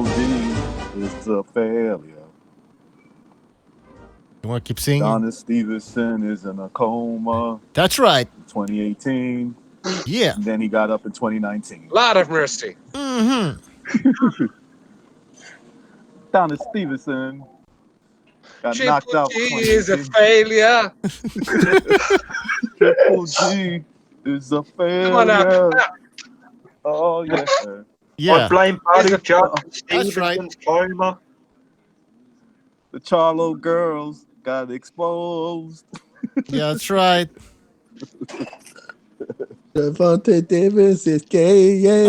D is a failure. You want to keep singing? Donna Stevenson is in a coma. That's right. 2018. Yeah. And then he got up in 2019. Lord of mercy. Mm-hmm. Donna Stevenson got knocked Triple out. G is a failure. Triple G is a failure. Come on now. Oh, yeah. Yeah. I blame Badu Jack and That's right. Stevenson's coma. The Charlo girls got exposed. Yeah, that's right. Devontae Davis is gay. Yay.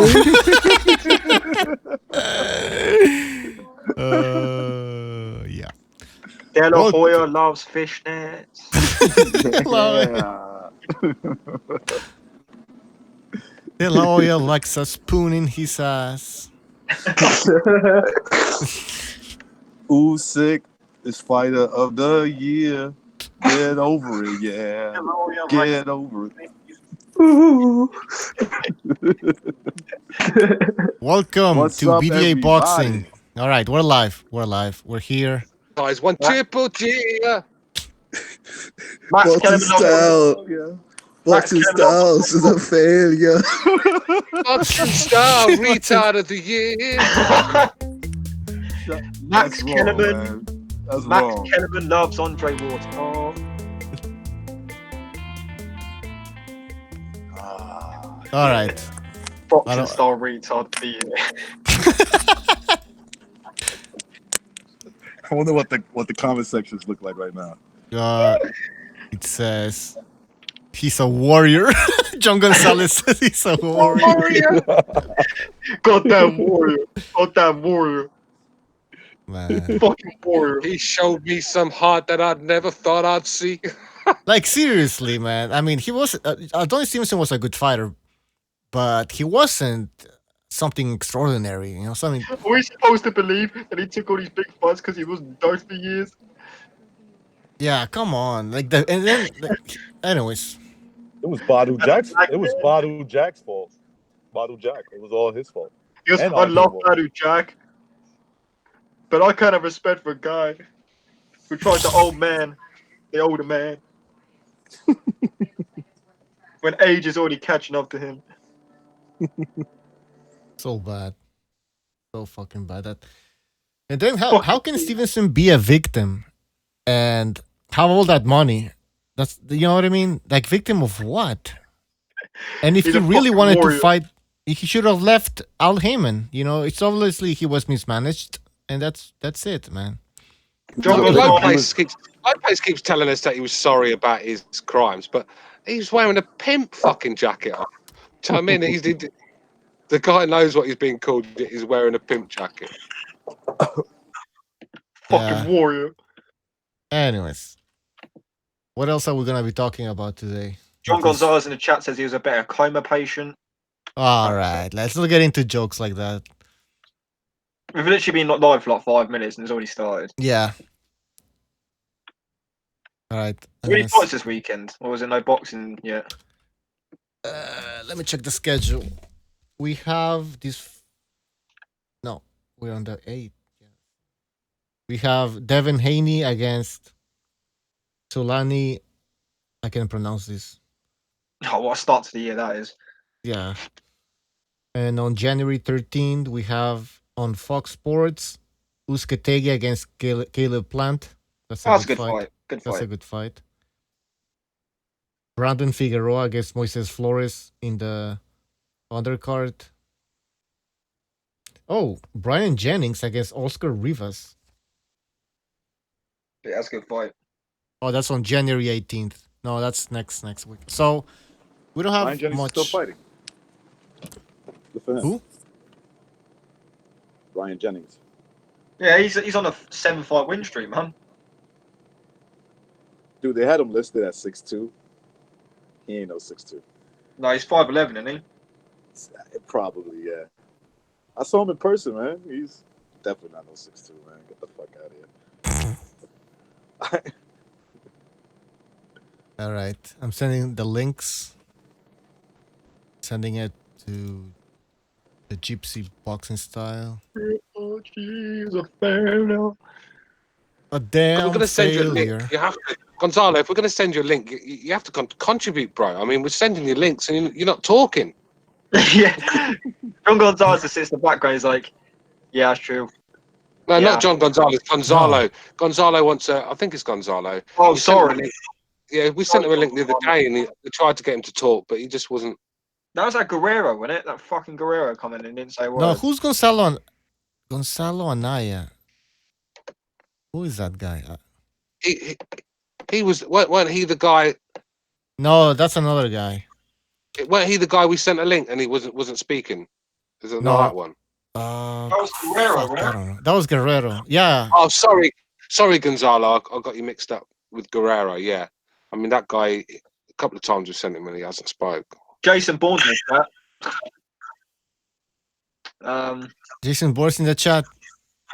Yeah. De La Well- Hoya loves fishnets. The lawyer likes a spoon in his ass. Usyk is fighter of the year. Get over it, yeah. Get over it. Welcome What's to up, BDA everybody? Boxing. All right, we're live. We're here. Guys, one Triple G. Max Boxing Kellerman style. Yeah. Boxing Max styles is a failure. Boxing Star Retard of the Year. Max That's wrong, Kellerman. man. That's Max wrong. Kellerman loves Andre Ward. Oh, All right. I boxing don't- style retard of the year. I wonder what the comment sections look like right now. It says he's a warrior. John Gonzalez says he's a warrior. Goddamn warrior. Goddamn warrior. Man. Fucking warrior. He showed me some heart that I'd never thought I'd see. Like seriously, man. I mean, he was Adonis Stevenson was a good fighter, but he wasn't something extraordinary. You know, something. Are we supposed to believe that he took all these big fights because he wasn't done for years? Yeah, come on. Anyways. It was Badu Jack's. It was Badu Jack's fault. Badu Jack. It was all his fault. Yes, And I love Andre Ward. Badu Jack. But I kind of respect for a guy who tried the old man, the older man. When age is already catching up to him. So bad. So fucking bad. And then how can Stevenson be a victim and have all that money? That's, you know what I mean? Like, victim of what? And if He's he a really fucking wanted warrior. to fight, he should have left Al Heyman. You know, it's obviously he was mismanaged, and that's it, man. John I mean, Gonzalez- Lopez keeps telling us that he was sorry about his crimes, but he's wearing a pimp fucking jacket on. Do you know what I mean? The guy knows what he's being called. He's wearing a pimp jacket. Fucking warrior. Anyways, what else are we gonna be talking about today? John Because- Gonzalez in the chat says he was a better coma patient. All right, let's not get into jokes like that. We've literally been live for like 5 minutes and it's already started. Yeah. All right. How many fights this weekend? Or was it no boxing yet? Let me check the schedule. We have this. No, we're on the 8th. Yeah. We have Devin Haney against Solani. I can pronounce this. Oh, what a start to the year that is. Yeah. And on January 13th, we have on Fox Sports Uzcategui against Caleb Plant. That's That's a good fight. Good That's a fight. good fight. Brandon Figueroa against Moises Flores in the undercard. Oh, Brian Jennings against Oscar Rivas. Yeah, that's a good fight. Oh, that's on January 18th. No, that's next week. So we don't have Brian Jennings much. is still fighting. Good for him. Who? Brian Jennings. Yeah, he's on a 7-fight win streak, man. Dude, they had him listed at 6'2". He ain't no 6'2". No, he's 5'11", isn't he? Probably, yeah. I saw him in person, man. He's definitely not no 6'2", man. Get the fuck out of here. All right. I'm sending the links. Sending it to the Gypsy Boxing Style. She's a failure. A We're damn going to send you a link. failure. You have to, Gonzalo. If we're going to send you a link, you have to contribute, bro. I mean, we're sending you links, and you're not talking. Yeah. John Gonzalez just sits in the background. He's like, yeah, that's true. No, Yeah. not John Gonzalez. Gonzalo. Gonzalo wants a. I think it's Gonzalo. Oh, We sent him a sorry. link. Yeah, we sent him a link the other day, and we tried to get him to talk, but he just wasn't. That was that Guerrero, wasn't it? That fucking Guerrero coming in and didn't say a No, word. who's Gonzalo? Gonzalo Anaya. Who is that guy? He was. Weren't he the guy? No, that's another guy. Weren't he the guy we sent a link, and he wasn't speaking? Is it No. not that one? That was Guerrero, wasn't it? I don't know. That was Guerrero. Yeah. Oh, sorry, Gonzalo. I got you mixed up with Guerrero. Yeah, I mean that guy. A couple of times we sent him and he hasn't spoke. Jason Bourne's in that. Jason Bourne's in the chat.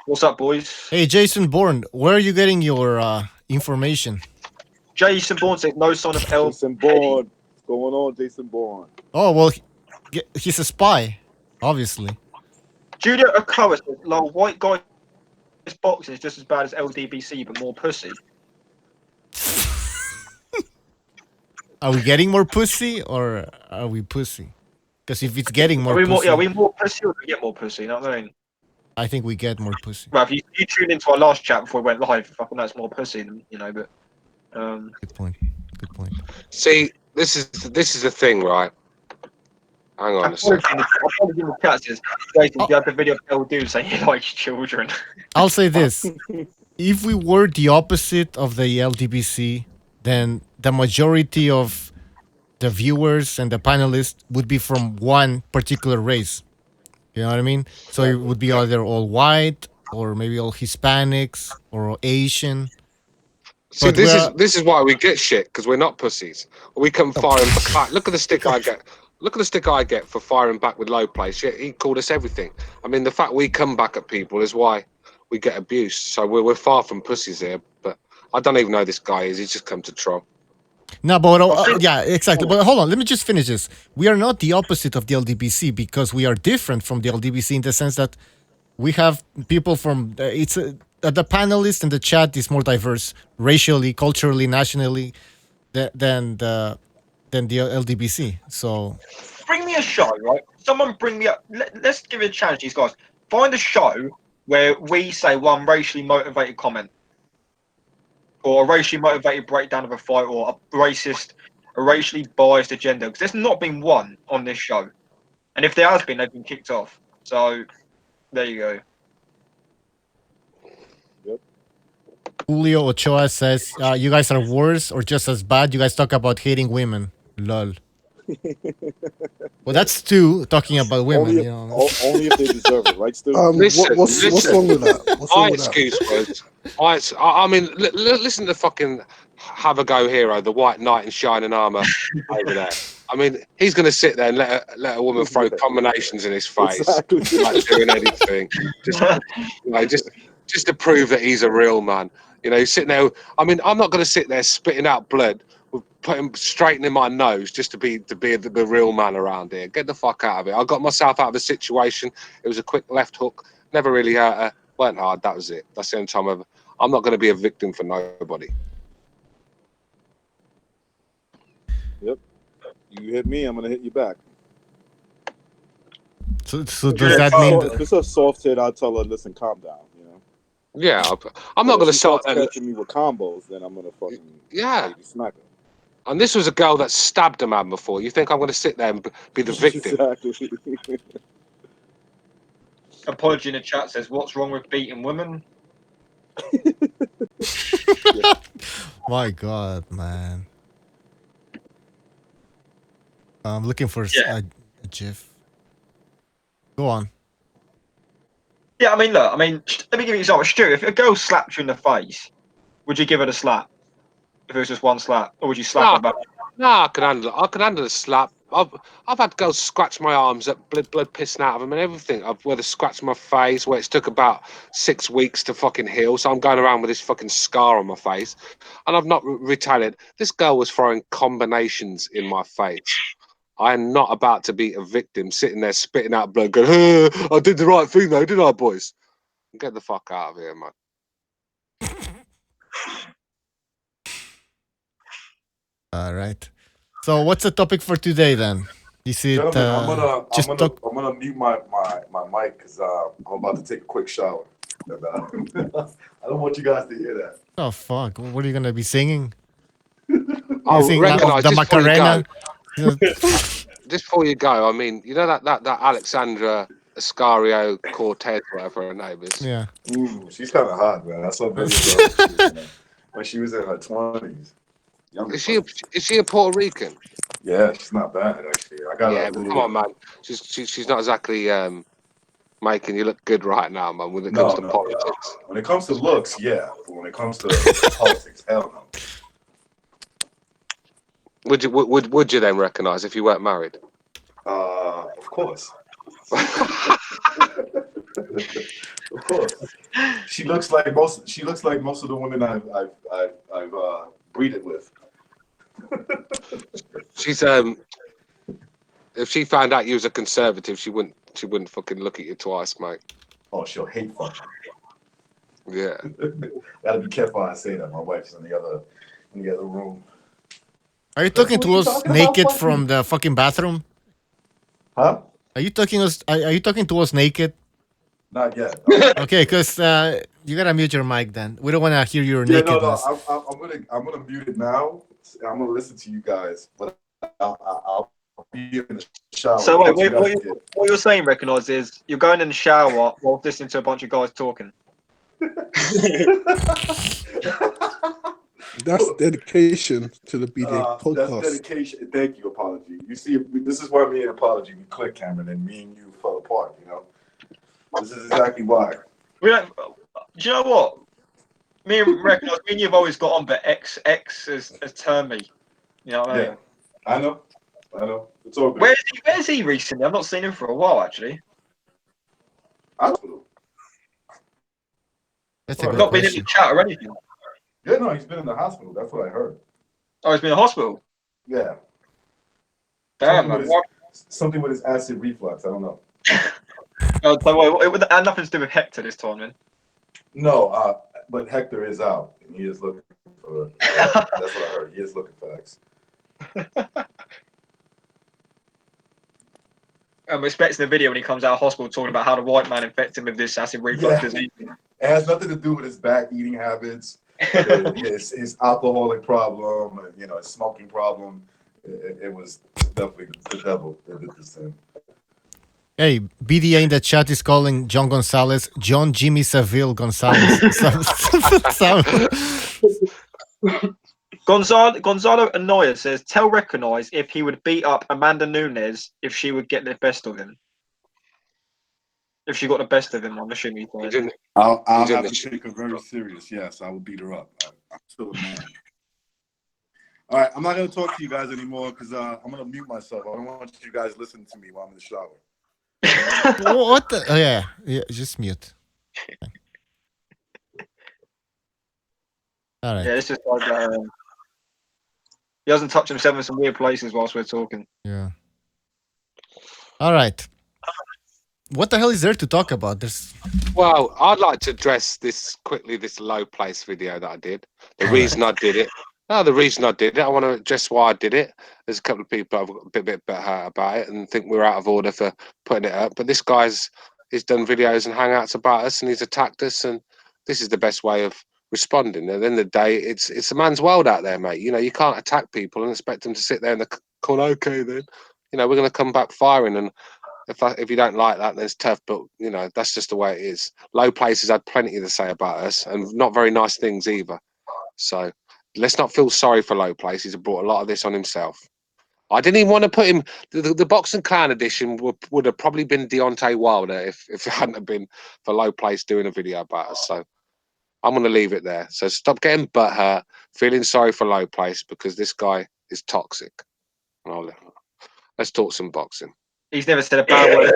What's up, boys? Hey, Jason Bourne, where are you getting your information? Jason Bourne said no sign of L. Jason Bourne. What's going on, Jason Bourne? Oh, well, he's a spy, obviously. Julia Okoa says, "Lol, white guy boxing is just as bad as LDBC, but more pussy." Are we getting more pussy or are we pussy? Because if it's getting more Are we pussy, more, we more pussy or do we get more pussy? You know what I mean? I think we get more pussy. Well, if you tuned into our last chat before we went live, fucking that's more pussy than, you know, but Good point. Good point. See, this is the thing, right? Hang on a second. Apology in the chat says, Jason, do you have the video of El Dude saying he likes children? I'll say this. If we were the opposite of the LDBC, then the majority of the viewers and the panelists would be from one particular race. You know what I mean? So it would be either all white or maybe all Hispanics or Asian. See, But this is why we get shit, because we're not pussies. We come firing back. Look at the stick I get. Look at the stick I get for firing back with low play. Shit, he called us everything. I mean, the fact we come back at people is why we get abused. So we're far from pussies here. But I don't even know who this guy is. He's just come to troll. No, but yeah, exactly. But hold on, let me just finish this. We are not the opposite of the LDBC because we are different from the LDBC in the sense that we have people from the panelists and the chat is more diverse racially, culturally, nationally than the LDBC. So Bring me a show, right? Someone bring me up. Let's give it a challenge, these guys. Find a show where we say one racially motivated comment, or a racially motivated breakdown of a fight, or a racially biased agenda. Because there's not been one on this show, and if there has been, they've been kicked off. So there you go. Julio Ochoa says, you guys are worse or just as bad. You guys talk about hating women. Lol. Well, that's two talking about women. Only if, you know. only if they deserve it, right, Stu? What's wrong with that? What's wrong My with that? excuse was, I mean, listen to fucking Have a Go Hero, the white knight in shining armor over there. I mean, he's going to sit there and let a woman throw combinations in his face, Exactly. like doing anything, just to prove that he's a real man. You know, sitting there. I mean, I'm not going to sit there spitting out blood, straightening my nose just to be the real man around here. Get the fuck out of it. I got myself out of a situation. It was a quick left hook. Never really hurt her. Weren't hard. That was it. That's the only time ever. I'm not going to be a victim for nobody. Yep. You hit me, I'm gonna hit you back. So does that mean? If it's a soft hit, I'll tell her, listen, calm down. You know. Yeah, I'm not going to start start catching me with combos. Then I'm gonna fucking maybe smack her. And this was a girl that stabbed a man before. You think I'm going to sit there and be the victim? Exactly. Apology in the chat says, "What's wrong with beating women?" My God, man. I'm looking for a GIF. Go on. Yeah, I mean, look. I mean, let me give you an example. Stu, if a girl slapped you in the face, would you give her a slap? If it was just one slap, or would you slap her back? No, I can handle it. I can handle a slap. I've had girls scratch my arms up, blood pissing out of them and everything. I've where they scratched my face, where it's took about 6 weeks to fucking heal. So I'm going around with this fucking scar on my face, and I've not retaliated. This girl was throwing combinations in my face. I am not about to be a victim, sitting there spitting out blood, going, "I did the right thing, though, didn't I, boys?" Get the fuck out of here, man. All right. So what's the topic for today then? Is it Gentlemen, just talk? I'm gonna mute my mic because I'm about to take a quick shower. And, I don't want you guys to hear that. Oh fuck! What are you gonna be singing? I You sing recognise the just before you Macarena. go. Just before you go, I mean, you know that Alexandra Ascario Cortez, whatever her name is. Yeah. Ooh, she's kind of hot, man. I saw videos of her when she was in her 20s. Is she a Puerto Rican? Yeah, she's not bad actually. I got Yeah, but come on, man. She's not exactly making you look good right now, man. When it comes to politics. When it comes to looks, yeah. But when it comes to politics, hell no. Would you then recognise if you weren't married? Of course. Of course. She looks like most of the women I've breeded with. She's if she found out you was a conservative, she wouldn't fucking look at you twice, mate. Oh, she'll hate fuck. Yeah. Gotta be careful how I say that. My wife's in the other room. Are you talking to us naked from the fucking bathroom? Huh? Are you talking to us naked? Not yet. Okay, because you gotta mute your mic then. We don't want to hear your Yeah, nakedness. no. I'm gonna mute it now. I'm gonna listen to you guys, but I'll be in the shower. So wait, what you're saying, recognise, is you're going in the shower while listening to a bunch of guys talking. That's dedication to the BDA podcast. That's dedication. Thank you, Apology. You see, this is why me and Apology we click, Cameron, and me and you fell apart. You know, this is exactly why. We don't. Do you know what? Me and recognise, me and you've always got on, but X has turned me. You know what I mean? Yeah, I know. It's all good. Where's he recently? I've not seen him for a while, actually. Hospital. That's a good Not been in question. the chat or anything. Yeah, no, he's been in the hospital. That's what I heard. Oh, he's been in the hospital. Yeah. Damn, man. Something with his acid reflux. I don't know. It had nothing to do with Hector this time, man. No, but Hector is out, and he is looking for. That's what I heard. He is looking for X. I'm expecting the video when he comes out of hospital talking about how the white man infected him with this acid reflux disease. It has nothing to do with his bad eating habits, his alcoholic problem, his smoking problem. It was definitely the devil that did this to him. Hey, BDA in the chat is calling John Gonzalez John Jimmy Seville Gonzalez. Gonzalo Anoya says, tell Recognise if he would beat up Amanda Nunes if she would get the best of him. If she got the best of him, I'm assuming. I'll have to take her very serious. Yes, I will beat her up. I'm still a man. All right, I'm not going to talk to you guys anymore because I'm going to mute myself. I don't want you guys listening to me while I'm in the shower. What the? Oh, yeah, just mute. Okay. All right. Yeah, it's just like he doesn't touch himself in some weird places whilst we're talking. Yeah. All right. What the hell is there to talk about? Well, I'd like to address this low place video that I did. The reason I did it. I want to address why I did it. There's a couple of people I've got a bit hurt about it and think we're out of order for putting it up. But this guy's done videos and hangouts about us and he's attacked us, and this is the best way of responding. At the end of the day, it's a man's world out there, mate. You can't attack people and expect them to sit there in the corner. Okay, then, we're going to come back firing, and if you don't like that, then it's tough. But that's just the way it is. Low Place has had plenty to say about us, and not very nice things either. So let's not feel sorry for Low Place. He's brought a lot of this on himself. I didn't even want to put him. The Boxing Clan edition would have probably been Deontay Wilder if it hadn't have been for Low Place doing a video about us. So I'm going to leave it there. So stop getting butthurt, feeling sorry for Low Place because this guy is toxic. Let's talk some boxing. He's never said a bad word.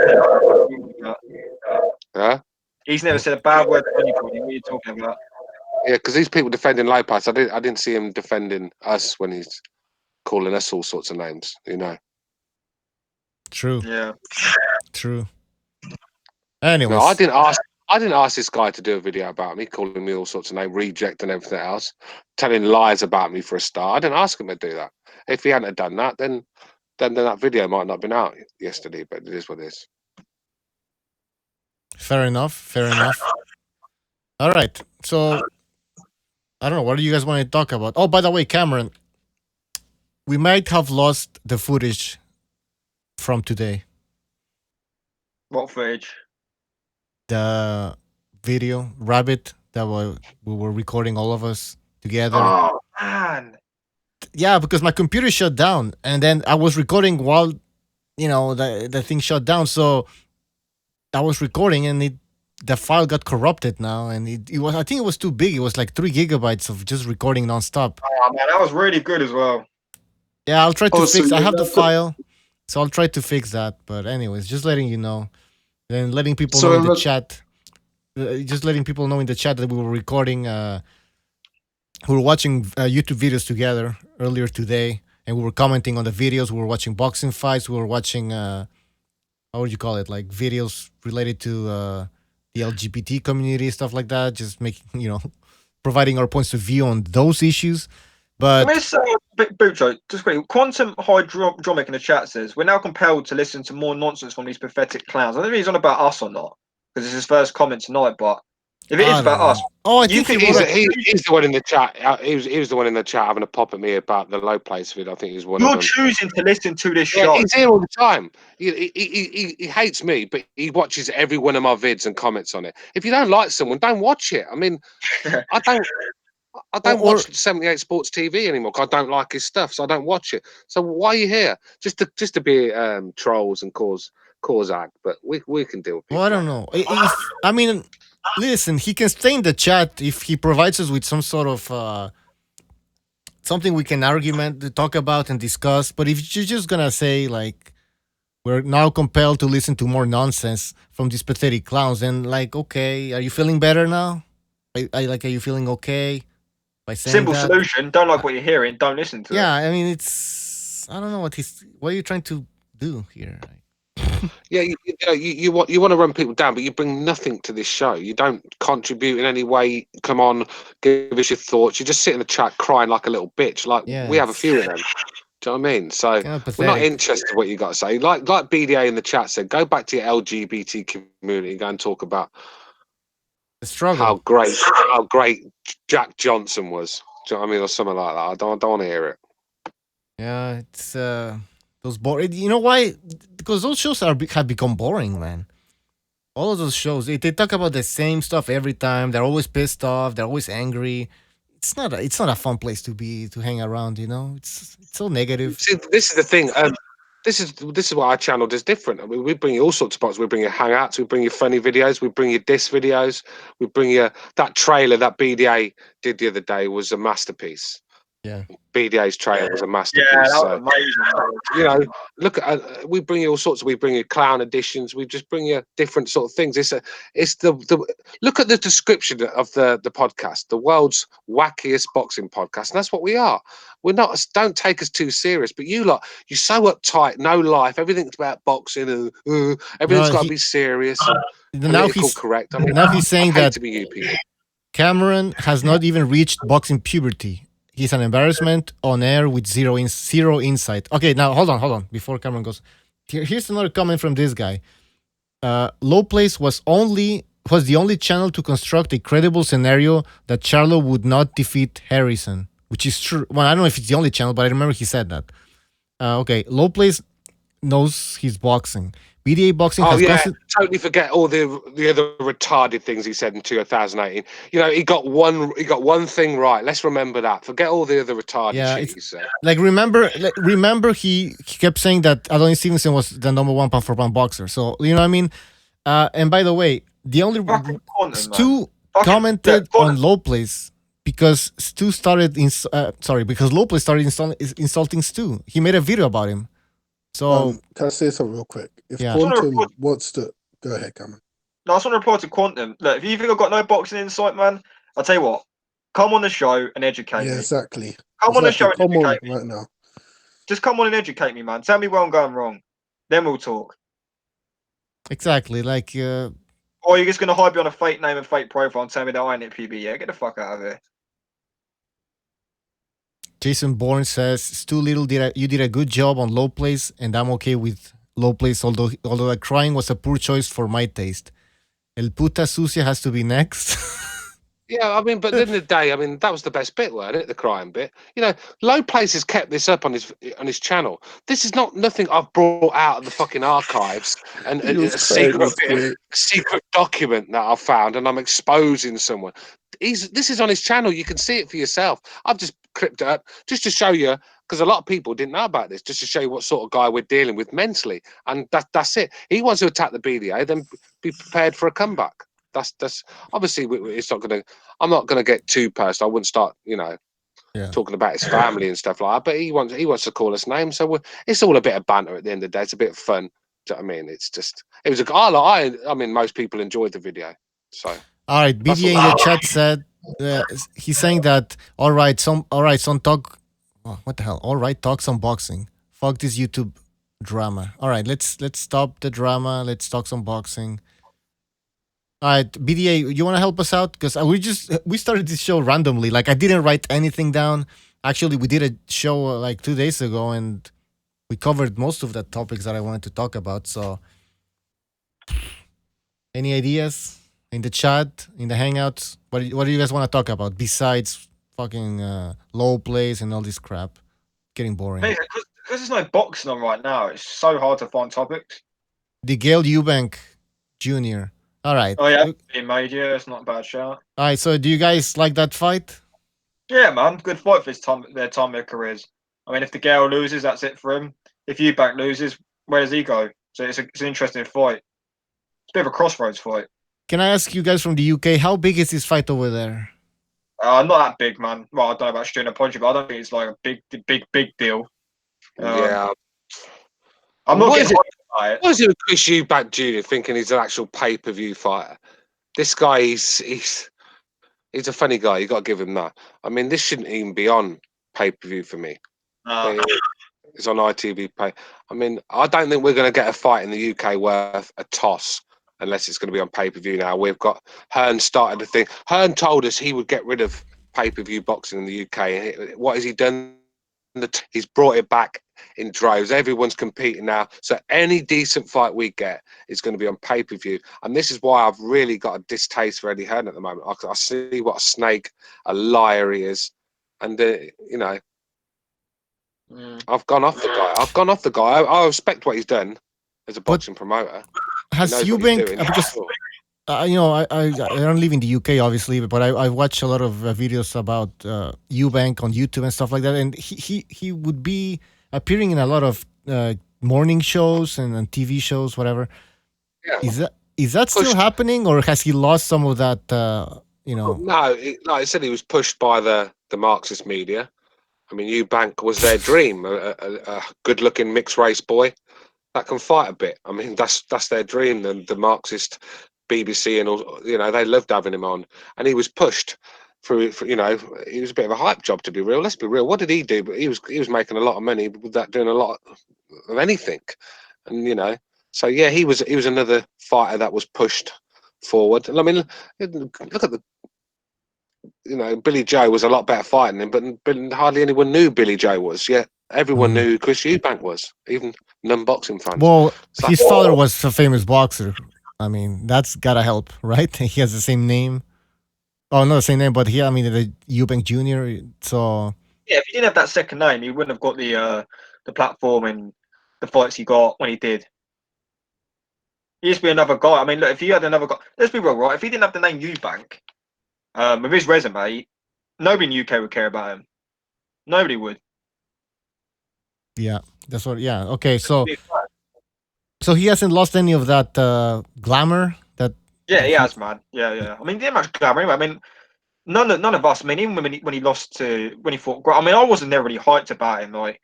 Yeah? He's never said a bad word to anybody. What are you talking about? Yeah, because these people defending Lopez, I didn't see him defending us when he's calling us all sorts of names. True. Yeah. True. Anyways. No, I didn't ask. I didn't ask this guy to do a video about me, calling me all sorts of names, reject and everything else, telling lies about me for a start. I didn't ask him to do that. If he hadn't have done that, then that video might not have been out yesterday. But it is what it is. Fair enough. Fair enough. All right. So I don't know. What do you guys want to talk about? Oh, by the way, Cameron, we might have lost the footage from today. What footage? The video, Rabbit, that we were recording all of us together. Oh man. Yeah, because my computer shut down, and then I was recording while, the thing shut down. So I was recording, and the file got corrupted now, and it was, I think it was too big. It was like 3 gigabytes of just recording nonstop. Oh man, that was really good as well. Yeah, I'll try to Oh, so fix. I you're have the not- file, so I'll try to fix that. But anyways, just letting you know, and letting people So know in the look- chat. Just letting people know in the chat that we were recording. We were watching YouTube videos together earlier today, and we were commenting on the videos. We were watching boxing fights. We were watching how would you call it? Like videos related to the LGBT community, stuff like that. Just making providing our points of view on those issues. But Miss Bucho, just quickly, Quantum Hydromic in the chat says we're now compelled to listen to more nonsense from these pathetic clowns. I don't know if he's on about us or not, because it's his first comment tonight. But if it is I about don't us, know. Oh, I you think can- He's the one in the chat. He was the one in the chat having a pop at me about the low place vid. I think he's one you're of them. choosing to listen to this Yeah, show. he's here all the time. He hates me, but he watches every one of my vids and comments on it. If you don't like someone, don't watch it. I mean, I don't Or- watch 78 Sports TV anymore because I don't like his stuff, so I don't watch it. So why are you here? Just to be trolls and cause act, but we can deal with people. Well, I don't know. I mean, listen, he can stay in the chat if he provides us with some sort of something we can talk about and discuss. But if you're just gonna say like we're now compelled to listen to more nonsense from these pathetic clowns, then like, okay, are you feeling better now? Are you feeling okay by saying Simple that? solution. Don't like what you're hearing. Don't listen to it. Yeah, I mean, I don't know what are you trying to do here? Yeah, you want to run people down, but you bring nothing to this show. You don't contribute in any way. Come on, give us your thoughts. You just sit in the chat crying like a little bitch. Like Yeah, we have a it's few of them. Do you know what I mean? So kind of we're not pathetic. interested in what you got to say. Like BDA in the chat said, go back to your LGBT community and go and talk about The struggle. how great Jack Johnson was. Do you know what I mean, or something like that. I don't want to hear it. Yeah, it's those boring. You know why? Because those shows have become boring, man. All of those shows, they talk about the same stuff every time. They're always pissed off. They're always angry. It's not a fun place to hang around. It's so negative. See, this is the thing. This is what our channel does different. I mean, we bring you all sorts of spots. We bring you hangouts. We bring you funny videos. We bring you diss videos. We bring you that trailer that BDA did the other day was a masterpiece. Yeah. BDA's trailer was a masterpiece. Yeah, that was So, amazing. you know, look at we bring you all sorts. We bring you clown editions. We just bring you different sort of things. It's the look at the description of the podcast, the world's wackiest boxing podcast, and that's what we are. We're not. Don't take us too serious. But you're so uptight, no life. Everything's about boxing. Everything's got to be serious. And Now political correct. I mean, now he's saying I hate that to be you people. Cameron has not even reached boxing puberty. He's an embarrassment on air with zero insight. Okay, now hold on. Before Cameron goes, here's another comment from this guy. Low Place was the only channel to construct a credible scenario that Charlo would not defeat Harrison, which is true. Well, I don't know if it's the only channel, but I remember he said that. Okay, Low Place knows his boxing. BDA Boxing Oh has yeah, totally forget all the other retarded things he said in 2018. You know, he got one thing right. Let's remember that. Forget all the other retarded shit he said. Like remember he kept saying that Adonis Stevenson was the number 1 pound for pound boxer. So you know what I mean. And by the way, the only Fucking Quantum, man. Stu Fucking- commented yeah, on Low Place because Stu started because Low Place started insulting Stu. He made a video about him. So can I say something real quick? If Yeah. Quantum wants to go ahead, Cameron. No, I just want to report to Quantum. Look, if you think I've got no boxing insight, man, I'll tell you what. Come on the show and educate Yeah, me. exactly. Come on the show and Come on educate me. right now. Just come on and educate me, man. Tell me where I'm going wrong. Then we'll talk. exactly, like Or Or you're just gonna hide behind a fake name and fake profile and tell me that I ain't at PB? Yeah, get the fuck out of here. Jason Bourne says, Stu Little, you did a good job on low plays, and I'm okay with low plays, although the crying was a poor choice for my taste. El puta sucia has to be next. Yeah, I mean, but at the end of the day, I mean, that was the best bit, weren't it? The crying bit. You know, Low Place has kept this up on his channel. This is not nothing I've brought out of the fucking archives and He was a crying, that's secret great. secret document that I've found, and I'm exposing someone. This is on his channel. You can see it for yourself. I've just clipped it up just to show you, because a lot of people didn't know about this, just to show you what sort of guy we're dealing with mentally, and that's it. He wants to attack the BDA, then be prepared for a comeback. That's obviously it's not going to. I'm not going to get too personal. I wouldn't start, talking about his family and stuff like that. But he wants to call us names, so it's all a bit of banter at the end of the day. It's a bit of fun. Do you know what I mean? It was I mean, most people enjoyed the video. So All right, BDA in the chat said he's saying that all right, some talk. Oh, what the hell? All right, talk some boxing. Fuck this YouTube drama. All right, let's stop the drama. Let's talk some boxing. All right, BDA, you want to help us out? Because we started this show randomly. Like I didn't write anything down. Actually, we did a show like 2 days ago, and we covered most of the topics that I wanted to talk about. So, any ideas in the chat, in the hangouts? What do you guys want to talk about besides fucking low plays and all this crap? Getting boring. Because there's no boxing on right now. It's so hard to find topics. The Gail Eubank Jr. All right. Oh yeah, being made. Yeah, it's not a bad shout. All right. So, do you guys like that fight? Yeah, man, good fight for their careers. I mean, if the Gale loses, that's it for him. If Eubank loses, where does he go? So it's an interesting fight. It's a bit of a crossroads fight. Can I ask you guys from the UK, how big is this fight over there? Not that big, man. Well, I don't know about Stuart Ponchi, but I don't think it's like a big deal. yeah. I'm not getting hyped by it. What is it with Chris Eubank Jr. thinking he's an actual pay-per-view fighter? This guy, he's a funny guy. You got to give him that. I mean, this shouldn't even be on pay-per-view for me. It's on ITV Pay. I mean, I don't think we're going to get a fight in the UK worth a toss unless it's going to be on pay-per-view now. We've got Hearn started the thing. Hearn told us he would get rid of pay-per-view boxing in the UK. What has he done? He's brought it back in droves. Everyone's competing now. So any decent fight we get is going to be on pay-per-view. And this is why I've really got a distaste for Eddie Hearn at the moment. I see what a snake, a liar he is. And, I've gone off the guy. I respect what he's done as a boxing promoter. Has Eubank, because I don't live in the UK obviously, but I watch a lot of videos about Eubank on YouTube and stuff like that, and he would be appearing in a lot of morning shows and TV shows, whatever. Yeah. Is that still happening, or has he lost some of that? No, like I said, he was pushed by the Marxist media. I mean, Eubank was their dream, a good-looking mixed race boy that can fight a bit. I mean, that's their dream. The Marxist BBC and all, they loved having him on, and he was pushed through. He was a bit of a hype job, to be real. Let's be real. What did he do? But he was making a lot of money without doing a lot of anything, and so yeah, he was another fighter that was pushed forward. And I mean, look at the. Billy Joe was a lot better fighting him, but hardly anyone knew Billy Joe was. Yet everyone knew who Chris Eubank was, even non-boxing fans. Well, his father was a famous boxer. I mean, that's gotta help, right? He has the same name. Oh, not the same name, but the Eubank Jr. So yeah, if he didn't have that second name, he wouldn't have got the platform and the fights he got when he did. He used to be another guy. I mean, look, if he had another guy, let's be real, right? If he didn't have the name Eubank, with his resume, nobody in the UK would care about him. Nobody would. Yeah, that's what. Yeah, okay. So he hasn't lost any of that glamour. Yeah, he has, man. Yeah. I mean, he didn't much glamour anyway. I mean, none of us. I mean, even when he fought. I mean, I wasn't never really hyped about him. Like,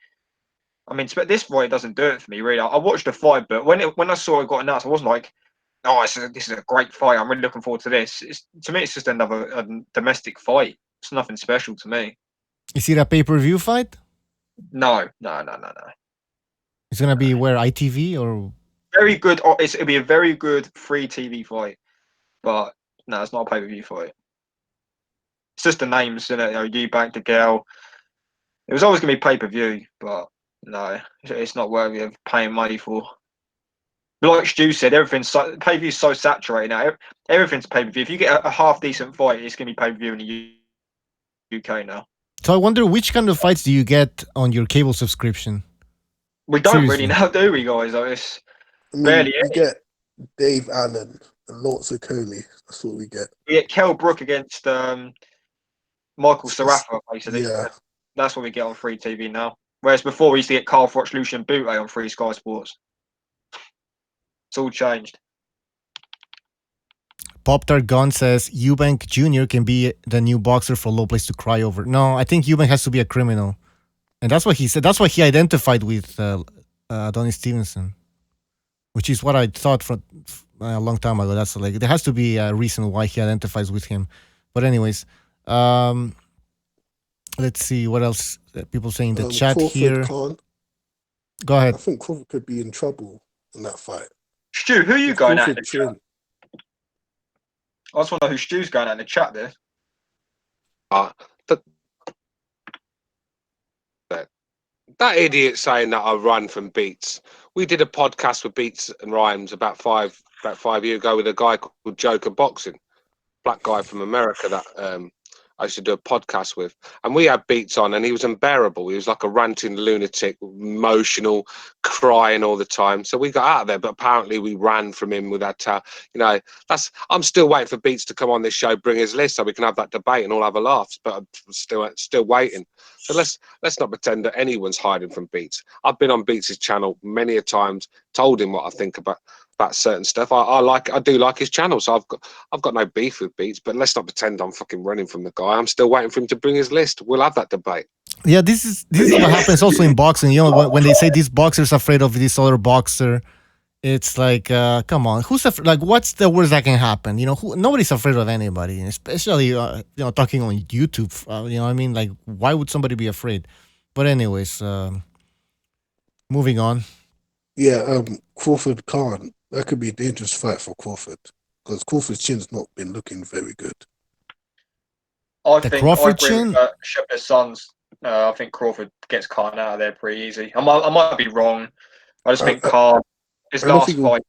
I mean, this fight doesn't do it for me, really. I watched the fight, but when I saw it got announced, I wasn't like, oh, this is a great fight. I'm really looking forward to this. To me, it's just another domestic fight. It's nothing special to me. Is it a pay-per-view fight? No. It's gonna be where ITV or very good. It'll be a very good free TV fight. but no, it's not a pay-per-view fight. It's just the names, you know, Eubank, DeGale. It was always going to be pay-per-view, but no, it's not worthy of paying money for. Like Stu said, pay-per-view is so saturated now. Everything's pay-per-view. If you get a half-decent fight, it's going to be pay-per-view in the UK now. So I wonder which kind of fights do you get on your cable subscription? We don't Seriously. really know, do we, guys? It's I mean, barely we any. get Dave Allen and lots of Coley. That's what we get. We get Kell Brook against Michael Sarafa, basically. Yeah. That's what we get on free TV now. Whereas before, we used to get Carl Froch, Lucian Bute on free Sky Sports. It's all changed. Pop Tart Gun says Eubank Jr. can be the new boxer for Low Place to cry over. No, I think Eubank has to be a criminal. And that's what he said. That's what he identified with Adonis Stevenson, which is what I thought from a long time ago. That's like there has to be a reason why he identifies with him. But anyways, let's see what else people saying in the chat Crawford here. Khan, Go ahead. I think Crawford could be in trouble in that fight. Stu, who are you If going at in Crawford the chat? trained- I just want to know who Stu's going at in the chat there. That idiot saying that I run from Beats. We did a podcast with Beats and Rhymes about 5 years ago with a guy called Joker Boxing, black guy from America that I used to do a podcast with, and we had Beats on, and he was unbearable. He was like a ranting lunatic, emotional, crying all the time. So we got out of there, but apparently we ran from him with that. I'm still waiting for Beats to come on this show, bring his list, so we can have that debate and all have a laugh. But I'm still waiting. So let's not pretend that anyone's hiding from Beats. I've been on Beats' channel many a times, told him what I think about certain stuff. I do like his channel, so I've got no beef with Beats, but let's not pretend I'm fucking running from the guy. I'm still waiting for him to bring his list. We'll have that debate. Yeah, this is what happens also in boxing. You know, when they say this boxer's afraid of this other boxer, it's like, come on, who's afraid? Like, what's the worst that can happen? You know, nobody's afraid of anybody, especially talking on YouTube. You know, what I mean, like, why would somebody be afraid? But anyways, moving on. Yeah, Crawford Khan. That could be a dangerous fight for Crawford because Crawford's chin's not been looking very good. I The think Crawford I agree chin? with Shepard's sons. I think Crawford gets Khan out of there pretty easy. I might be wrong. I just think Khan, his I don't last think he'll- fight,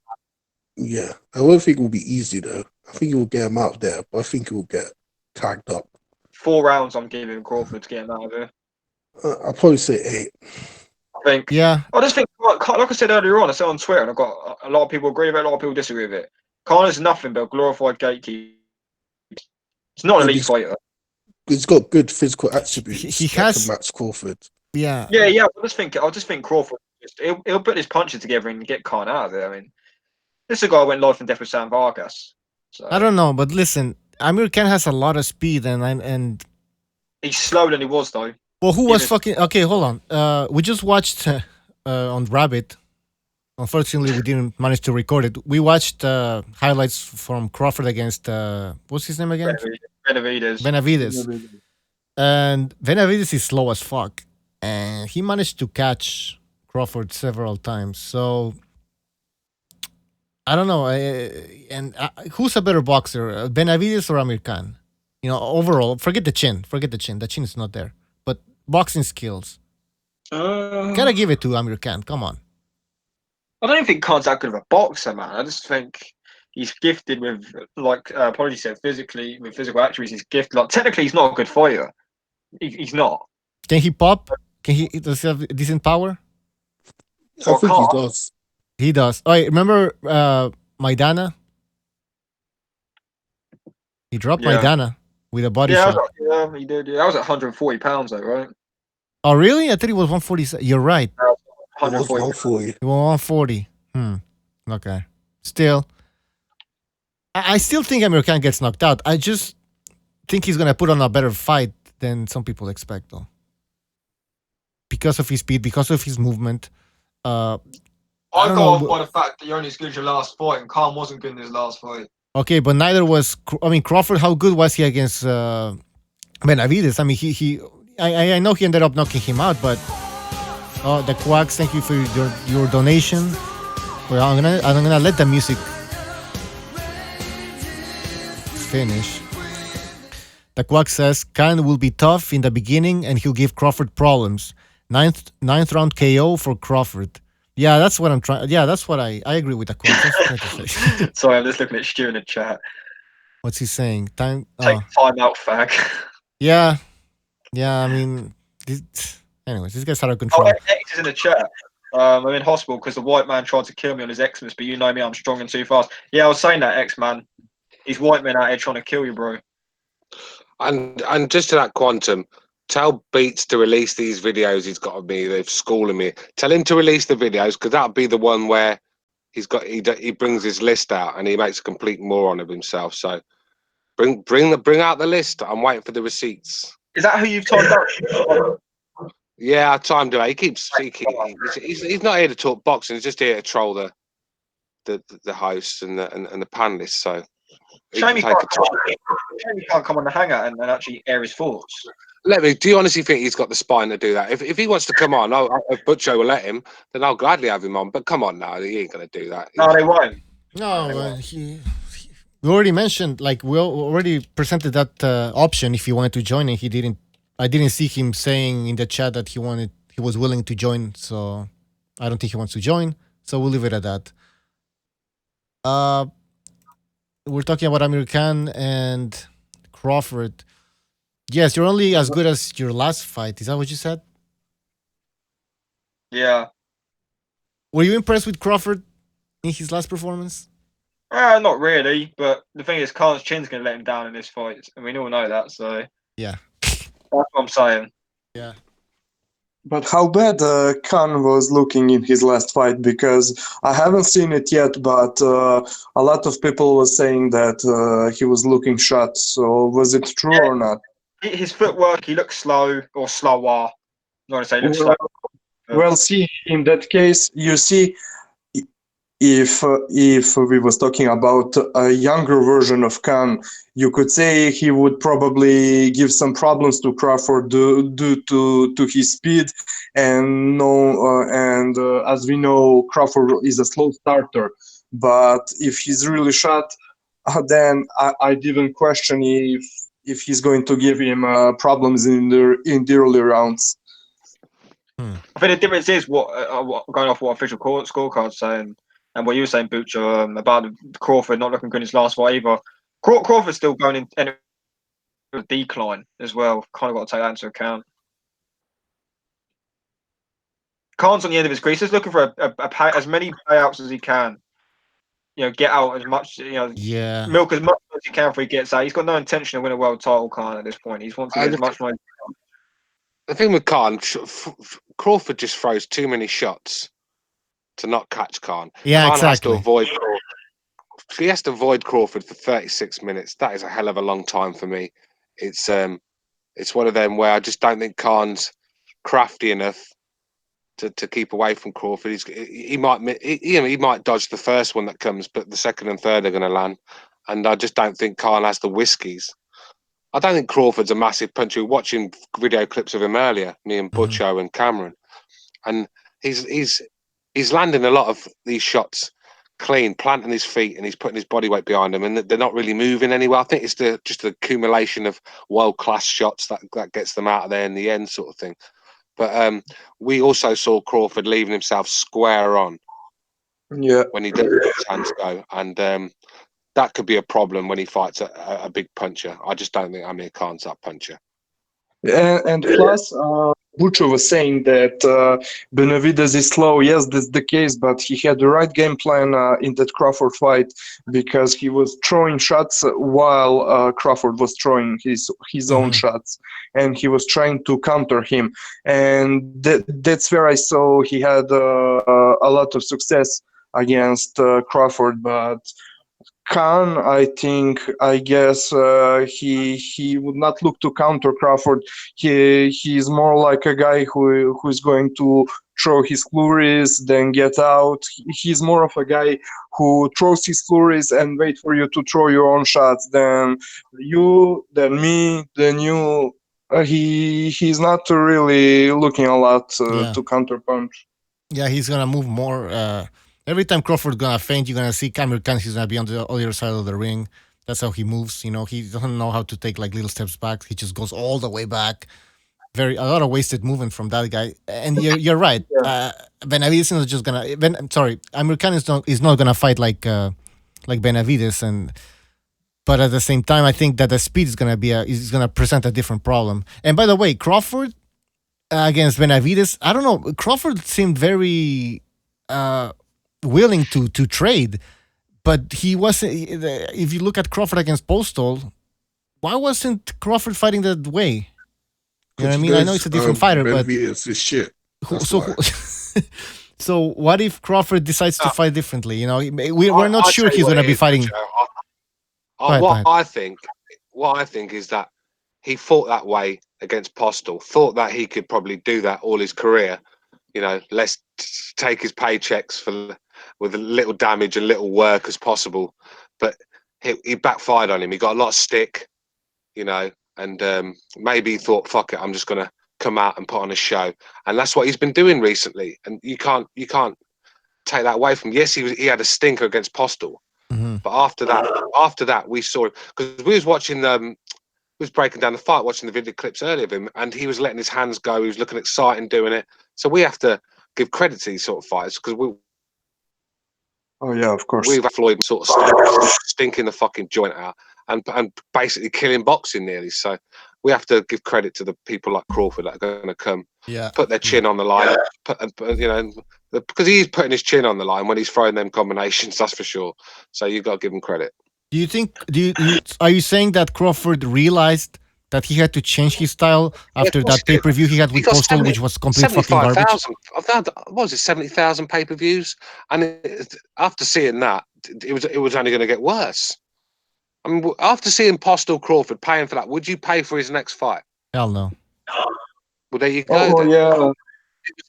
Yeah, I don't think it will be easy though. I think he will get him out there, but I think he will get tagged up. 4 rounds I'm giving Crawford to get him out of there. I'll probably say 8. I think. Yeah, I just think, like I said earlier on, I said on Twitter, and I've got a lot of people agree with it, a lot of people disagree with it. Khan is nothing but a glorified gatekeeper. He's not an Yeah, elite he's- fighter. He's got good physical attributes. He that has- can match Crawford. yeah. Yeah. I just think Crawford. He'll put his punches together and get Khan out of there. I mean, this is a guy who went life and death with Sam Vargas. So I don't know, but listen, Amir Khan has a lot of speed, and he's slower than he was though. well, who was Even- fucking okay? Hold on. We just watched on Rabbit. Unfortunately, we didn't manage to record it. We watched highlights from Crawford against what's his name again? Benavidez. Benavidez. And Benavidez is slow as fuck, and he managed to catch Crawford several times. So I don't know. Who's a better boxer, Benavidez or Amir Khan? You know, overall, forget the chin. The chin is not there. But boxing skills, gotta give it to Amir Khan. Come on. I don't think Khan's that good of a boxer, man. I just think he's gifted with, like Apology said, physically, with physical attributes. He's gifted. Like technically, he's not a good fighter. He's not. Can he pop? Does he have decent power? I Or think he Khan. does. He does. Oh, remember Maidana? He dropped Yeah. Maidana with a body Yeah, shot. he did. Yeah, that was at 140 pounds, though, right? Oh, really? I thought it was 140. You're right. It was 140. 140. It was 140. Okay. Still, I still think Amir Khan gets knocked out. I just think he's gonna put on a better fight than some people expect, though. Because of his speed, because of his movement. I don't go know. off by the fact that you're only as good as your last fight, and Khan wasn't good in his last fight. Okay, but neither was. I mean, Crawford. How good was he against Benavidez? I mean, I know he ended up knocking him out, but the Quacks. Thank you for your donation. Well, I'm gonna let the music finish. The Quack says Khan will be tough in the beginning and he'll give Crawford problems. Ninth round KO for Crawford. Yeah, that's what I'm trying. Yeah, that's what I agree with the Quack. That's what I'm trying to say. Sorry, I'm just looking at Stu in the chat. What's he saying? Take time out, fag. Yeah. I mean, anyways, these guys are out of Oh, control. X is in the chat. I'm in hospital because the white man tried to kill me on his Xmas, but you know me, I'm strong and too fast. Yeah, I was saying that, X man. These white men out here trying to kill you, bro. And just to that Quantum, tell Beats to release these videos he's got of me. They've schooling me. Tell him to release the videos because that'll be the one where he brings his list out and he makes a complete moron of himself. So bring out the list. I'm waiting for the receipts. Is that who you've timed out? Yeah, I timed it. He's not here to talk boxing. He's just here to troll the hosts and the panelists. So Shame he can't come on the hangout and actually air his thoughts. Do you honestly think he's got the spine to do that? If he wants to come on, if Butcho will let him, then I'll gladly have him on. But come on now, he ain't going to do that. No, they won't. No, we already mentioned, like, we already presented that option if he wanted to join, and he didn't. I didn't see him saying in the chat that he was willing to join, so I don't think he wants to join. So we'll leave it at that. We're talking about Amir Khan and Crawford. Yes, you're only as good as your last fight. Is that what you said? Yeah. Were you impressed with Crawford in his last performance? Not really, but the thing is, Khan's chin's going to let him down in this fight, and we all know that, so... Yeah. That's what I'm saying. Yeah. But how bad Khan was looking in his last fight? Because I haven't seen it yet, but a lot of people were saying that he was looking shot. So was it true or not? His footwork, he looks slow, or slower. I'm not going to say he looks slow. Well, see, in that case, you see, if we was talking about a younger version of Khan, you could say he would probably give some problems to Crawford due to his speed, and as we know, Crawford is a slow starter. But if he's really shot, then I'd even question if he's going to give him problems in the early rounds. I think the difference is what going off what official scorecard's saying. And what you were saying, Butcher, about Crawford not looking good in his last fight either. Crawford's still going in a decline as well. Kind of got to take that into account. Khan's on the end of his crease. He's looking for as many payouts as he can. You know, get out as much. You know, milk as much as he can before he gets out. He's got no intention to win a world title, Khan, at this point. He wants to get as much money. The thing with Khan, Crawford just throws too many shots to not catch Khan. Yeah, Khan exactly. He has to avoid Crawford for 36 minutes. That is a hell of a long time for me. It's one of them where I just don't think Khan's crafty enough to keep away from Crawford. He might dodge the first one that comes, but the second and third are going to land. And I just don't think Khan has the whiskies. I don't think Crawford's a massive puncher. We were watching video clips of him earlier, me and Butcho and Cameron, and he's landing a lot of these shots clean, planting his feet, and he's putting his body weight behind them, and they're not really moving anywhere. I think it's just the accumulation of world-class shots that gets them out of there in the end, sort of thing. But we also saw Crawford leaving himself square on when he does let his hands go, and that could be a problem when he fights a big puncher. I just don't think Amir Khan's that puncher. And plus, Butcher was saying that Benavidez is slow. Yes, that's the case, but he had the right game plan in that Crawford fight because he was throwing shots while Crawford was throwing his own shots, and he was trying to counter him. And that's where I saw he had a lot of success against Crawford, but Khan, I guess he would not look to counter Crawford. He's more like a guy who's going to throw his flurries, then get out. He's more of a guy who throws his flurries and wait for you to throw your own shots. Then you, then me, then you. He's not really looking a lot to counter punch. Yeah, he's gonna move more. Every time Crawford gonna feint, you're gonna see Amir Khan. He's gonna be on the other side of the ring, That's how he moves. You know, he doesn't know how to take like little steps back. He just goes all the way back. A lot of wasted movement from that guy. And you're right. Benavides is just gonna. American is not gonna fight like Benavides, but at the same time, I think that the speed is gonna present a different problem. And by the way, Crawford against Benavides, I don't know. Crawford seemed very willing to trade, but he wasn't. If you look at Crawford against Postal, why wasn't Crawford fighting that way? You know what I mean? I know it's a different fighter, but it's his shit. So what if Crawford decides to fight differently? You know, we're not sure he's going to be fighting. What I think is that he fought that way against Postal. Thought that he could probably do that all his career. You know, let's take his paychecks with a little damage and little work as possible. But he backfired on him. He got a lot of stick. You know. And maybe he thought, fuck it, I'm just going to come out and put on a show. And that's what he's been doing recently. And you can't take that away from him. Yes, he had a stinker against Postal. Mm-hmm. But after that, we saw it. Because we was watching, we was breaking down the fight, watching the video clips earlier of him. And he was letting his hands go. He was looking exciting doing it. So we have to give credit to these sort of fighters. Because of course. We've had Floyd sort of stinking the fucking joint out. And basically killing boxing nearly. So we have to give credit to the people like Crawford that are going to come, put their chin on the line, because he's putting his chin on the line when he's throwing them combinations. That's for sure. So you got to give him credit. Do you think? Are you saying that Crawford realized that he had to change his style after that pay-per-view he had with Postal, which was complete fucking garbage? I've had, what was it, 70,000 pay-per-views, and after seeing that, it was only going to get worse. I mean, after seeing Postal Crawford paying for that, would you pay for his next fight? Hell no. Well, there you go. Oh, then. yeah. It was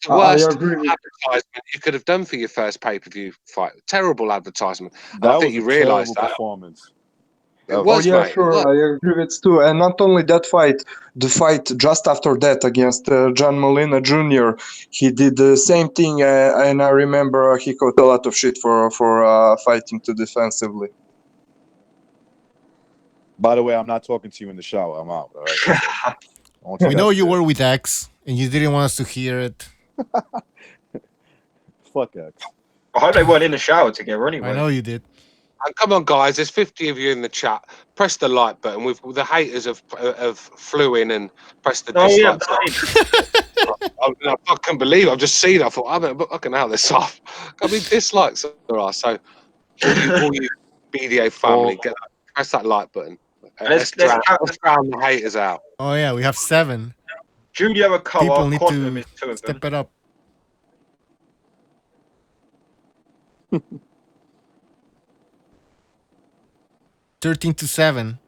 the worst I agree. advertisement you could have done for your first pay-per-view fight. Terrible advertisement. That I think you realised that. Performance. It was, yeah, mate. sure. I agree with Stu. And not only that fight, the fight just after that against John Molina Jr., he did the same thing. And I remember he got a lot of shit for fighting too defensively. By the way, I'm not talking to you in the shower. I'm out. All right. We know you were with X, and you didn't want us to hear it. Fuck X. I hope they weren't in the shower together anyway. I know you did. And come on, guys, there's 50 of you in the chat. Press the like button. The haters have flew in and pressed the dislike button. I fucking believe it. I've just seen it. I thought, I'm fucking out this off. I mean, dislikes there are. So, all you BDA family, press that like button. Let's drown the haters out. Oh, yeah, we have 7. Julio Acoa, People need Quantum to is 2 of them. step it up. 13-7.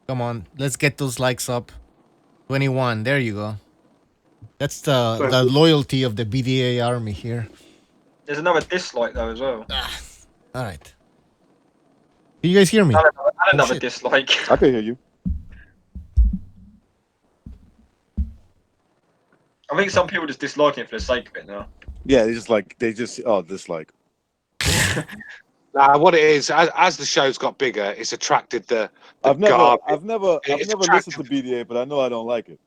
Come on, let's get those likes up. 21. There you go. That's the loyalty of the BDA army here. There's another dislike though as well. All right. Can you guys hear me? Another dislike. I can hear you. I think some people just dislike it for the sake of it now. Yeah, they just dislike. What it is, as the show's got bigger, it's attracted the I've never It's listened to BDA, but I know I don't like it.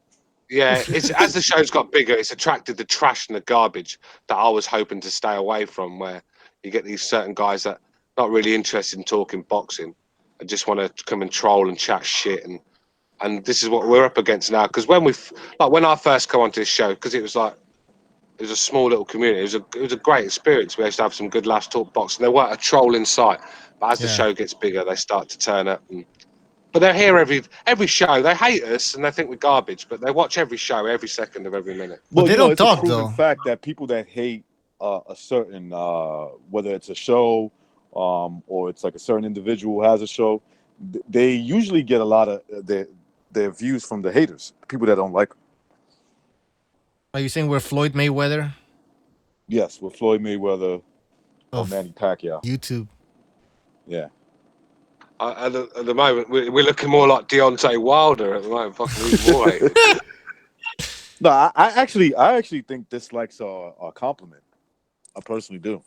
Yeah, it's as the show's got bigger, it's attracted the trash and the garbage that I was hoping to stay away from, where you get these certain guys that not really interested in talking boxing and just want to come and troll and chat shit, and this is what we're up against now. Because when I first come onto this show, because it was a small little community, it was a great experience. We used to have some good laughs, talk boxing. There weren't a troll in sight, but as the show gets bigger, they start to turn up. But they're here every show. They hate us and they think we're garbage, but they watch every show, every second of every minute. But they don't talk, it's a proven though. fact that people that hate a certain, whether it's a show or it's like a certain individual who has a show, they usually get a lot of their views from the haters, people that don't like them. Are you saying we're Floyd Mayweather? Yes, with Floyd Mayweather or Manny Pacquiao. YouTube. Yeah. At the moment, we're looking more like Deontay Wilder at the moment. Fucking more hate. No, I actually think dislikes are a compliment. I personally do.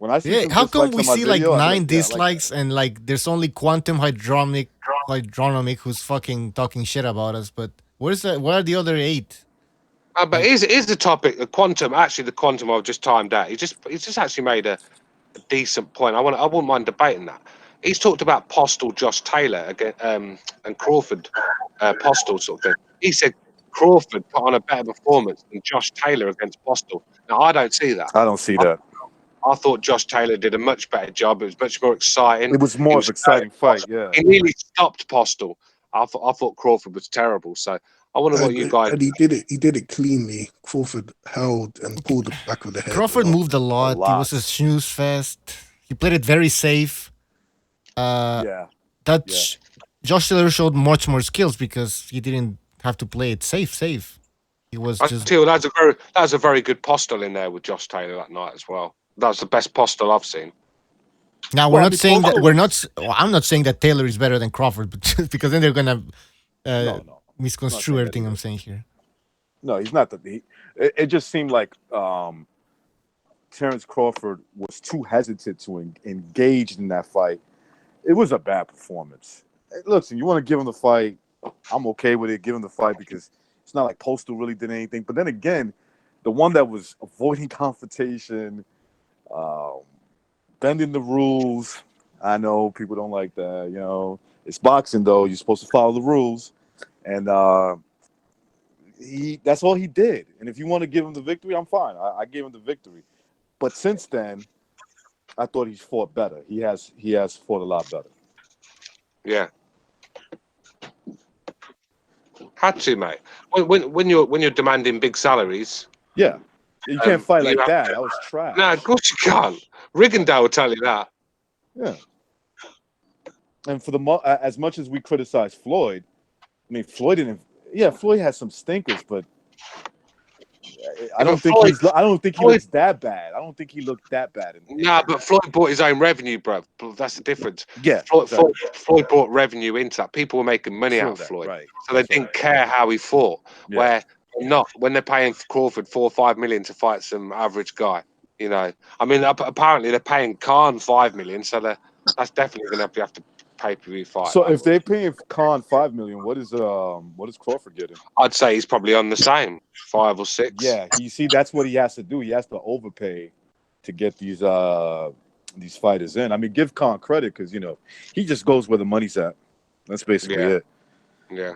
When I see Yeah, some how come dislikes we on my see like video, I 9 like that. dislikes and like there's only Quantum Hydronomic who's fucking talking shit about us? But where are the other 8? But here's the topic. The quantum. Actually, the quantum I've just timed out. He's just actually made a decent point. I wouldn't mind debating that. He's talked about Postal, Josh Taylor again, and Crawford, Postal sort of thing. He said Crawford put on a better performance than Josh Taylor against Postal. Now I don't see that. I don't see that. I thought Josh Taylor did a much better job. It was much more exciting. It was more of an exciting fight. Yeah. He nearly stopped Postal. I thought Crawford was terrible. So I wonder what you guys. And he did it. He did it cleanly. Crawford held and pulled the back of the head. Crawford moved a lot. He lot. was a snooze fest. He played it very safe. Yeah. Josh Taylor showed much more skills because he didn't have to play it safe. He was I just. feel that was a very good Postal in there with Josh Taylor that night as well. That's the best Postal I've seen. Now Well, we're I not mean, saying that Postal we're not. Well, I'm not saying that Taylor is better than Crawford, but just because then they're gonna No. misconstrue that everything either. I'm saying here. No, he's not it just seemed like Terrence Crawford was too hesitant to engage in that fight. It was a bad performance. Listen, you want to give him the fight, I'm okay with it. Give him the fight because it's not like Postal really did anything. But then again, the one that was avoiding confrontation, bending the rules. I know people don't like that. You know, it's boxing though. You're supposed to follow the rules, and that's all he did. And if you want to give him the victory, I'm fine. I gave him the victory. But since then, I thought he's fought better. He has fought a lot better. Yeah. Had to, mate. When you're demanding big salaries. Yeah. You can't fight like have that. to- That was trash. No, of course you can't. Riggindale will tell you that. Yeah. And for as much as we criticize Floyd, I mean, Floyd didn't. Yeah, Floyd has some stinkers, but I don't think he looks that bad. I don't think he looked that bad. But Floyd bought his own revenue, bro. That's the difference. Yeah, Floyd bought revenue into that. People were making money out of Floyd, right. so they didn't care how he fought. Yeah. When they're paying Crawford $4 or $5 million to fight some average guy. You know, I mean, apparently they're paying Khan $5 million, so that's definitely going to have to pay-per-view fight. So if they're paying Khan $5 million, what is Crawford getting? I'd say he's probably on the same 5 or 6. Yeah, you see, that's what he has to do. He has to overpay to get these fighters in. I mean, give Khan credit because he just goes where the money's at. That's basically it. Yeah.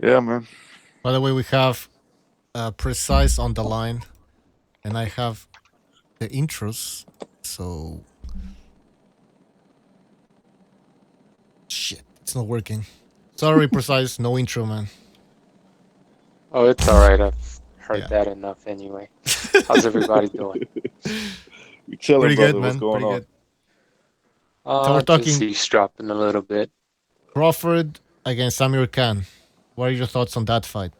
Yeah, man. By the way, we have Precise on the line, and I have the intros. So shit, it's not working. Sorry, Precise, no intro, man. Oh, it's all right. I've heard that enough anyway. How's everybody doing? We chilling, Pretty brother. good, What's man. going Pretty on? good. So we're talking just eavesdropping a little bit. Crawford against Samir Khan. What are your thoughts on that fight?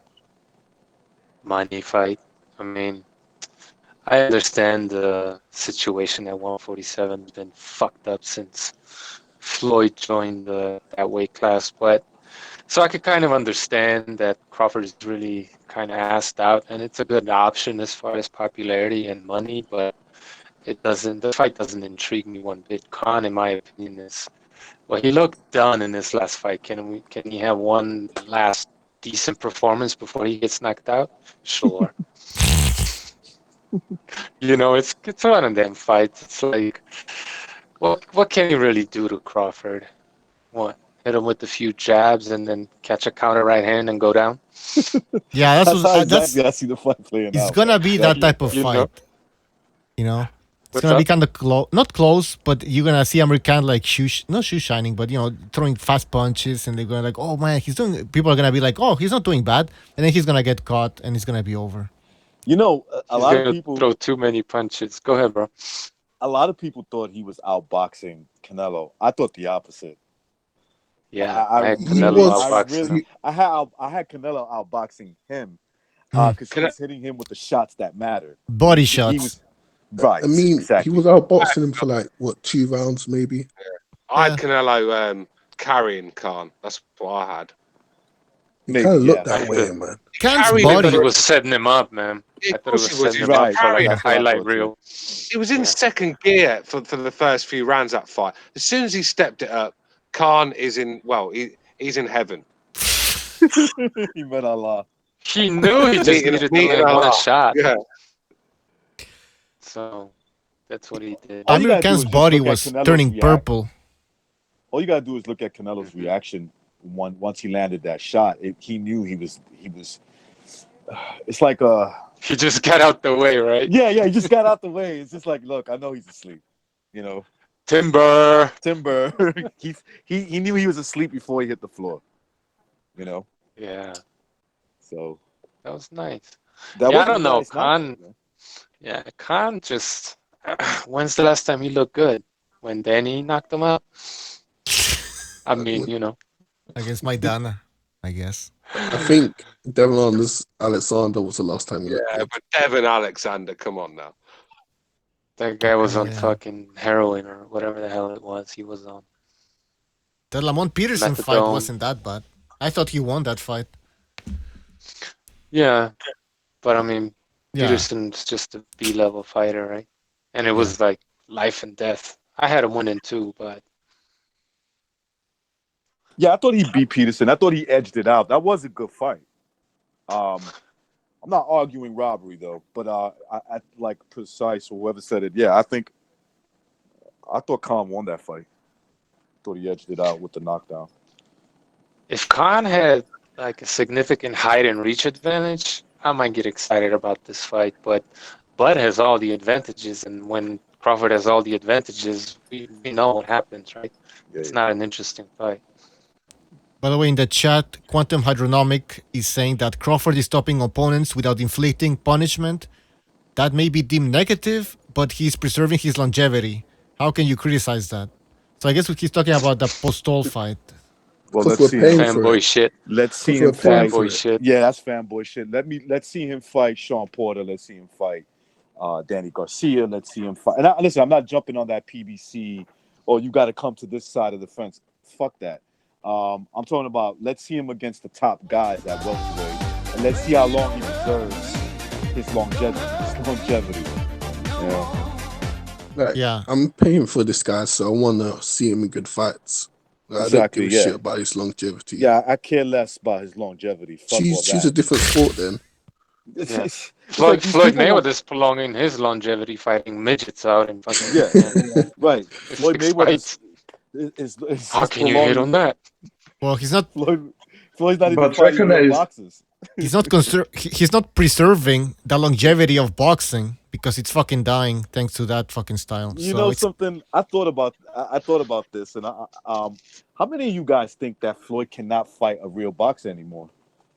Money fight. I mean, I understand the situation at 147 has been fucked up since Floyd joined that weight class, but so I could kind of understand that Crawford is really kind of asked out, and it's a good option as far as popularity and money, but the fight doesn't intrigue me one bit. Khan, in my opinion, he looked done in this last fight. Can he have one last decent performance before he gets knocked out? Sure. It's one of them fights. It's like, what can he really do to Crawford? What? Hit him with a few jabs and then catch a counter right hand and go down? Yeah, that's exactly I see the fight playing out. It's gonna be that type of fight. It's gonna be kind of not close, but you're gonna see American like not shoe shining, but throwing fast punches, and they're going like, oh man, people are gonna be like, oh, he's not doing bad, and then he's gonna get caught and it's gonna be over. A lot of people throw too many punches. Go ahead, bro. A lot of people thought he was outboxing Canelo. I thought the opposite. Yeah, I had Canelo outboxing him because he was hitting him with the shots that mattered. Body shots. Right. I mean, exactly. He was outboxing him for 2 rounds, maybe. I had Canelo carrying Khan. That's what I had. It kind of looked yeah. that way, man. Khan's Harry I thought body. he was setting him up, man. Yeah, I of thought he course was he was. setting He him was up Right, for like right. a That's what I highlight thought, too. reel. He was in Yeah. second gear for the first few rounds of that fight. As soon as he stepped it up, Khan is in. Well, he's in heaven. He met Allah. He knew he just needed to Meeting land one Allah. shot, Yeah. so that's what he did. All you Amir gotta do Khan's is just body look at was Canelo's turning react. purple. All you gotta do is look at Canelo's Mhm. reaction once he landed that shot. He knew he was. It's like He just got out the way, right? yeah. He just got out the way. It's just like, look, I know he's asleep. You know, Timber. Timber. he knew he was asleep before he hit the floor. You know, Yeah, so that was nice. that Yeah, I was a don't know. nice knockout, Khan. man. Yeah, Khan just. When's the last time he looked good? When Danny knocked him out? I mean, you know. Against Maidana, I guess. I think Devon Alexander was the last time he looked Yeah, good. but Devin Alexander, come on now. That guy was on Yeah. fucking heroin or whatever the hell it was he was on. The Lamont Peterson fight Methadone. wasn't that bad. I thought he won that fight. Yeah, but I mean, Yeah. Peterson's just a B-level fighter, right? And it was like life and death. I had him winning too, but Yeah, I thought he beat Peterson. I thought he edged it out. That was a good fight. I'm not arguing robbery though, but I like Precise or whoever said it. Yeah, I thought Khan won that fight. Thought he edged it out with the knockdown. if Khan had like a significant height and reach advantage, I might get excited about this fight. But Bud has all the advantages, and when Crawford has all the advantages, we know what happens, right? Yeah, It's not an interesting fight. By the way, in the chat, Quantum Hydronomic is saying that Crawford is stopping opponents without inflicting punishment. That may be deemed negative, but he's preserving his longevity. How can you criticize that? So I guess he's talking about the Postol fight. Well, Because let's we're see. paying for Fanboy it. shit. Let's see Because him we're paying fight. for Fanboy it. shit. Yeah, that's fanboy shit. Let's see him fight Sean Porter. Let's see him fight Danny Garcia. Let's see him fight. And listen, I'm not jumping on that PBC. Or you got to come to this side of the fence. Fuck that. I'm talking about let's see him against the top guys at welterweight, and let's see how long he preserves his longevity. Yeah. Like, Yeah. I'm paying for this guy, so I want to see him in good fights. Like, Exactly, I don't give a yeah. shit about his longevity. Yeah, I care less about his longevity. Fuck all Choose that. a different sport then. It's, Yeah. it's Floyd, like these Floyd people will- Mayweather's prolonging his longevity fighting midgets out in fucking Yeah. Right. Floyd 6 Mayweather fights. is How can you hit on that? Well, he's not Floyd's not even But fighting real recognize- boxers. he's not preserving the longevity of boxing because it's fucking dying thanks to that fucking style. You So know it's, something? I thought about this, and how many of you guys think that Floyd cannot fight a real boxer anymore?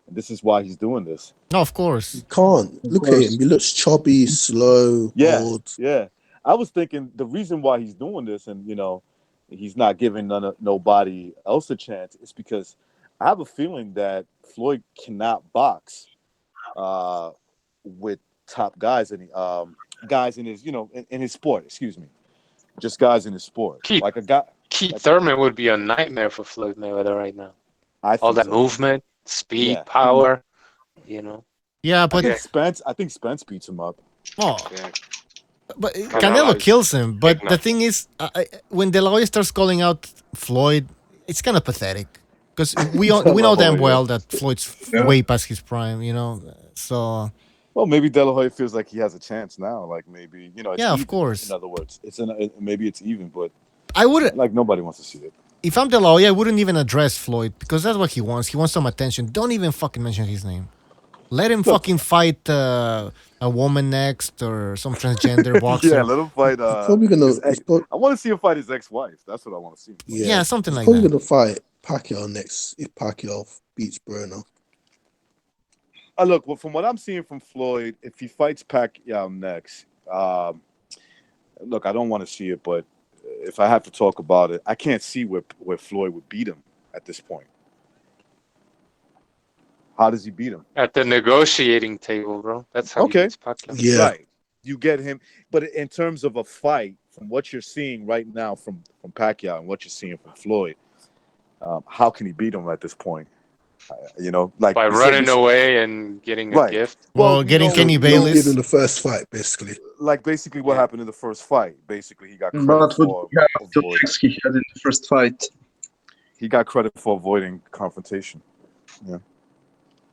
And this is why he's doing this. no, of course. You can't. Look at him. He looks chubby, slow, Yeah, old. yeah. I was thinking the reason why he's doing this, and he's not giving nobody else a chance, is because I have a feeling that Floyd cannot box with top guys and guys in his in his sport. Excuse me, just guys in his sport. Keith. Like a guy. Keith Thurman would be a nightmare for Floyd Mayweather right now. I think All that so. movement, speed, Yeah. power, you know. Yeah, I but think Spence beats him up. oh, Yeah. but Canelo Canelo is kills him. But big the enough. thing is, when De La Hoya starts calling out Floyd, it's kind of pathetic because we know damn Hoya. well that Floyd's way past his prime. So Well, maybe De La Hoya feels like he has a chance now. Like maybe it's Yeah, of even, course. In other words, maybe it's even, but I wouldn't. like nobody wants to see it. If I'm De La Hoya, I wouldn't even address Floyd because that's what he wants. He wants some attention. Don't even fucking mention his name. Let him fucking fight a woman next or some transgender boxer. Yeah, let him fight. He's probably gonna. I want to see him fight his ex-wife. That's what I want to see. Yeah, something he's like probably that. gonna fight Pacquiao next if Pacquiao beats Bruno. Look, well, from what I'm seeing from Floyd, if he fights Pacquiao next, look, I don't want to see it, but if I have to talk about it, I can't see where Floyd would beat him at this point. How does he beat him? At the negotiating table, bro. That's how Okay. he beats Pacquiao. Yeah. Right. You get him, but in terms of a fight, from what you're seeing right now from Pacquiao and what you're seeing from Floyd, how can he beat him at this point? You know, like By you said, running away and getting a Right. gift. Well, you getting know, Kenny He Bayless. did in the first fight, basically. like basically what Yeah. happened in the first fight. Basically, he got credit But would for you have the avoiding. legs he had in the first fight? He got credit for avoiding confrontation.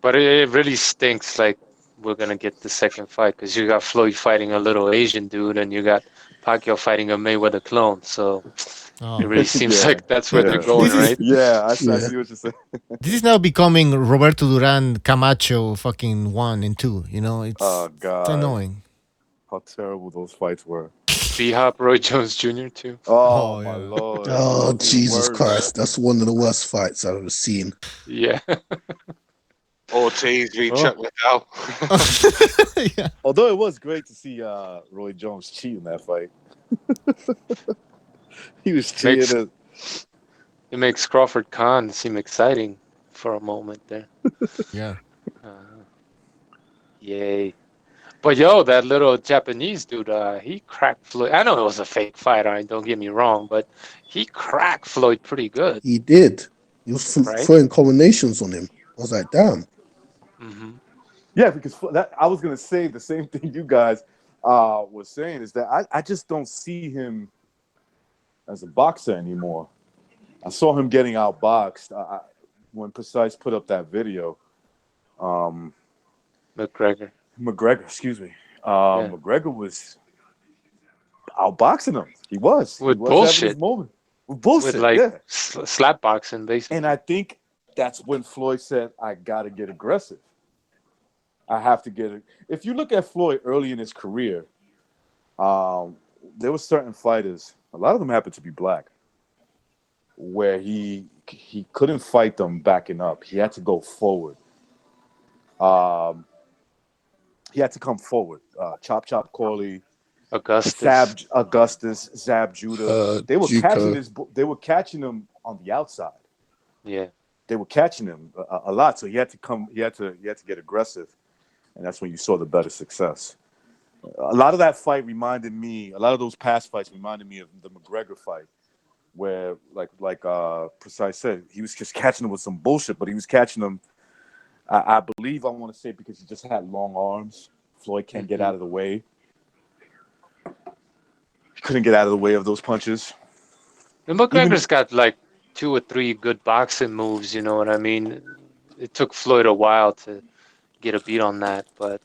But it really stinks like we're going to get the second fight because you got Floyd fighting a little Asian dude and you got Pacquiao fighting a Mayweather clone. So Oh. it really seems Yeah. like that's where Yeah. they're going, This is- right? Yeah, I Yeah. see what you're saying. This is now becoming Roberto Duran Camacho fucking 1 and 2. You know, it's, Oh it's God, annoying. how terrible those fights were. B-Hop Roy Jones Jr. too. Oh, Oh, my yeah. lord. Oh, Those Jesus were- Christ. That's one of the worst fights I've ever seen. Yeah. Ortiz v. Oh. Chuck Liddell. Yeah. Although it was great to see Roy Jones cheat in that fight. He was Makes- cheating. It makes Crawford Khan seem exciting for a moment there. Yeah. Yay. But yo, that little Japanese dude, he cracked Floyd. I know it was a fake fight, don't get me wrong, but he cracked Floyd pretty good. He did. He was Right. throwing combinations on him. I was like, damn. Mm-hmm. Yeah, because that I was gonna say the same thing you guys were saying is that I just don't see him as a boxer anymore. I saw him getting outboxed when Precise put up that video. McGregor, excuse me. McGregor was outboxing him. He was. With He was bullshit. having his moment. With bullshit, With like yeah. slap boxing, basically. And I think that's when Floyd said, I got to get aggressive. I have to get it. If you look at Floyd early in his career, there were certain fighters, a lot of them happened to be black, where he couldn't fight them backing up. He had to go forward. He had to come forward. Chop Corley, Augustus. Zab Judah. They were Juco. They were catching him on the outside. Yeah. They were catching him a lot, so he had to come. He had to get aggressive, and that's when you saw the better success. A lot of that fight reminded me. A lot of those past fights reminded me of the McGregor fight, where like Precise said, he was just catching him with some bullshit, but he was catching him. I believe I want to say because he just had long arms. Floyd can't get out of the way. He couldn't get out of the way of those punches. And McGregor's got like 2 or 3 good boxing moves, you know what I mean? It took Floyd a while to get a beat on that, but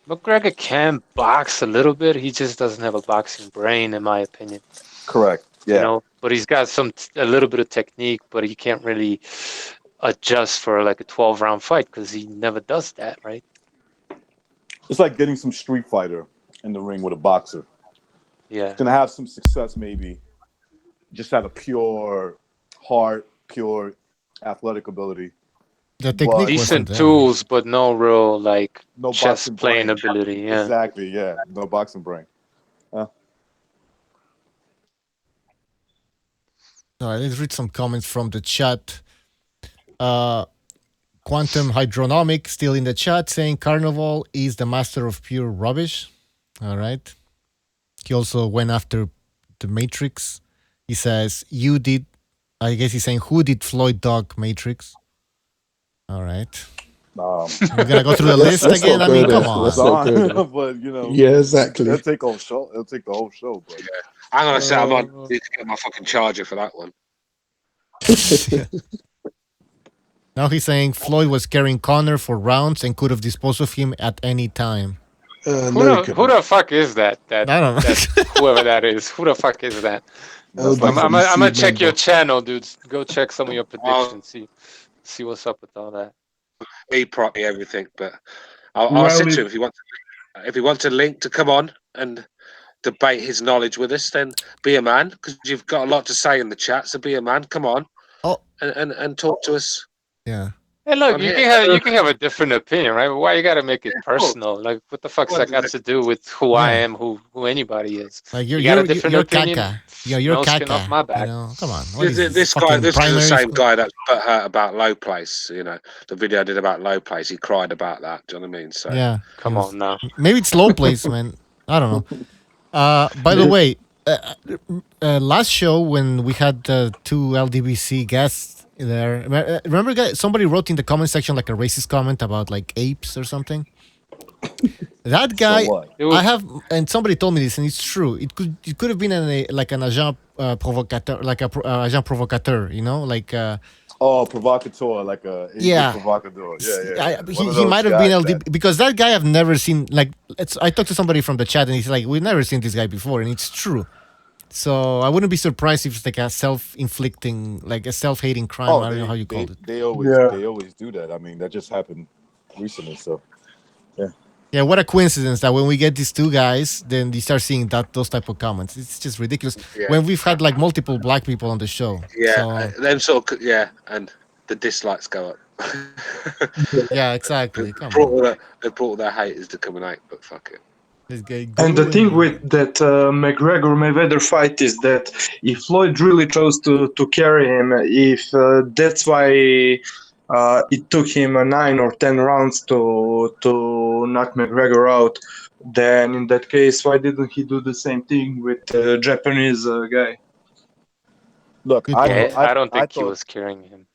McGregor can box a little bit. He just doesn't have a boxing brain, in my opinion. Correct. Yeah. You know, but he's got a little bit of technique, but he can't really adjust for like a 12-round fight because he never does that, right? It's like getting some street fighter in the ring with a boxer. Yeah. Gonna have some success, maybe. Just have a pure heart, pure athletic ability. The technique Decent wasn't there. tools, but no real like No chess boxing playing brain. ability. Yeah. Exactly. Yeah. No boxing brain. All right, let's read some comments from the chat. Quantum Hydronomic still in the chat saying Carneval is the master of pure rubbish. All right. He also went after the Matrix. He says, you did, I guess he's saying, who did Floyd dog Matrix? All right. We're going to go through the list let's again? not I mean, go come there. on. Let's not go there. But you know, Yeah, exactly. It'll take the whole show. But Hang on a sec, I might need to get my fucking charger for that one. Now he's saying Floyd was carrying Connor for rounds and could have disposed of him at any time. No, he Who the fuck is that? I don't know. Whoever that is. Who the fuck is that? couldn't. I'm gonna check your member. channel, dudes. Go check some of your predictions. See what's up with all that. He prop me everything, but I'll say to him if he wants a link to come on and debate his knowledge with us, then be a man because you've got a lot to say in the chat. So be a man. Come on, and talk to us. Yeah. Hey, look, I'm you here. can have a different opinion, right? But why you gotta make it personal? Like, what the fuck's that got to do with who I am, who anybody is? Like You got a different opinion? caca. You're No skin caca. off my back. You know? Come on. What is This guy, fucking this is the primary same school? guy that's hurt about low place. You know, the video I did about low place. He cried about that. Do you know what I mean? So Yeah. Come on now. Maybe it's low place, man. I don't know. By the way, last show when we had 2 LDBC guests, there. Remember, guys, somebody wrote in the comment section like a racist comment about like apes or something. That guy, So what? It was, I have, and somebody told me this, and it's true. It could have been like an agent provocateur, like a agent provocateur, you know, like Oh, provocateur, like a Asian yeah. provocateur. Yeah. One He of he those might have been guys LD because that guy I've never seen. Like, I talked to somebody from the chat, and he's like, "We've never seen this guy before," and it's true. So I wouldn't be surprised if it's like a self-inflicting, like a self-hating crime. Oh, I don't know how you called it. they always do that. I mean, that just happened recently. So Yeah, what a coincidence that when we get these two guys, then you start seeing those type of comments. It's just ridiculous. Yeah. When we've had like multiple black people on the show. Yeah, So, them sort of, yeah, and the dislikes go up. yeah, exactly. Come Brought on. all their, they brought all their haters to come and hate, but fuck it. This guy And the Gillon. thing with that McGregor-Mayweather fight is that if Floyd really chose to carry him, if that's why it took him 9 or 10 rounds to knock McGregor out, then in that case, why didn't he do the same thing with the Japanese guy? look, Good I point. thought, I don't think he thought was carrying him.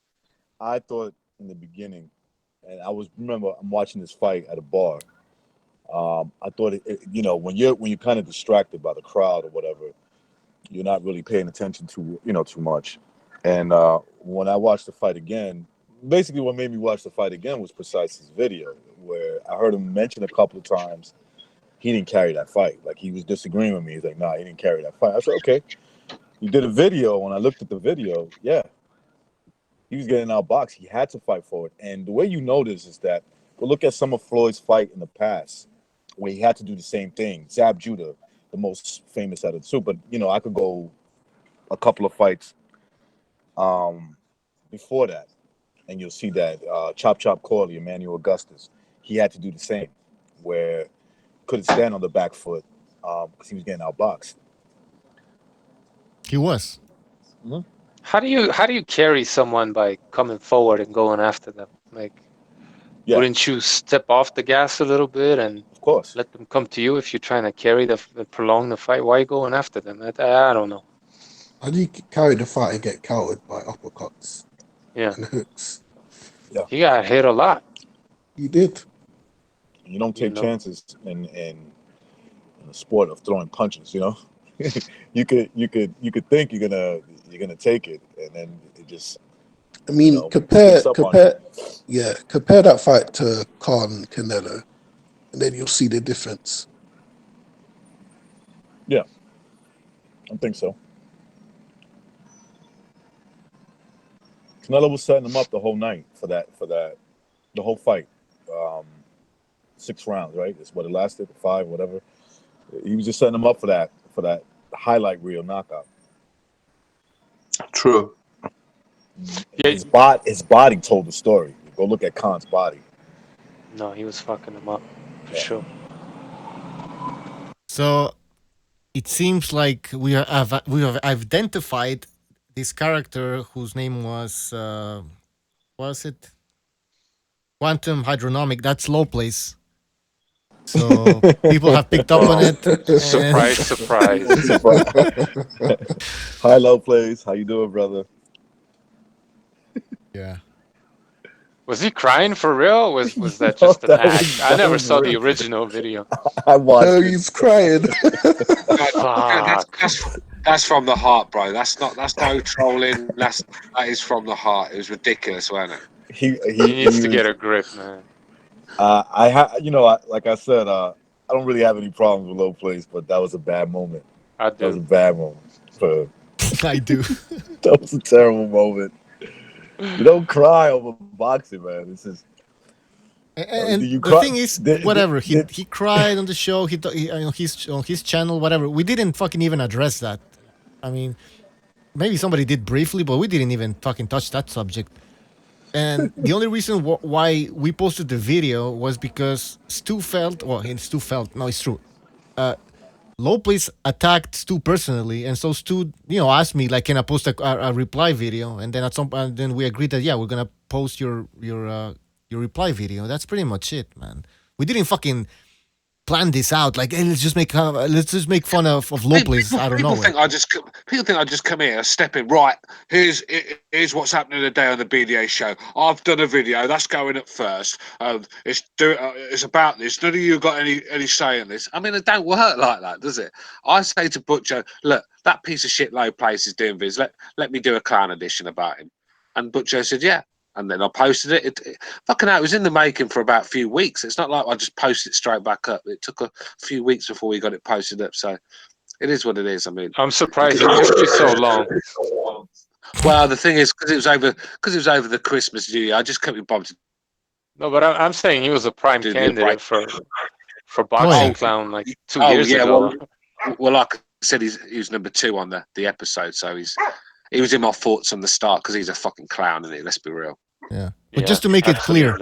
I thought in the beginning, and remember I'm watching this fight at a bar. I thought when you're kind of distracted by the crowd or whatever, you're not really paying attention to too much. And when I watched the fight again, basically what made me watch the fight again was Precise's video, where I heard him mention a couple of times he didn't carry that fight. Like, he was disagreeing with me. He's like, nah, he didn't carry that fight. I said, okay. You did a video. When I looked at the video, yeah, he was getting outboxed. He had to fight for it. And the way you know this is that, well, look at some of Floyd's fight in the past, where he had to do the same thing. Zab Judah, the most famous out of the two. But, I could go a couple of fights before that, and you'll see that Chop Chop Corley, Emmanuel Augustus, he had to do the same, where couldn't stand on the back foot because he was getting outboxed. He was. How do you carry someone by coming forward and going after them? Like, Yeah. wouldn't you step off the gas a little bit and Of course. let them come to you if you're trying to carry prolong the fight? Why are you going after them? I don't know. How do you carry the fight and get countered by uppercuts Yeah, and hooks? he got hit a lot. You did. You don't take know. chances in the sport of throwing punches. You could think you're gonna take it, and then it just. I mean, compare that fight to Khan Canelo, and then you'll see the difference. Yeah, I think so. Canelo was setting him up the whole night for that, the whole fight. 6 rounds, right? It's what it lasted, 5, whatever. He was just setting him up for that highlight reel knockout. True. Yeah. His body told the story. Go look at Khan's body. No, he was fucking him up for sure. So it seems like we have identified this character whose name was it Quantum Hydronomic. That's Low Place. So people have picked up on it. Surprise, surprise. Hi, Low Place. How you doing, brother? Yeah. Was he crying for real? Was that just an act? I never saw the real. original video. I watched Oh, it. he's crying. That's from the heart, bro. That's no trolling. That is from the heart. It was ridiculous, wasn't it? He needs to get a grip, man. Like I said, I don't really have any problems with Low Place, but that was a bad moment. I That was a do. bad moment. I do. That was a terrible moment. You don't cry over boxing, man. This is. And you the cry- thing is, whatever he cried on the show, on his channel, whatever. We didn't fucking even address that. I mean, maybe somebody did briefly, but we didn't even fucking touch that subject. And the only reason why we posted the video was because Stu felt. No, it's true. Low Place attacked Stu personally, and so Stu, asked me like, can I post a reply video? And then then we agreed that we're gonna post your reply video. That's pretty much it, man. We didn't fucking planned this out. Like, hey, let's just make fun of Lopez out of People nowhere. think I just come here, step in. Right, here's what's happening today on the BDA show. I've done a video that's going up first. It's about this. None of you got any say in this. I mean, it don't work like that, does it? I say to Butcher, look, that piece of shit low place is doing vids. Let me do a clown edition about him. And Butcher said, yeah. And then I posted it. Fucking hell, it was in the making for about a few weeks. It's not like I just posted it straight back up. It took a few weeks before we got it posted up. So it is what it is. I mean, I'm surprised it took you so long. well, the thing is, because it was over the Christmas New Year, I just couldn't be bothered. No, but I'm saying he was a prime Do the candidate break. for Boxing yeah. Clown like 2 years yeah, ago. Well, like I said, he was number 2 on the episode, so he was in my thoughts from the start because he's a fucking clown, isn't he? Let's be real. Yeah. But Yeah, just to make it clear,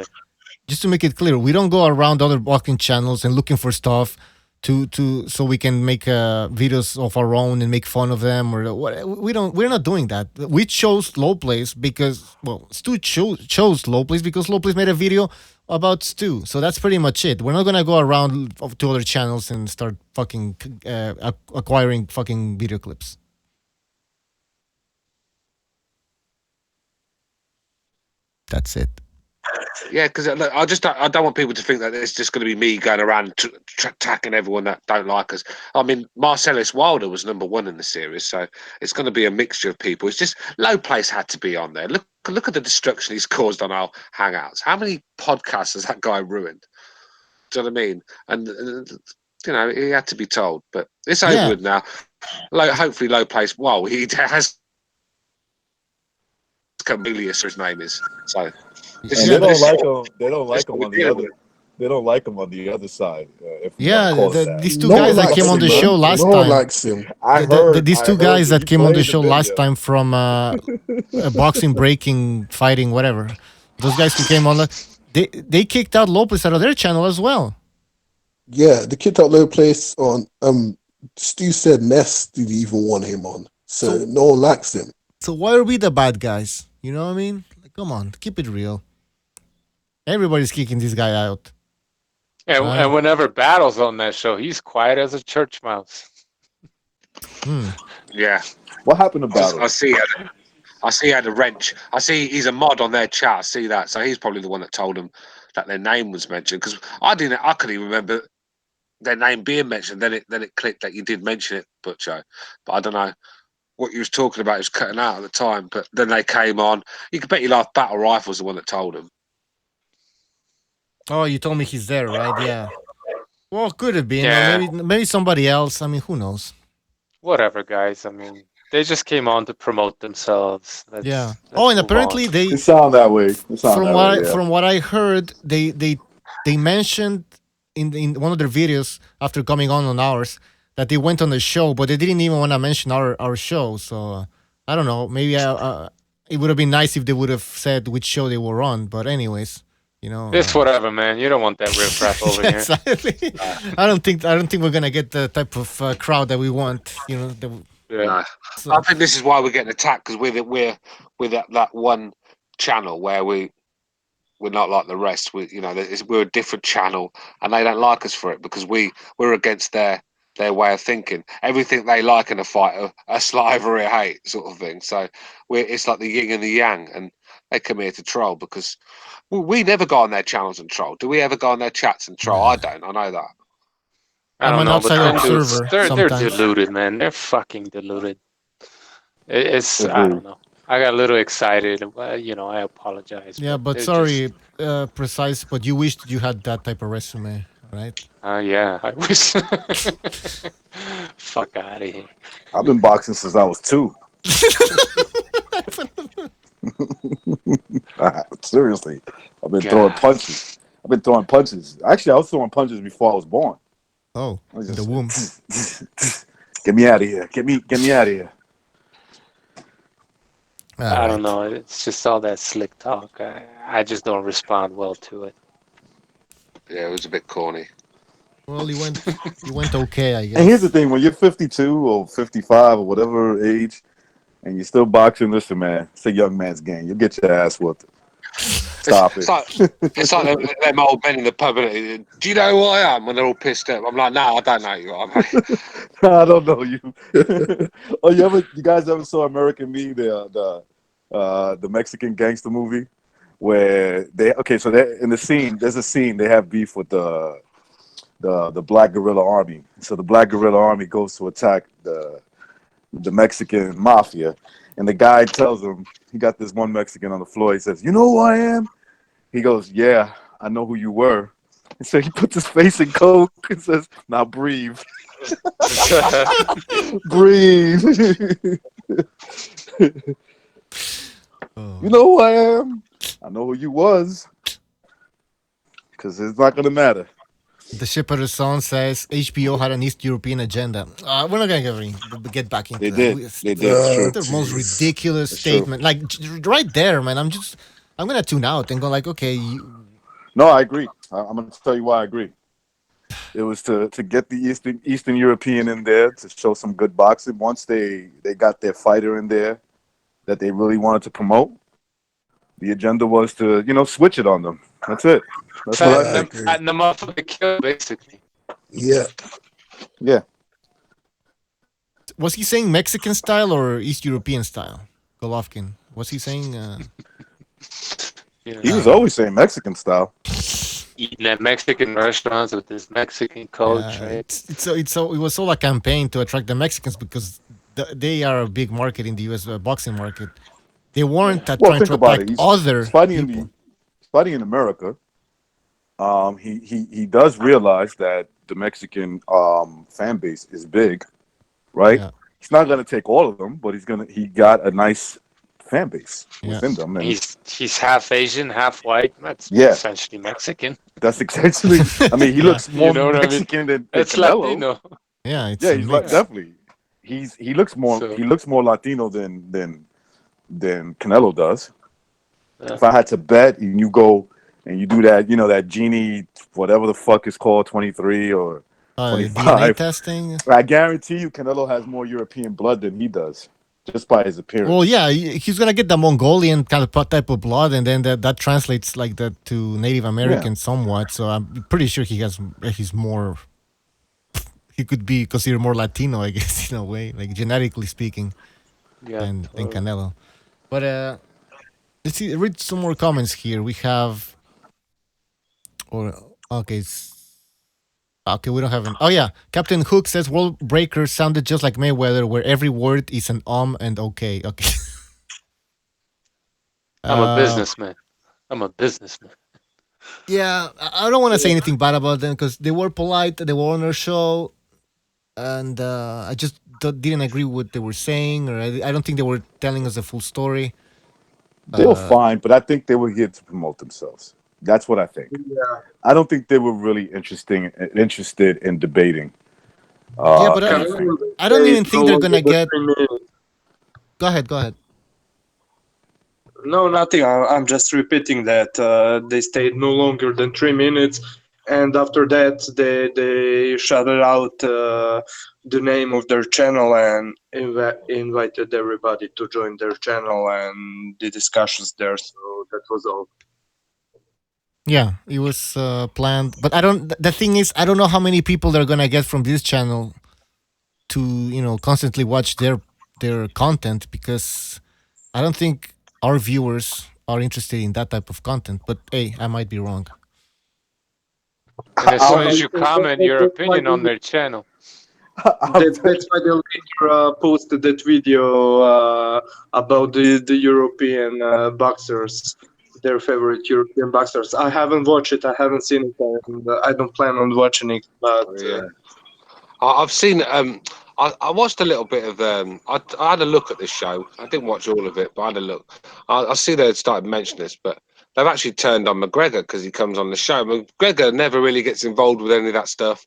absolutely. we don't go around other boxing channels and looking for stuff so we can make videos of our own and make fun of them or what. We're not doing that. We chose Low Place because Stu chose Low Place because Low Place made a video about Stu. So that's pretty much it. We're not gonna go around to other channels and start fucking acquiring fucking video clips. That's it. Yeah, because I don't want people to think that it's just going to be me going around attacking everyone that don't like us. I mean, Marcellus Wilder was number 1 in the series, so it's going to be a mixture of people. It's just Low Place had to be on there. Look at the destruction he's caused on our hangouts. How many podcasts has that guy ruined? Do you know what I mean? And he had to be told, but it's over with now. Hopefully, Low Place. Well, he has Camelius, his name is. So. And they don't like him. They don't like him on the other. They don't like him on the other side. These two guys that came on the show last time. No one likes him. These two guys that came on the show last time from boxing, breaking, fighting, whatever. Those guys who came on, they kicked out Lopez out of their channel as well. Yeah, the kicked out Low Place on. Stu said Ness didn't even want him on, so no one likes him. So why are we the bad guys? You know what I mean? Like, come on, keep it real. Everybody's kicking this guy out. And whenever Battle's on that show, he's quiet as a church mouse. Yeah. What happened to Battle? I see he had a wrench. I see he's a mod on their chat. I see that. So he's probably the one that told them that their name was mentioned. Because I couldn't even remember their name being mentioned. Then it clicked that you did mention it, Butcho. But I don't know what you was talking about. He was cutting out at the time. But then they came on. You could bet your life Battle Rifle's the one that told him. Oh, you told me he's there, right? Yeah. Well, could have been. Yeah. Or maybe somebody else. I mean, who knows? Whatever, guys. I mean, they just came on to promote themselves. Yeah. Oh, and apparently It sound that way. From what I heard, they mentioned in one of their videos after coming on ours that they went on the show, but they didn't even want to mention our show. So I don't know. Maybe it would have been nice if they would have said which show they were on. But anyways. You know, it's whatever, man. You don't want that riffraff over here. Exactly. I don't think we're gonna get the type of crowd that we want. You know. No. I think this is why we're getting attacked because we're that one channel where we're not like the rest. We're a different channel, and they don't like us for it because we're against their way of thinking. Everything they like in a fight, a slavery hate sort of thing. So it's like the yin and the yang, and they come here to troll because we never go on their channels and troll. Do we ever go on their chats and troll? I don't. I know that. I don't I'm an know, but outside observer. they're deluded, man. They're fucking deluded. I don't know. I got a little excited. I apologize. Yeah, but sorry, Precise, but you wished you had that type of resume, right? Yeah, I wish. Fuck out of here. I've been boxing since I was 2. Seriously, I've been throwing punches. Actually, I was throwing punches before I was born. Oh, the womb. Get me out of here. Get me out of here. I don't know. It's just all that slick talk. I just don't respond well to it. Yeah, it was a bit corny. Well, you went okay, I guess. And here's the thing: when you're 52 or 55 or whatever age, and you're still boxing, listen, man, it's a young man's game. You'll get your ass whooped. Stop it. It's like them old men in the pub. Innit? Do you know who I am? When they're all pissed up, I'm like, no, I don't know you. I don't know you. Oh, you guys ever saw American Me, the Mexican gangster movie, where so they're in the scene. There's a scene they have beef with the Black Guerrilla Army. So the Black Guerrilla Army goes to attack the Mexican mafia, and the guy tells him, he got this one Mexican on the floor. He says, "You know who I am?" He goes, "Yeah, I know who you were." And so he puts his face in coke and says, "Now breathe." Breathe. You know who I am? I know who you was. Because it's not going to matter. The ship of the sun says HBO had an East European agenda. We're not going to get back into They that. did. They did. It's true. The most ridiculous It's statement. true. Like, right there, man. I'm going to tune out and go like, okay. No, I agree. I'm going to tell you why I agree. It was to get the Eastern European in there to show some good boxing. Once they got their fighter in there that they really wanted to promote, the agenda was to, switch it on them. That's it. That's what I think. And the motherfucker kill, basically. Yeah. Yeah. Was he saying Mexican style or East European style? Golovkin. Was he saying? He was always saying Mexican style. Eating at Mexican restaurants with this Mexican coach, right? It was all a campaign to attract the Mexicans because they are a big market in the U.S. Boxing market. They weren't trying to attract other people. He's fighting in America. He does realize that the Mexican fan base is big, right? Yeah. He's not going to take all of them, but he got a nice fan base within them. And he's half Asian, half white. That's essentially Mexican. That's essentially. I mean, he looks more Mexican than Canelo. Latino. Yeah, he's definitely. He looks more Latino than Canelo does. Yeah. If I had to bet, and you go and you do that, that Genie, whatever the fuck is called, 23 or 25 DNA testing. I guarantee you, Canelo has more European blood than he does, just by his appearance. Well, yeah, he's gonna get the Mongolian kind of type of blood, and then that translates like that to Native American somewhat. So I'm pretty sure he's more. He could be considered more Latino, I guess, in a way, like genetically speaking, than Canelo. But let's see. Read some more comments here. We have, we don't have an. Oh yeah, Captain Hook says World Breaker sounded just like Mayweather, where every word is an and okay. I'm a businessman. Yeah, I don't want to say anything bad about them because they were polite. They were on our show, and I just didn't agree with what they were saying, or I don't think they were telling us the full story. They were fine, but I think they were here to promote themselves. That's what I think. Yeah. I don't think they were really interested in debating. But I don't even think they're gonna get. Go ahead. No, nothing. I'm just repeating that they stayed no longer than 3 minutes, and after that they shouted out the name of their channel and invited everybody to join their channel and the discussions there. So that was all. Yeah, it was planned, but the thing is, I don't know how many people they're gonna get from this channel to constantly watch their content, because I don't think our viewers are interested in that type of content. But hey, I might be wrong. And as soon as you comment your opinion on their channel, that's why they later posted that video about the European boxers. Their favorite European boxers. I haven't watched it. I haven't seen it, and I don't plan on watching it. But I've seen. I watched a little bit of. I had a look at this show. I didn't watch all of it, but I had a look. I see they started mentioning this, but they've actually turned on McGregor because he comes on the show. McGregor never really gets involved with any of that stuff.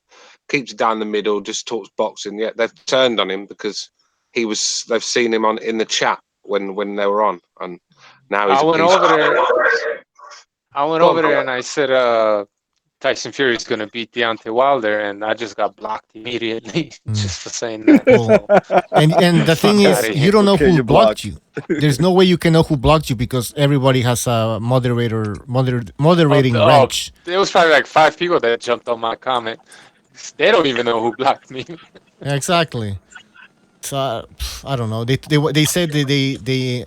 Keeps it down the middle, just talks boxing. Yet they've turned on him because they've seen him in the chat when they were on, and now he's I went over there and I said, Tyson Fury is gonna beat Deontay Wilder, and I just got blocked immediately Mm. just for saying that. Well, and the thing Fuck is, outta you here. don't know Okay, who you're blocked blocked. you. There's no way you can know who blocked you because everybody has a moderating Oh, wrench. there was probably like 5 people that jumped on my comment. They don't even know who blocked me. Yeah, exactly. So I don't know. They said they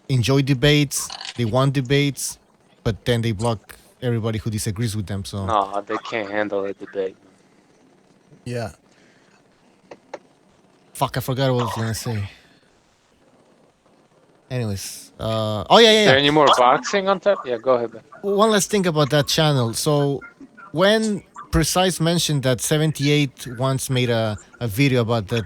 enjoy debates. They want debates, but then they block everybody who disagrees with them. So No, they can't handle a debate. yeah. Fuck, I forgot what I was gonna say. Anyways, oh yeah, Is there yeah, any more boxing on top? Yeah, go ahead. Man. one last thing about that channel. So when Precise mentioned that 78 once made a video about the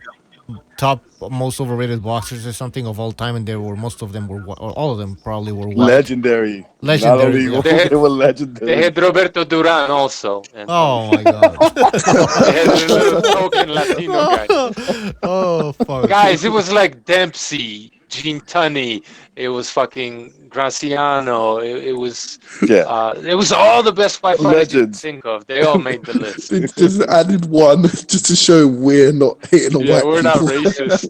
top most overrated boxers or something of all time, and there were most of them were or all of them probably were white. Legendary. Not Legendary, only yeah. they were They legendary. had Roberto Duran also. And Oh my god. they had a little token Latino guy. Oh fuck. Guys, it was like Dempsey, Gene Tunney, it was fucking Graciano, Yeah. it was all the best fight fighters you could Legends. think of. They all made the list. They just added one just to show we're not hating on Yeah, white we're not people. racist.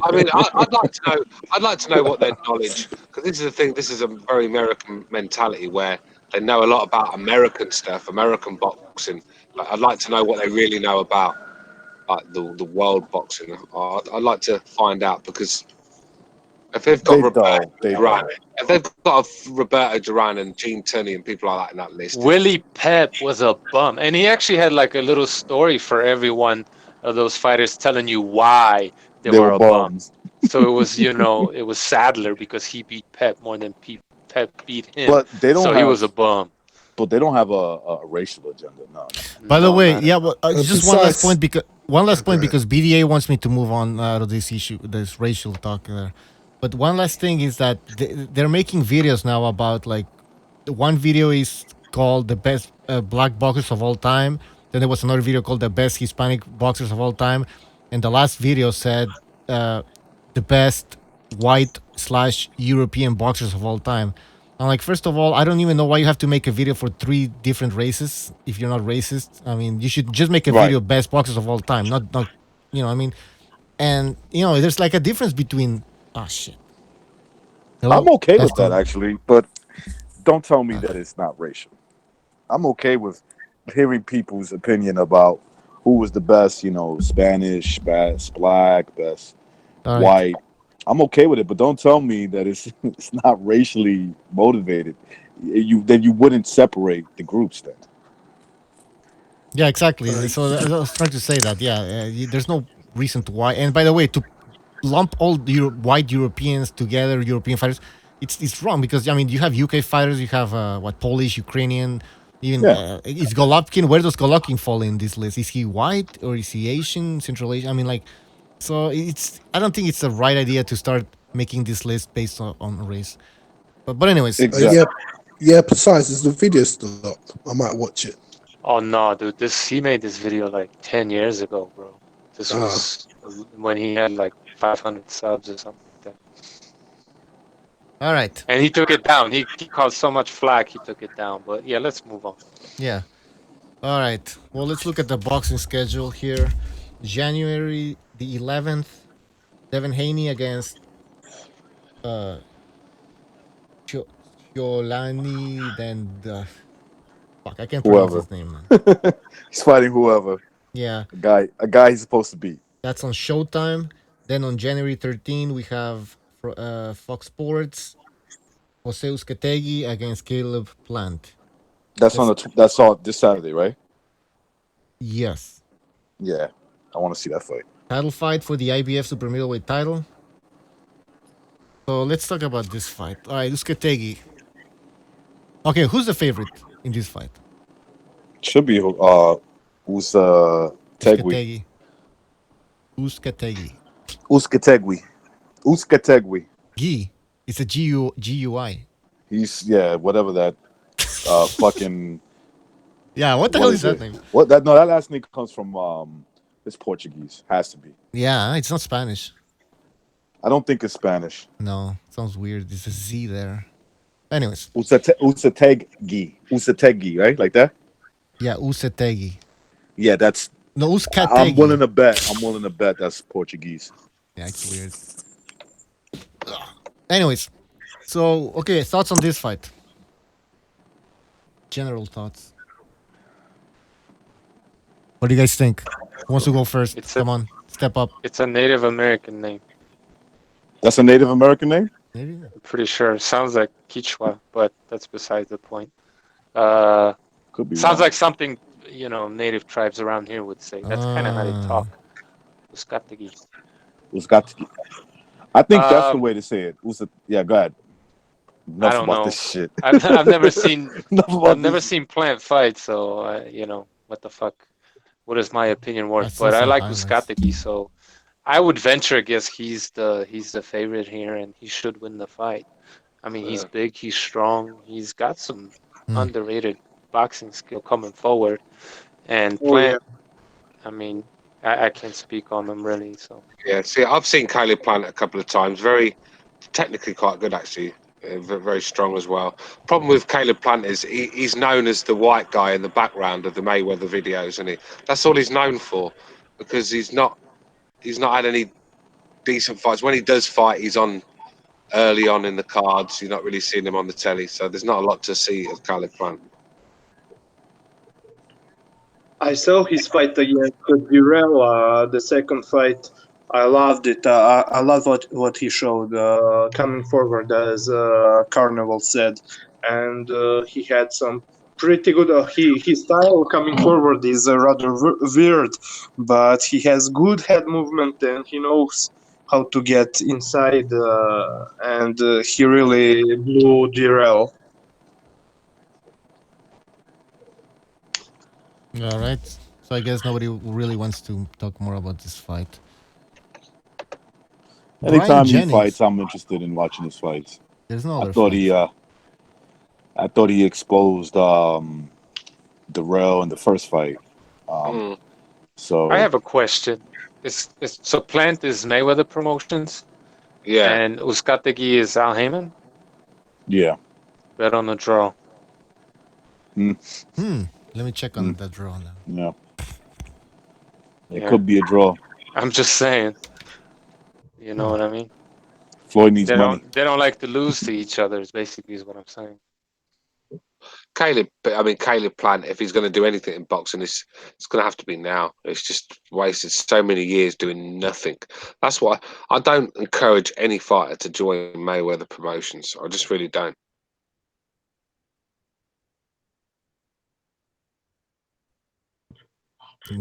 I mean, I'd like to know. I'd like to know what their knowledge, because this is the thing. This is a very American mentality where they know a lot about American stuff, American boxing. Like, I'd like to know what they really know about like the world boxing. I'd like to find out because if they've got They Roberto don't. They Duran, don't. if they've got Roberto Duran and Gene Tunney and people like that in that list, Willie Pep was a bum, and he actually had like a little story for every one of those fighters telling you why they They were were a bum. bums. So it was, it was Sadler because he beat Pep more than Pep beat him. But they don't So have. he was a bum. But they don't have a racial agenda. No. By the No, way, not yeah, at all. well, just one last Precise. point Okay. because BDA wants me to move on out of this issue, this racial talk there. But one last thing is that they're making videos now about like one video is called the best black boxers of all time. Then there was another video called the best Hispanic boxers of all time, and the last video said the best white/European boxers of all time. I'm like, first of all, I don't even know why you have to make a video for 3 different races if you're not racist. I mean, you should just make a Right. video best boxers of all time, not I mean, and there's like a difference between shit. Hello? I'm okay with Testing. that actually, but don't tell me that it's not racial. I'm okay with hearing people's opinion about who was the best, Spanish, best black, best All right. white. I'm okay with it, but don't tell me that it's not racially motivated. Then you wouldn't separate the groups then. Yeah, exactly. So I was trying to say that. Yeah, there's no reason to why. And by the way, to lump all the white Europeans together, European fighters, it's wrong because I mean you have UK fighters, you have Polish, Ukrainian, even Yeah. is Golovkin. Where does Golovkin fall in this list? Is he white or is he Asian, Central Asian? I mean, like, so I don't think it's the right idea to start making this list based on race. But anyways, Exactly. Yeah, Precise. Is the video still up? I might watch it. Oh no, dude! He made this video like 10 years ago, bro. This was when he had like 500 subs or something like that. all right. And he took it down. He caused so much flack, he took it down. But yeah, let's move on. Yeah. All right. Well, let's look at the boxing schedule here. January the 11th, Devin Haney against Chiolani. Then fuck, I can't pronounce Whoever. his name, man. He's fighting whoever. Yeah, A guy he's supposed to beat. that's on Showtime. Then on January 13th, we have Fox Sports, Jose Uzcategui against Caleb Plant. That's on this Saturday, right? Yes. Yeah. I want to see that fight. Title fight for the IBF super middleweight title. So let's talk about this fight. All right, Uzcategui. Okay, who's the favorite in this fight? Should be Tegui. Uzcategui. Uzcategui. Gi. It's a GUI. He's whatever that fucking Yeah, what the hell is that name? that last name comes from it's Portuguese. Has to be. Yeah, it's not Spanish. I don't think it's Spanish. No, sounds weird. There's a Z there. Anyways. Uzcategui, right? Like that? Yeah, Usetegi. Yeah, that's. No, I'm Uskategi. willing to bet. I'm willing to bet that's Portuguese. Yeah, it's weird. Anyways, so okay, thoughts on this fight? General thoughts. What do you guys think? Who wants to go first? Come on, step up. It's a Native American name. That's a Native American name? Maybe. I'm pretty sure. Sounds like Quichua, but that's beside the point. Could be. Sounds wrong. like something native tribes around here would say. That's kind of how they talk. Uskategi. Uzgatski. I think that's the Um, way to say it. Yeah, go ahead. Enough I don't about know. this shit. I've never seen Enough about I've never this. seen Plant fight, so what the fuck? What is my opinion worth? saw But I some like highlights. Uskategi, so I would venture a guess he's the favorite here, and he should win the fight. I mean, he's big, he's strong, he's got some underrated boxing skill coming forward, and Plant. I mean, I can't speak on him really, so. Yeah, see, I've seen Caleb Plant a couple of times. Very technically quite good, actually. Very strong as well. Problem with Caleb Plant is he's known as the white guy in the background of the Mayweather videos, and that's all he's known for, because he's not had any decent fights. When he does fight, he's on early on in the cards. You're not really seeing him on the telly, so there's not a lot to see of Caleb Plant. I saw his fight against Burrell, the second fight. I loved it. I love what he showed coming forward, as Carneval said, and he had some pretty good. His style coming forward is rather weird, but he has good head movement and he knows how to get inside, and he really blew Burrell. All right. So I guess nobody really wants to talk more about this fight. Anytime he Jennings. fights, I'm interested in watching his fights. There's no other I thought fight. I thought he exposed Darrell in the first fight. So I have a question. So Plant is Mayweather Promotions, Yeah. and Uskategi is Al Heyman. yeah. Bet on the draw. Let me check on the draw now. Yeah. It Yeah. could be a draw. I'm just saying. You know what I mean? Floyd needs money. They don't like to lose to each other. Is basically what I'm saying. Caleb Plant, if he's going to do anything in boxing, it's going to have to be now. It's just wasted so many years doing nothing. That's why I don't encourage any fighter to join Mayweather Promotions. I just really don't.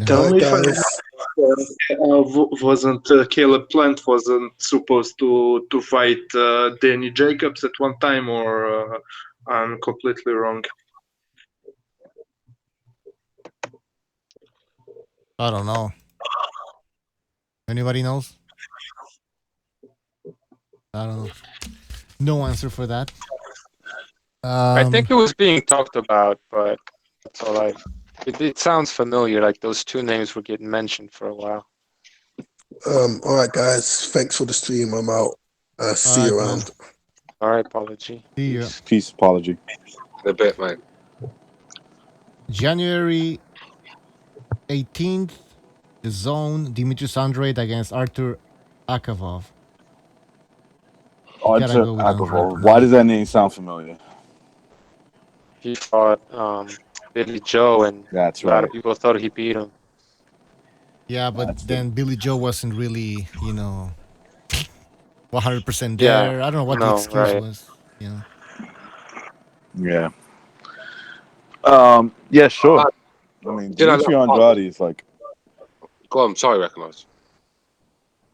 Tell me if I guys. wasn't Caleb Plant wasn't supposed to fight Danny Jacobs at one time, or I'm completely wrong. I don't know. Anybody knows? I don't know. No answer for that. I think it was being talked about, but that's all I. It sounds familiar. Like those two names were getting mentioned for a while. All right, guys. Thanks for the stream. I'm out. See you around. All right, apology. See you. Peace, apology. In a bit, mate. January 18th, The Zone, Dimitrius Andrade against Artur Akavov. Artur go with Akavov. Andrade. Why does that name sound familiar? He fought Billy Joe, and That's a lot right. of people thought he beat him. Yeah, but That's then Billy Joe wasn't really, 100% Yeah, there. I don't know what the no, excuse right. was. Yeah. Yeah, sure. I mean, Dimitri Andrade is like. Go on. Sorry, recognize.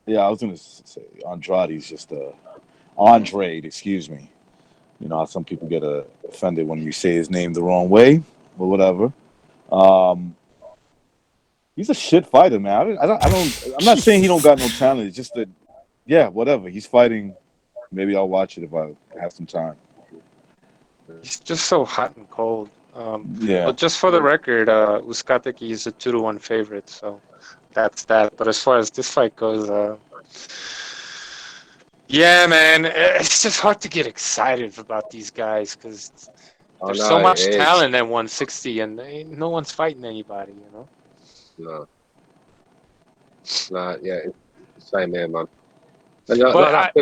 Yeah, I was gonna say Andrade's just Andrade. Excuse me. You know how some people get offended when you say his name the wrong way, but whatever. He's a shit fighter, man. I'm not saying he don't got no talent. It's just that, yeah, whatever. He's fighting. Maybe I'll watch it if I have some time. He's just so hot and cold. Yeah. But just for the record, Uskategi is a 2-1 favorite, so that's that. But as far as this fight goes, yeah, man, it's just hard to get excited about these guys because I There's so know, much it is. talent at 160, and no one's fighting anybody, you know? No. No, yeah, same here, man. And But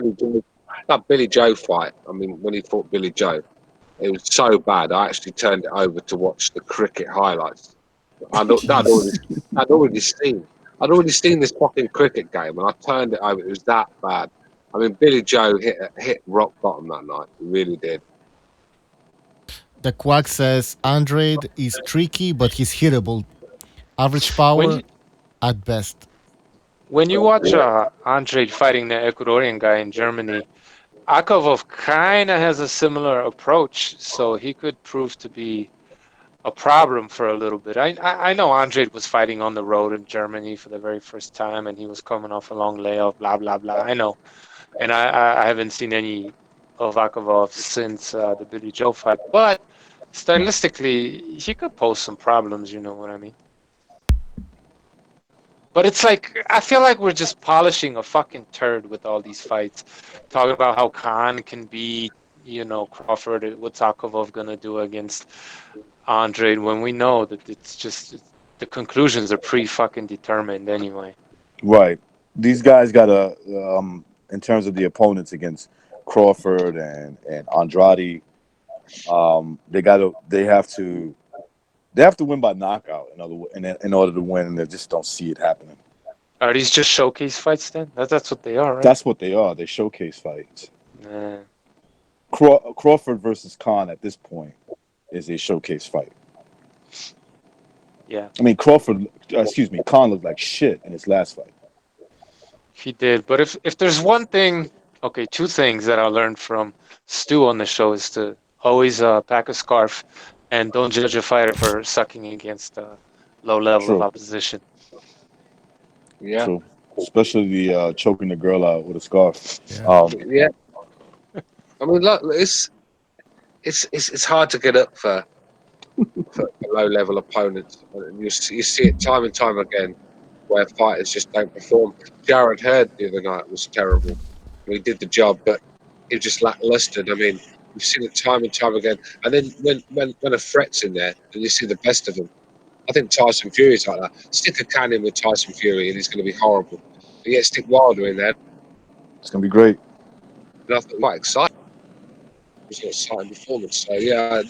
that Billy Joe fight, I mean, when he fought Billy Joe, it was so bad, I actually turned it over to watch the cricket highlights. I'd already seen this fucking cricket game, and I turned it over. It was that bad. I mean, Billy Joe hit rock bottom that night. He really did. The Quack says Andrade is tricky, but he's hittable. Average when power you at best. when you watch Andre fighting the Ecuadorian guy in Germany, Akovov kind of has a similar approach, so he could prove to be a problem for a little bit. I know Andre was fighting on the road in Germany for the very first time, and he was coming off a long layoff, blah, blah, blah. I know. And I haven't seen any of Akovov since the Billy Joe fight. But stylistically, he could pose some problems, you know what I mean? But it's like, I feel like we're just polishing a fucking turd with all these fights. Talking about how Khan can beat, you know, Crawford, what's Akovov going to do against Andre, when we know that it's just, the conclusions are pre-fucking determined anyway. Right. These guys got to, in terms of the opponents against Crawford and Andrade, they have to win by knockout in order to win, and they just don't see it happening. Are these just showcase fights then? That's what they are, right? That's what they are. They showcase fights. Nah. Crawford versus Khan at this point is a showcase fight. Yeah. I mean, Khan looked like shit in his last fight. He did. But if there's one thing, okay, two things that I learned from Stu on the show is to always pack a scarf and don't judge a fighter for sucking against a low level of opposition. Yeah. True. Especially the choking the girl out with a scarf. Yeah. Yeah. I mean, look, it's hard to get up for low level opponents. You see it time and time again where fighters just don't perform. Jared Hurd the other night was terrible. He did the job, but he was just lackluster. I mean, you've seen it time and time again. And then when a threat's in there, and you see the best of them. I think Tyson Fury's like that. Stick a can in with Tyson Fury, and he's going to be horrible. But yet stick Wilder in there. It's gonna be great. And I thought quite exciting. It was an exciting performance. So yeah,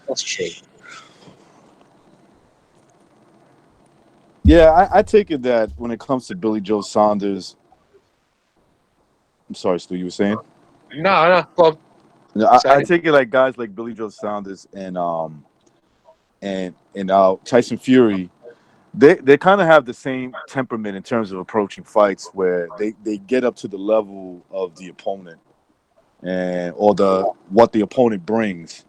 that's true. Yeah, I take it that when it comes to Billy Joe Saunders, I'm sorry, Stu, you were saying? No, go on. No, I take it like guys like Billy Joe Saunders and Tyson Fury, they kind of have the same temperament in terms of approaching fights, where they get up to the level of the opponent or what the opponent brings,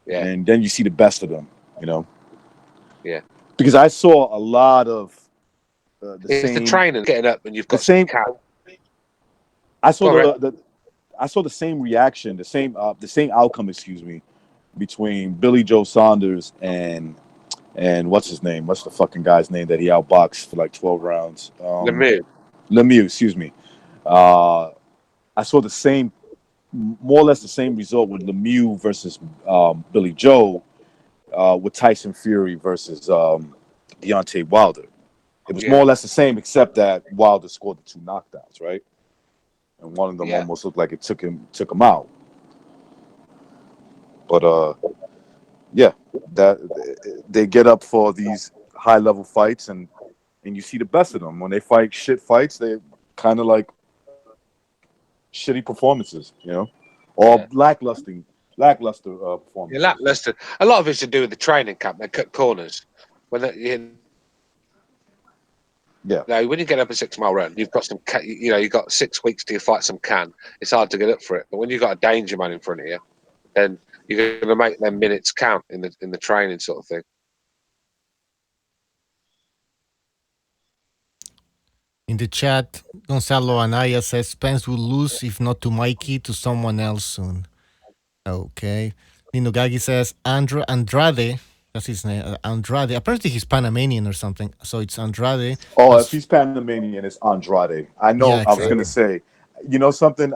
and then you see the best of them, you know. Yeah. Because I saw a lot of the training getting up and you've got the same. I saw I saw the same reaction, the same outcome, excuse me, between Billy Joe Saunders and what's his name? What's the fucking guy's name that he outboxed for like 12 rounds? Lemieux, excuse me. I saw more or less the same result with Lemieux versus Billy Joe, with Tyson Fury versus Deontay Wilder. It was more or less the same, except that Wilder scored the 2 knockdowns, right? And one of them almost looked like it took him out. But that they get up for these high level fights, and you see the best of them. When they fight shit fights, they kind of like shitty performances, you know, or lackluster performances. Yeah, lackluster. A lot of it's to do with the training camp. They cut corners when Yeah. When you get up a 6 mile run, you've got you've got 6 weeks to fight some can. It's hard to get up for it. But when you've got a danger man in front of you, then you're going to make them minutes count in the training sort of thing. In the chat, Gonzalo Anaya says Spence will lose, if not to Mikey, to someone else soon. Okay. Nino Gagi says Andrade. That's his name. Andrade. Apparently he's Panamanian or something. So it's Andrade. Oh, if he's Panamanian, it's Andrade. I know. Yeah, exactly. I was going to say, you know something?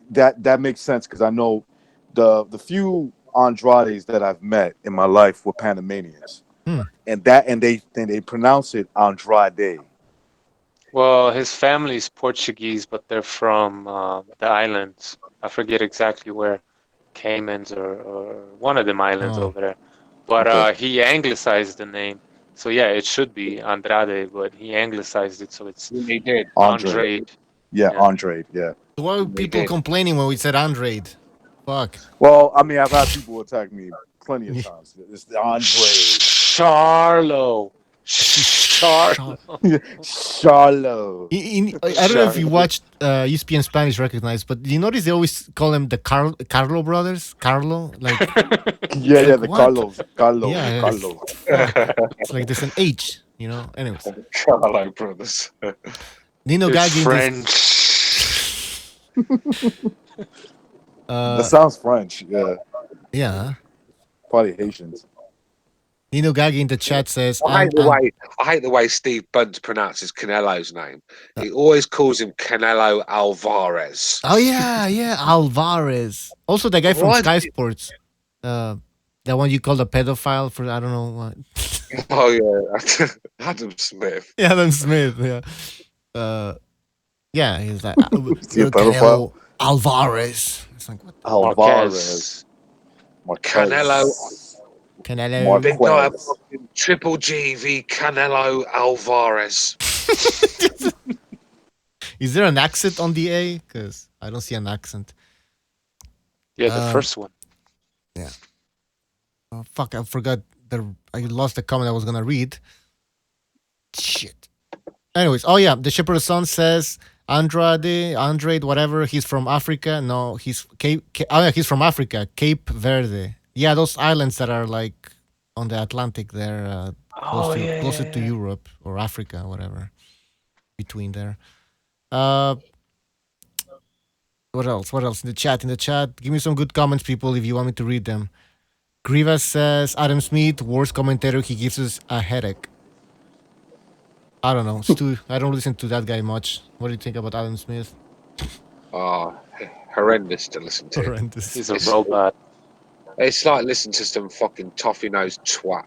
That makes sense, because I know the few Andrades that I've met in my life were Panamanians, and they pronounce it Andrade. Well, his family's Portuguese, but they're from the islands. I forget exactly where, Caymans or one of them islands over there. But Okay. he anglicized the name. So yeah, it should be Andrade, but he anglicized it, so it's He did. Andrade. Yeah, Yeah. Andrade. Yeah. Why were people did. complaining when we said Andrade? Fuck. Well, I mean, I've had people attack me plenty of times. It's the Andrade. Charlo. Charlo. I don't know if you watched ESPN Spanish recognized, but you notice they always call them the Carlo brothers? Carlo? Like, Yeah, the what? Carlos. Yeah, Carlos. it's like there's an H, you know? Anyways. Carlo brothers. Nino They're Gaggi. French. That sounds French. Yeah, Yeah. probably Haitians. Nino Gaggi in the chat says, I hate the way Steve Bunce pronounces Canelo's name. He always calls him Canelo Alvarez. oh, yeah, Alvarez. Also, the guy from Why Sky did- Sports. The one you call the pedophile for, I don't know what. Oh yeah, Adam Smith. Yeah, Adam Smith. Yeah, he's like Is he a pedophile? Alvarez. It's like what? Alvarez. Canelo. Canelo. Big night of boxing, Triple G v Canelo Alvarez. Is there an accent on the A? Because I don't see an accent. Yeah, the first one. Oh, fuck, I forgot. I lost the comment I was gonna read. Shit. Anyways, oh yeah, the Shepherd's Son says Andrade, whatever. He's from Africa. No, he's he's from Africa, Cape Verde. Yeah, those islands that are like on the Atlantic there, closer to Europe or Africa, whatever, between there. What else? What else in the chat? Give me some good comments, people, if you want me to read them. Grievous says Adam Smith, worst commentator. He gives us a headache. I don't know, Stu. I don't listen to that guy much. What do you think about Adam Smith? Oh, horrendous to listen to. Horrendous. He's a robot. It's like listening to some fucking toffee nosed twat.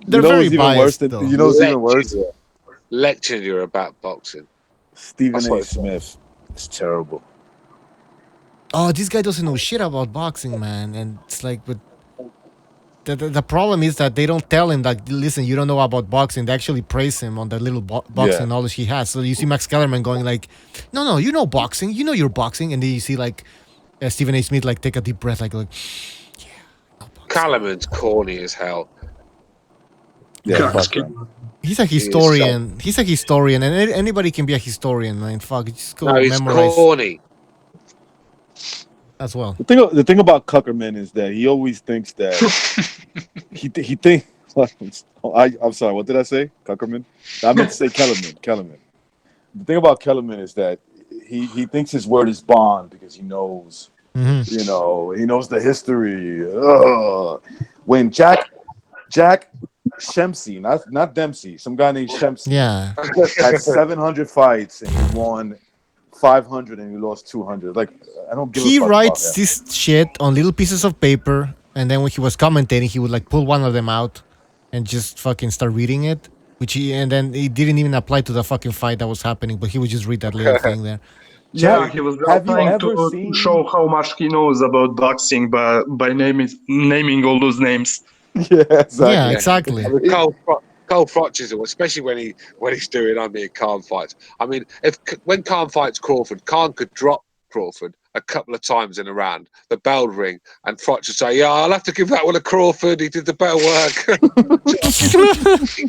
They're very biased, though. You know what's even worse? Lecturing you about boxing. Stephen That's A. what it's Smith. It's terrible. Oh, this guy doesn't know shit about boxing, man. And it's like, but the problem is that they don't tell him that, listen, you don't know about boxing. They actually praise him on the little boxing knowledge he has. So you see Max Kellerman going like, no, you know boxing. You know you're boxing. And then you see like Stephen A. Smith like take a deep breath, like yeah. Kellerman's corny as hell. Yeah, fuck that. He's a historian. He's a historian, and anybody can be a historian, man. Fuck, just go he's memorize corny. as well. The thing about Kuckerman is that he always thinks that he think. I'm sorry. What did I say? Kuckerman? I meant to say Kellerman. The thing about Kellerman is that he thinks his word is bond because he knows. Mm-hmm. You know, he knows the history. When Jack Shempsey, not Dempsey, some guy named Shempsey, had 700 fights and he won 500 and he lost 200. Like, I don't give a fuck. He writes this shit on little pieces of paper, and then when he was commentating, he would like pull one of them out and just fucking start reading it. And then it didn't even apply to the fucking fight that was happening, but he would just read that little thing there. Yeah, he was trying to show how much he knows about boxing by naming all those names. Yeah, exactly. Yeah, exactly. I mean, Cole Frotchism, especially when he's doing Khan fights. I mean, when Khan fights Crawford, Khan could drop Crawford a couple of times in a round. The bell would ring, and Frotch would say, "Yeah, I'll have to give that one to Crawford. He did the better work." he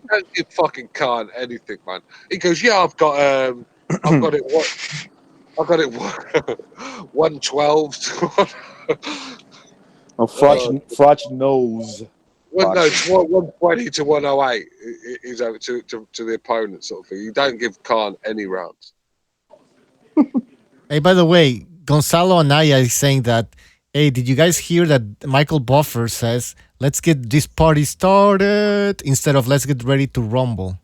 don't give fucking Khan anything, man. He goes, "Yeah, I've got it. I've got it. 112." Frotch knows. Well, no, 120 to 108 is over to the opponent, sort of thing. You don't give Khan any rounds. Hey, by the way, Gonzalo Anaya is saying that, hey, did you guys hear that Michael Buffer says, let's get this party started instead of let's get ready to rumble?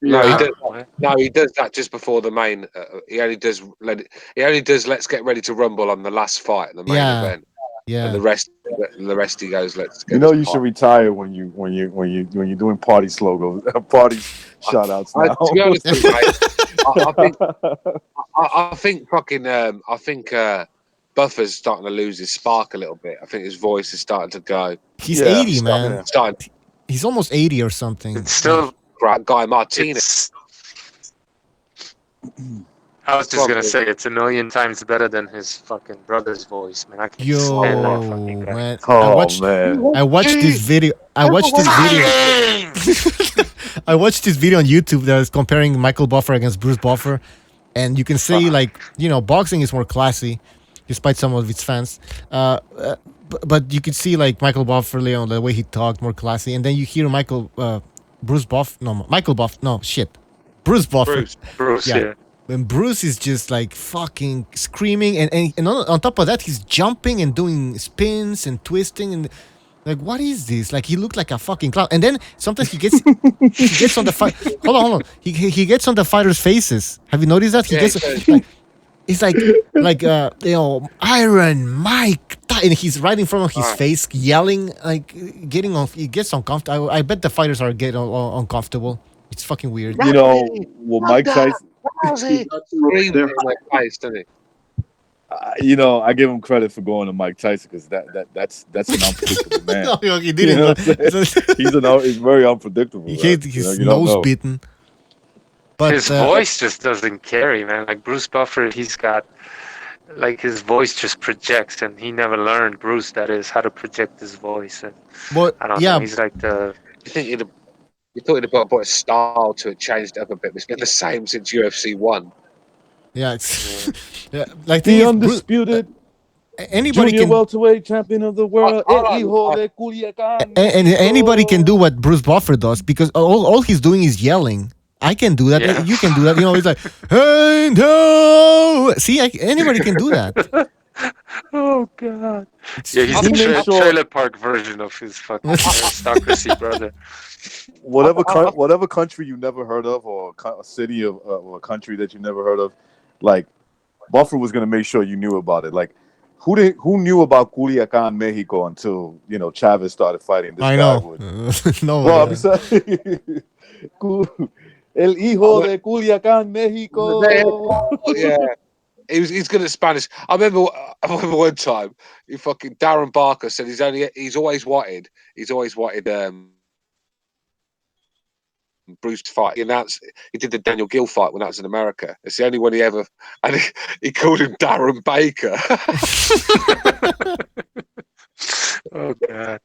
No, he Yeah. does. No, he does that just before the main. He only does. He only does. Let's get ready to rumble on the last fight, the main Yeah. event, Yeah. and the rest he goes. Let's get. You know this you should pot." retire when you're doing party slogans, party shout outs now. To be honest, with you, mate, I think fucking. I think Buffer's starting to lose his spark a little bit. I think his voice is starting to go. He's Yeah, 80, man. Starting. He's almost 80 or something. It's still. That guy Martinez. I was just gonna say it's a million times better than his fucking brother's voice, man. I can't stand that fucking Yo, guy. man. Oh man. I watched this video. I watched this video. I watched this video on YouTube that was comparing Michael Buffer against Bruce Buffer, and you can see like boxing is more classy, despite some of its fans. But you could see like Michael Buffer, the way he talked, more classy, and then you hear Michael Bruce Buffer. Bruce, yeah. When Bruce is just like fucking screaming, and on top of that, he's jumping and doing spins and twisting and. Like, what is this? Like, he looked like a fucking clown. And then sometimes he gets on the fight. Hold on. He gets on the fighters' faces. Have you noticed that? He gets like, it's like Iron Mike, and he's right in front of his face, yelling, like getting on. He gets uncomfortable. I bet the fighters are getting uncomfortable. It's fucking weird. You know, well, Mike Tyson. You know, I give him credit for going to Mike Tyson because that's an unpredictable man. No, he didn't. He's very unpredictable. He's nose beaten. But his voice just doesn't carry, man. Like Bruce Buffer, he's got like his voice just projects, and he never learned, Bruce, that is, how to project his voice. And I don't know. He's like the. You thought he'd have got a style to it, changed it up a bit. It's been the same since UFC 1. Yeah, it's like the undisputed anybody junior can welterweight champion of the world. And anybody can do what Bruce Buffer does because all he's doing is yelling. I can do that. Yeah. You can do that. You know, he's like, hey, no. See, anybody can do that. Oh God! Yeah, he's the trailer park version of his fucking aristocracy, brother. Whatever country you never heard of, or a city or a country that you never heard of, like Buffer was gonna make sure you knew about it. Like who knew about Culiacan, Mexico until Chavez started fighting this I guy? know. Well, El hijo de Culiacan, Mexico. Yeah. He's good at Spanish. I remember one time, Darren Barker said he's always wanted Bruce to fight. He did the Daniel Gill fight when that was in America. It's the only one he ever, and he called him Darren Baker. Oh God!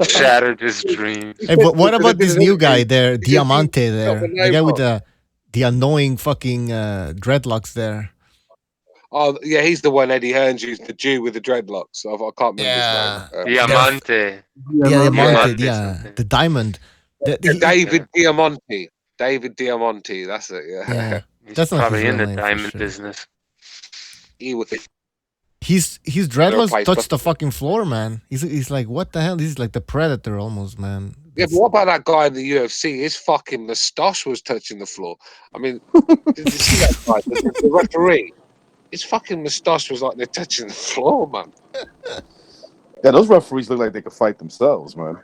Shattered his dreams. Hey, but what about this new guy there, Diamante there, the guy with the annoying fucking dreadlocks there? Oh yeah, he's the one. Eddie Hearns used, the Jew with the dreadlocks. I can't remember his name. Diamante. Diamante, the diamond. David Diamante. David Diamante. That's it. Yeah. He's That's not probably his in real the name, for diamond sure. business. His dreadlocks touched the fucking floor, man. He's like, what the hell? This is like the Predator almost, man. Yeah, but what about that guy in the UFC? His fucking moustache was touching the floor. I mean, did you see that guy? The referee. His fucking moustache was like they're touching the floor, man. Yeah, those referees look like they could fight themselves, man.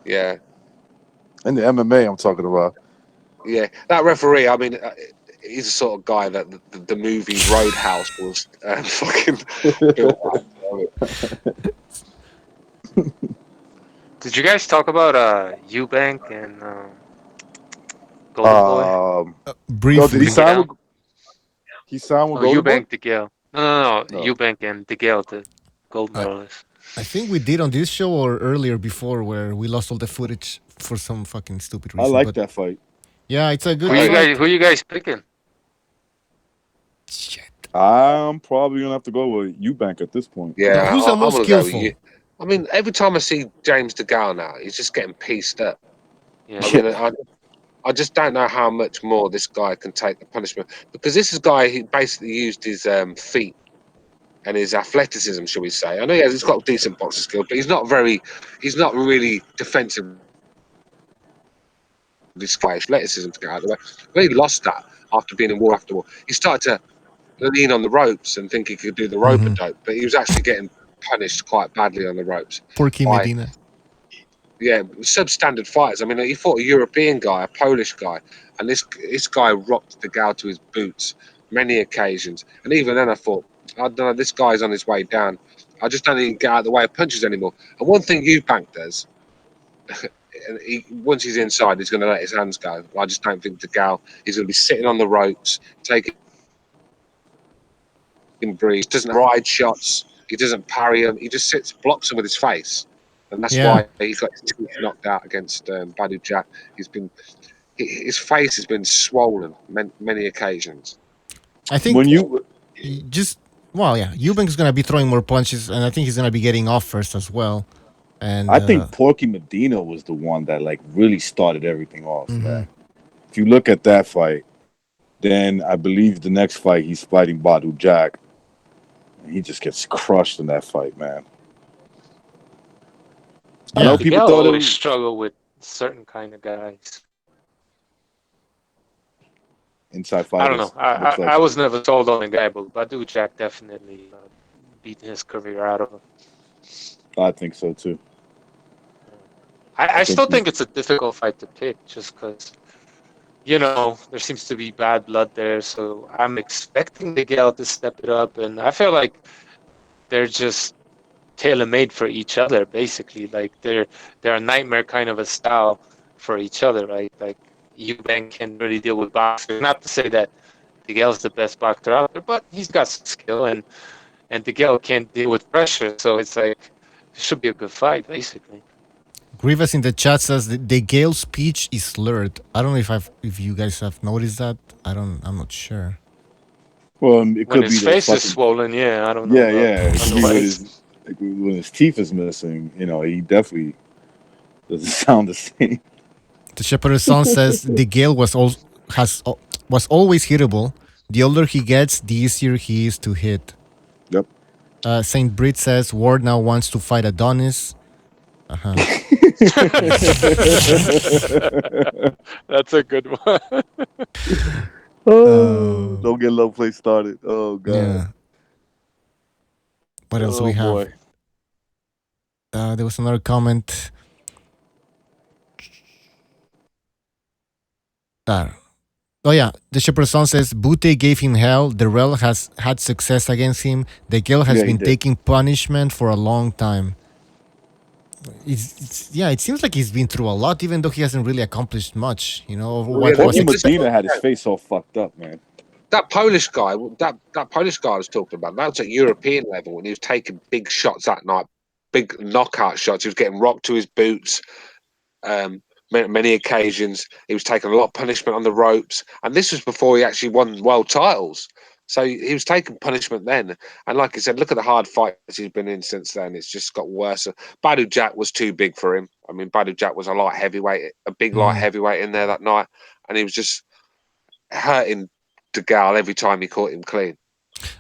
Yeah. In the MMA, I'm talking about. Yeah, that referee. I mean, he's the sort of guy that the movie Roadhouse was fucking. Did you guys talk about Eubank and Golden Boy? Briefly. No, did he sign with? He signed with Golden Boy? Eubank, DeGale. No. Eubank and DeGale, the gold medalist. I think we did on this show or earlier before where we lost all the footage for some fucking stupid reason. I like that fight. Yeah, it's a good fight. Who you guys picking? Shit. I'm probably gonna have to go with Eubank at this point. Yeah, who's the most skillful? I mean, every time I see James DeGale now, he's just getting pieced up. Yeah. I mean, I just don't know how much more this guy can take the punishment, because this is a guy who basically used his feet and his athleticism, shall we say. I know he's got decent boxing skill, but he's not really defensive. this guy's athleticism to get out of the way. When he lost that after being in war after war, he started to lean on the ropes and think he could do the rope a dope, but he was actually getting punished quite badly on the ropes Porky by Medina. substandard fighters. I mean, he fought a European guy, a Polish guy, and this guy rocked the gal to his boots many occasions. And even then, I thought, I don't know, this guy's on his way down. I just don't think he can get out of the way of punches anymore. And one thing Eubank does, once he's inside, he's going to let his hands go. I just don't think the gal is going to be sitting on the ropes, taking breeze, doesn't ride shots, he doesn't parry them, he just sits, blocks them with his face. And that's why he got his teeth knocked out against Badu Jack. His face has been swollen many occasions. I think When you Eubank's gonna be throwing more punches, and I think he's gonna be getting off first as well. And I think Porky Medina was the one that like really started everything off, Mhm. man. If you look at that fight, then I believe the next fight he's fighting Badu Jack. He just gets crushed in that fight, man. I know people Miguel thought it always was struggle with certain kind of guys. inside I don't know. fighters. Looks like I was never sold on the guy, but Badu Jack definitely beat his career out of him. I think so too. I still think it's a difficult fight to pick, just because, there seems to be bad blood there. So I'm expecting Miguel to step it up, and I feel like they're just tailor-made for each other, basically. Like they're a nightmare kind of a style for each other, right? Like Eubank can really deal with boxers. Not to say that Miguel's the best boxer out there, but he's got some skill, and Miguel can't deal with pressure. So it's like it should be a good fight, basically. Grievous in the chat says the Gale speech is slurred. I don't know if you guys have noticed that. I'm not sure. Well, it When could his be face the is swollen, I don't know. it could be Otherwise. when his teeth is missing. He definitely doesn't sound the same. The Shepherd's Son says the Gale was always hittable. The older he gets, the easier he is to hit. Yep. Saint Brit says Ward now wants to fight Adonis. That's a good one. Don't get low play started. Oh god. Yeah. What else we have? Boy. There was another comment. Oh yeah, the Shepherd's Son says Bute gave him hell. Darrell has had success against him. The Gale has been taking punishment for a long time. It seems like he's been through a lot, even though he hasn't really accomplished much. Porky Medina had his face all fucked up, man. That Polish guy, that Polish guy I was talking about, that was at European level, and he was taking big shots that night, big knockout shots. He was getting rocked to his boots. Many occasions, he was taking a lot of punishment on the ropes, and this was before he actually won world titles. So he was taking punishment then, and like I said, look at the hard fights he's been in since then. It's just got worse. Badu Jack was too big for him. I mean, Badu Jack was a light heavyweight, a big light heavyweight in there that night, and he was just hurting the gal every time he caught him clean.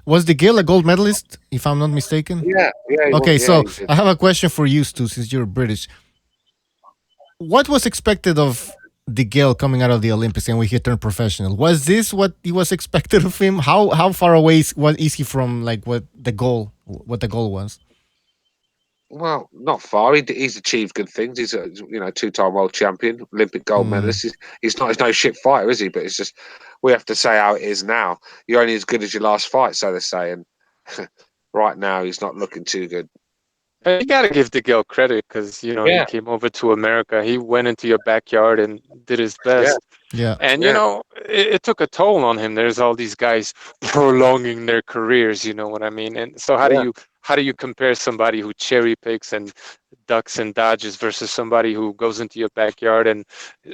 Was the Gale a gold medalist, if I'm not mistaken? Yeah. Okay, so I have a question for you, Stu, since you're British. What was expected of the Gale coming out of the Olympics and when he turned professional? Was this what he was expected of him? How far away is he from like what the goal was? Well, not far. He's achieved good things. He's a two-time world champion, Olympic gold medalist. He's no shit fighter, is he? But it's just we have to say how it is now. You're only as good as your last fight, so they say. And right now, he's not looking too good. You got to give the Gale credit because, he came over to America. He went into your backyard and did his best. Yeah. And, it took a toll on him. There's all these guys prolonging their careers, you know what I mean? And so how do you compare somebody who cherry picks and ducks and dodges versus somebody who goes into your backyard and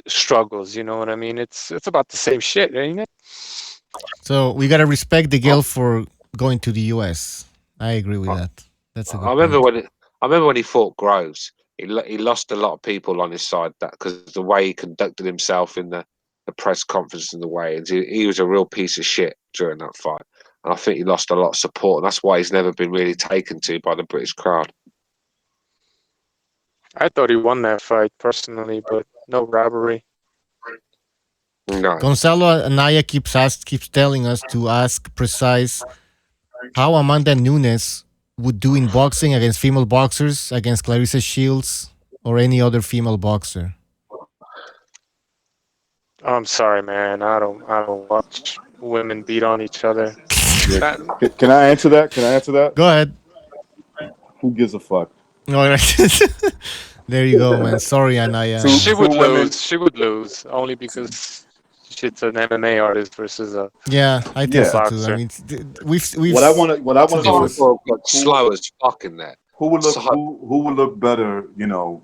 struggles, you know what I mean? It's about the same shit, ain't it? So we got to respect the Gale for going to the US. I agree with that. That's a good point. I remember when he fought Groves, he lost a lot of people on his side because the way he conducted himself in the press conference and the weigh-ins, he was a real piece of shit during that fight. And I think he lost a lot of support, and that's why he's never been really taken to by the British crowd. I thought he won that fight personally, but no robbery. No. Gonzalo Anaya keeps telling us to ask precise how Amanda Nunes would do in boxing against female boxers, against Clarissa Shields or any other female boxer. I'm sorry, man. I don't watch women beat on each other. Yeah. Can I answer that? Can I answer that? Go ahead. Who gives a fuck? All right. There you go, man. Sorry, Anaya. She would women- lose. She would lose only because she's an MMA artist versus a Yeah, I think Yeah. so too. I boxer. mean, we've What I want to know is Cyborg got slow as fuck in there. who would look better,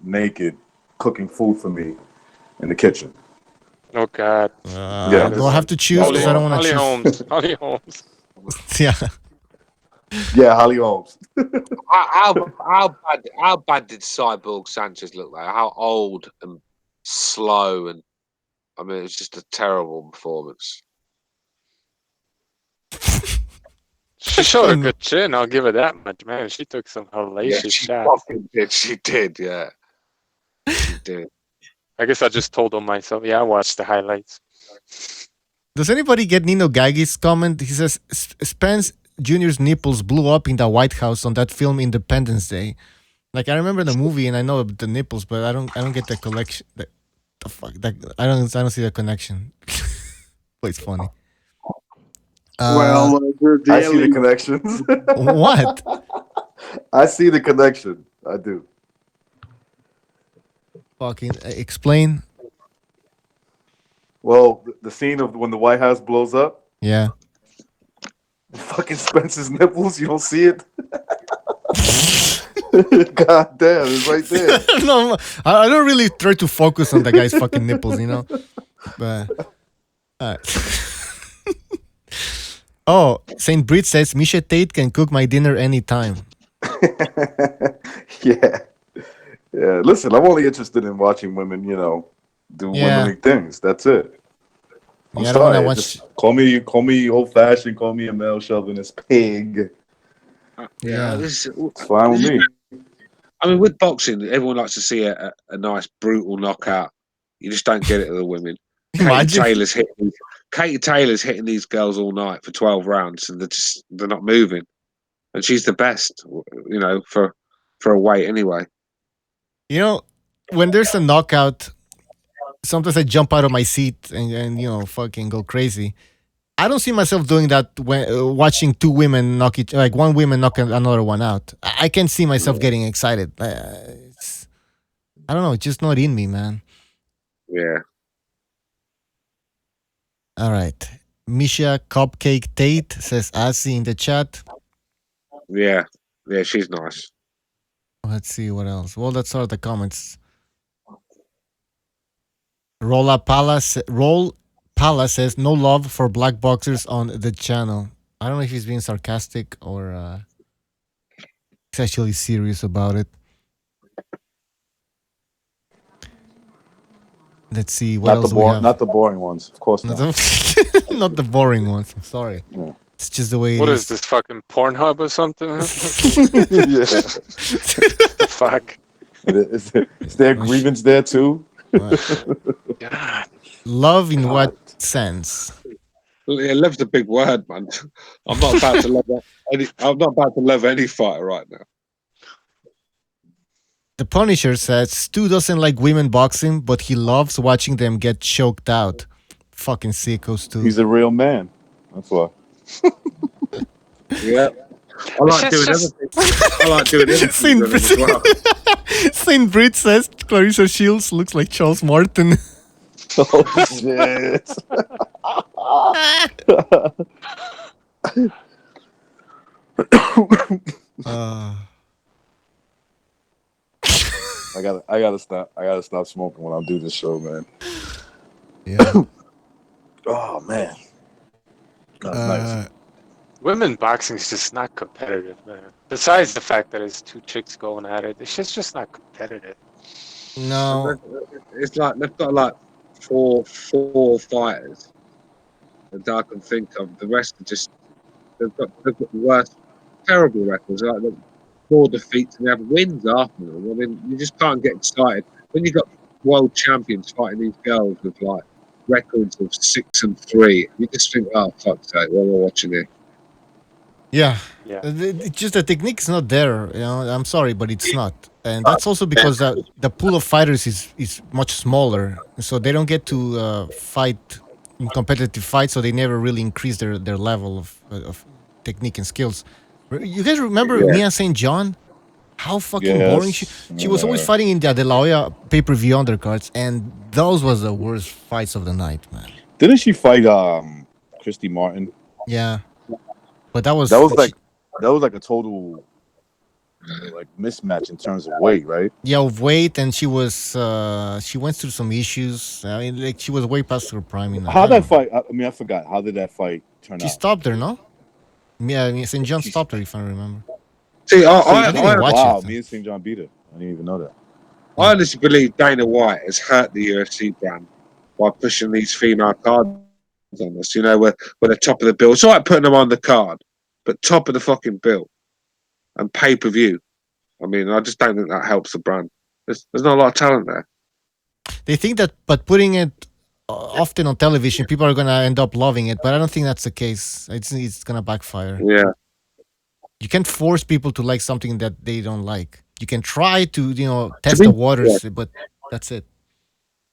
naked, cooking food for me in the kitchen. Oh God. Yeah. do I have to choose? Because I don't want to choose. Holly Holmes. Yeah. Yeah, Holly Holmes. How bad did Cyborg Sanchez look like? How old and slow, and I mean, it was just a terrible performance. She showed a good chin. I'll give her that much, man. She took some Yeah, hellacious she shots. fucking did. She did. Yeah, she did. I guess I just told on myself. Yeah, I watched the highlights. Does anybody get Nino Gagi's comment? He says Spence Jr.'s nipples blew up in the White House on that film Independence Day. Like I remember the movie and I know the nipples, but I don't get the collection. The fuck? I don't see the connection. But it's funny. I see the connections. What? I see the connection. I do. Fucking explain. Well, the scene of when the White House blows up, Yeah. fucking Spencer's nipples, you don't see it? God damn, it's right there. No, I don't really try to focus on the guy's fucking nipples, But oh, Saint Brit says Misha Tate can cook my dinner anytime. Yeah. Yeah. Listen, I'm only interested in watching women, do womanly things. That's it. I'm Yeah, I don't want to sorry. watch. Just call me old fashioned, call me a male chauvinist pig. Yeah. This, It's fine with me. I mean, with boxing, everyone likes to see a nice brutal knockout. You just don't get it with the women. Imagine. Katie Taylor's hitting these girls all night for 12 rounds, and they're not moving. And she's the best, for a weight anyway. When there's a knockout, sometimes I jump out of my seat and fucking go crazy. I don't see myself doing that when watching two women one woman knock another one out. I can see myself getting excited. I don't know, it's just not in me, man. Yeah. All right. Misha Cupcake Tate says Asi in the chat. Yeah. Yeah, she's nice. Let's see what else. Well, that's all the comments. Roll Pala says no love for black boxers on the channel. I don't know if he's being sarcastic or he's actually serious about it. Let's see what else we have. Not the boring ones, of course not. Not the boring ones. I'm sorry. Yeah. It's just the way it is. What is this fucking Pornhub or something? Yeah. The fuck. Is there grievance there too? God. Love in what sense? Yeah, love's a big word, man. I'm not about to love I'm not about to love any fighter right now. The Punisher says Stu doesn't like women boxing, but he loves watching them get choked out. Fucking sicko, Stu. He's a real man. That's why. Yeah. I like doing everything. I like doing everything with them as well. Saint Brit says Clarissa Shields looks like Charles Martin. Oh shit. I gotta stop. I gotta stop smoking when I do this show, man. Yeah. Oh man. That's nice. Women boxing is just not competitive, man. Besides the fact that it's two chicks going at it, it's just not competitive. No. It's like they've got like four fighters that I can think of. The rest are just they've got the worst, terrible records. Like the 4 defeats and they have wins after them. I mean, you just can't get excited when you've got world champions fighting these girls with like records of 6-3. You just think, oh fuck's sake, what am I watching here? Yeah. Yeah. It's just the technique's not there. You know, I'm sorry, but it's not, and that's also because the pool of fighters is much smaller, so they don't get to fight in competitive fights, so they never really increase their level of technique and skills. You guys remember Yeah. Mia St. John? How fucking boring she was always fighting in the De La Hoya pay-per-view undercards, and those was the worst fights of the night, man. Didn't she fight Christy Martin? Yeah, but that was like a total like mismatch in terms of weight, right? yeah, of weight, and she went through some issues. I mean, like she was way past her prime. How that fight? I mean, I forgot. How did that fight turn She out? stopped her, no? Yeah, I mean, St. John stopped her, if I remember. See, I didn't watch wow, it. me and St. John beat her. I didn't even know that. I honestly believe Dana White has hurt the UFC brand by pushing these female cards on us. You know, we're the top of the bill. It's all right putting them on the card, but top of the fucking bill and pay-per-view. I mean, I just don't think that helps the brand. There's not a lot of talent there. They think that, but putting it often on television, people are gonna end up loving it. But I don't think that's the case. It's gonna backfire. Yeah. You can't force people to like something that they don't like. You can try to test the waters, but that's it.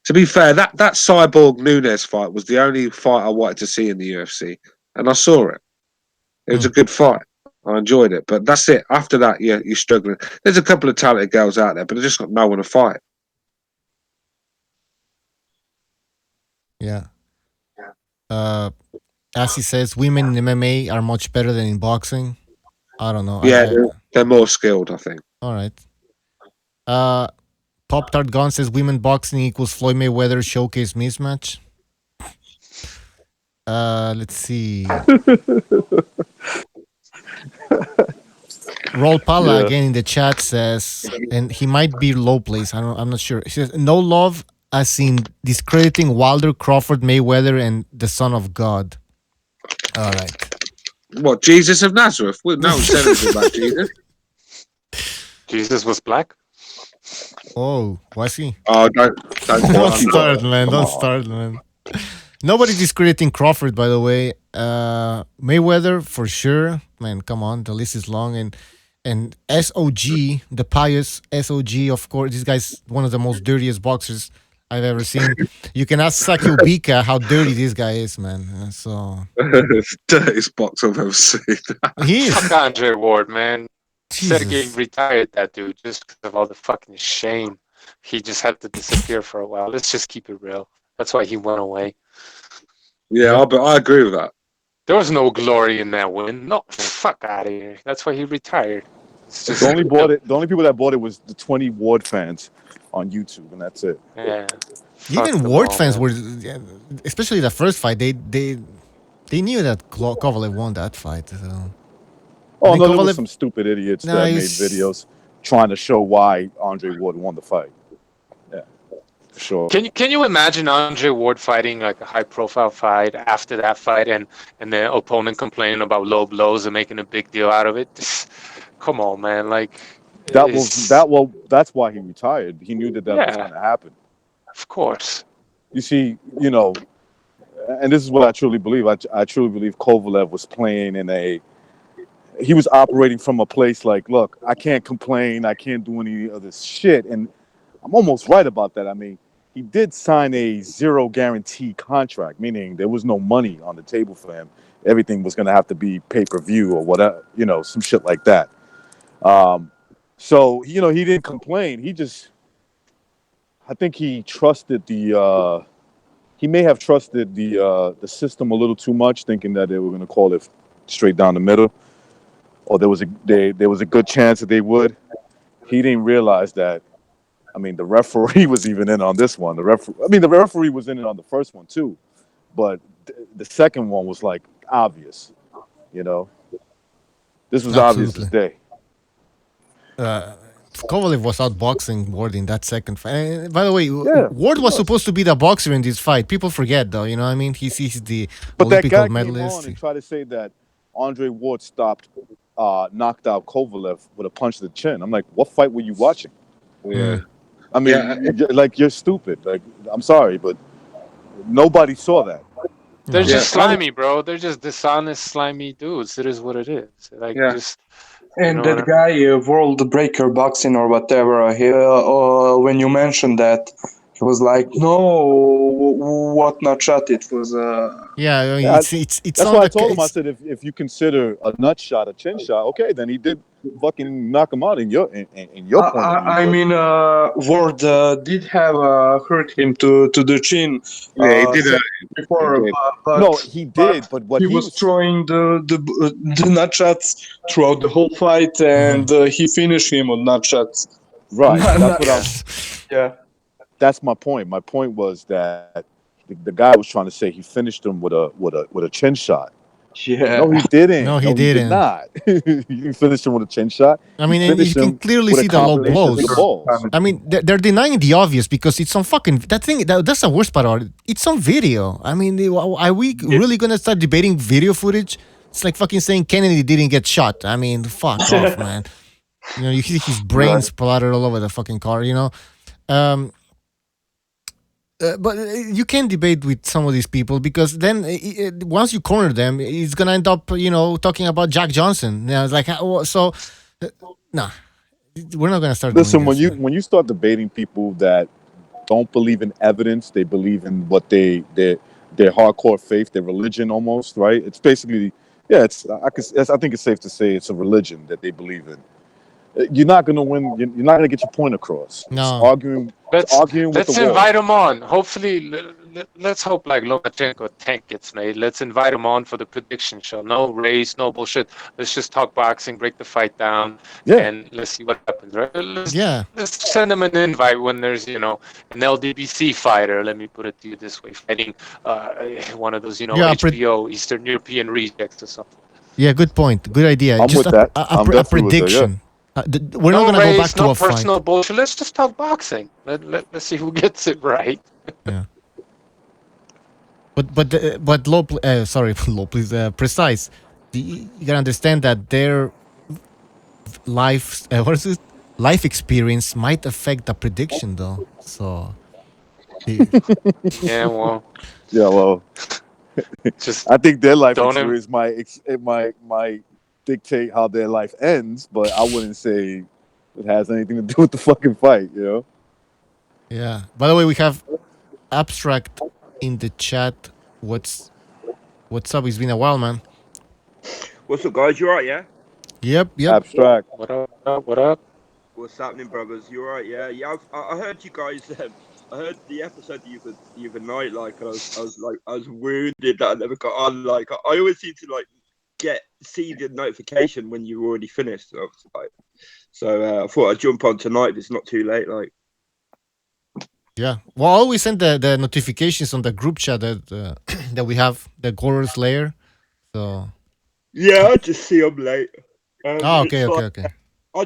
To be fair, that Cyborg Nunes fight was the only fight I wanted to see in the UFC, and I saw it. It was a good fight. I enjoyed it, but that's it. After that, yeah, you're struggling. There's a couple of talented girls out there, but they just got no one to fight. Yeah. As he says, women in MMA are much better than in boxing. I don't know. Yeah, they're more skilled, I think. All right. Pop Tart Gun says women boxing equals Floyd Mayweather showcase mismatch. Let's see. Roll Pala again in the chat says, and he might be low place. I'm not sure. He says no love as in discrediting Wilder, Crawford, Mayweather, and the Son of God. All right. What, Jesus of Nazareth? Well, no one said anything about Jesus. Jesus was black? Oh, was he? Oh, don't start, man. Don't start, man. Nobody discrediting Crawford, by the way. Mayweather, for sure. Man, come on. The list is long. And SOG, the pious SOG, of course. This guy's one of the most dirtiest boxers I've ever seen. You can ask Sakio Bika how dirty this guy is, man. So it's the dirtiest box I've ever seen. He is. Fuck Andre Ward, man. Jesus. Sergey retired that dude just because of all the fucking shame. He just had to disappear for a while. Let's just keep it real. That's why he went away. Yeah, but I agree with that. There was no glory in that win. No, fuck out of here. That's why he retired. It's just, The only people that bought it was the 20 Ward fans on YouTube, and that's it. Yeah. Even Ward fans were, especially the first fight. They knew that Kovalev won that fight. So. Oh no, there was some stupid idiots that made videos trying to show why Andre Ward won the fight. Yeah, for sure. Can you imagine Andre Ward fighting like a high profile fight after that fight and the opponent complaining about low blows and making a big deal out of it? Come on, man! Like that's why he retired. He knew that was going to happen. Of course. You see, and this is what I truly believe. I truly believe Kovalev was playing he was operating from a place like, look, I can't complain. I can't do any of this shit. And I'm almost right about that. I mean, he did sign a zero guarantee contract, meaning there was no money on the table for him. Everything was going to have to be pay-per-view or whatever, some shit like that. So, he didn't complain. I think he trusted he may have trusted the system a little too much, thinking that they were going to call it straight down the middle. Or there was a good chance that they would. He didn't realize that. I mean, the referee was even in on this one. The referee was in on the first one too, but the second one was like obvious. This was obvious as day. Kovalev was outboxing Ward in that second fight. By the way, Ward was supposed to be the boxer in this fight. People forget, though. You know what I mean? He's the Olympic gold medalist. Came on and tried to say that Andre Ward knocked out Kovalev with a punch to the chin. I'm like, what fight were you watching? Yeah. I mean, like, you're stupid. Like, I'm sorry, but Nobody saw that. They're No. just slimy, bro. They're just dishonest, slimy dudes. It is what it is. Like, Yeah. just. And know that what guy, World Breaker Boxing or whatever, he, when you mentioned that, he was like, "No, what not shot?" It was. Yeah, I mean, Yeah, it's That's on why I the told him. I it's, said, if you consider a nut shot a chin shot, okay, then he did fucking knock him out in your point of view. I but- mean, Ward did have hurt him to the chin. Yeah, he did. Before, He did. but no, he did. But what he he was was throwing the nut shots throughout the whole fight, and he finished him on nut shots. right. That's what I'm. Yeah. That's my point. My point was that the guy was trying to say he finished him with a chin shot. Yeah. No, he didn't. No, he did didn't. not. You finished him with a chin shot. I mean, You and you finished can him clearly with a see the low combination of blows. the balls. I mean, they're denying the obvious because it's on fucking that's the worst part of it. It's on video. I mean, are we really gonna start debating video footage? It's like fucking saying Kennedy didn't get shot. I mean, fuck off, man. You know, you see his brains splattered all over the fucking car. You know, but you can't debate with some of these people because then once you corner them, it's gonna end up, you know, talking about Jack Johnson. You know, it's like so. Nah, we're not gonna start. Listen, doing this. when you start debating people that don't believe in evidence, they believe in what their hardcore faith, their religion, almost, right? It's basically, yeah. I think it's safe to say it's a religion that they believe in. You're not gonna win. You're not gonna get your point across. No. It's arguing. Let's with the wall. invite him on. Hopefully, let's hope like Lomachenko tank gets made. Let's invite him on for the prediction show. No race, no bullshit. Let's just talk boxing, break the fight down, and let's see what happens. Right? Let's send him an invite when there's, you know, an LDBC fighter. Let me put it to you this way: fighting one of those, you know, HBO Eastern European rejects or something. Yeah, good point. Good idea. I'm just with that. a prediction. We're not gonna go back to a fight. No personal bullshit. Let's just talk boxing. Let's see who gets it right. Yeah. But low. Sorry, low. Please, precise. You gotta understand that their life. What is it? Life experience might affect the prediction, though. So. Yeah. Well. Yeah. Well. Just. I think their life experience might dictate how their life ends, but I wouldn't say it has anything to do with the fucking fight, you know? Yeah. By the way, we have Abstract in the chat. What's up? It's been a while, man. What's up, guys? You alright, yeah? Yep. Abstract. What up? What's happening, brothers? You alright, yeah? Yeah, I heard you guys. I heard the episode the other night, like, and I was wounded that I never got on. Like, I always seem to like see the notification when you already finished. So I thought I'd jump on tonight if it's not too late. Like, yeah. Well, I always send the notifications on the group chat that that we have, the Gorers layer. So. Yeah, I just see them late. Okay. I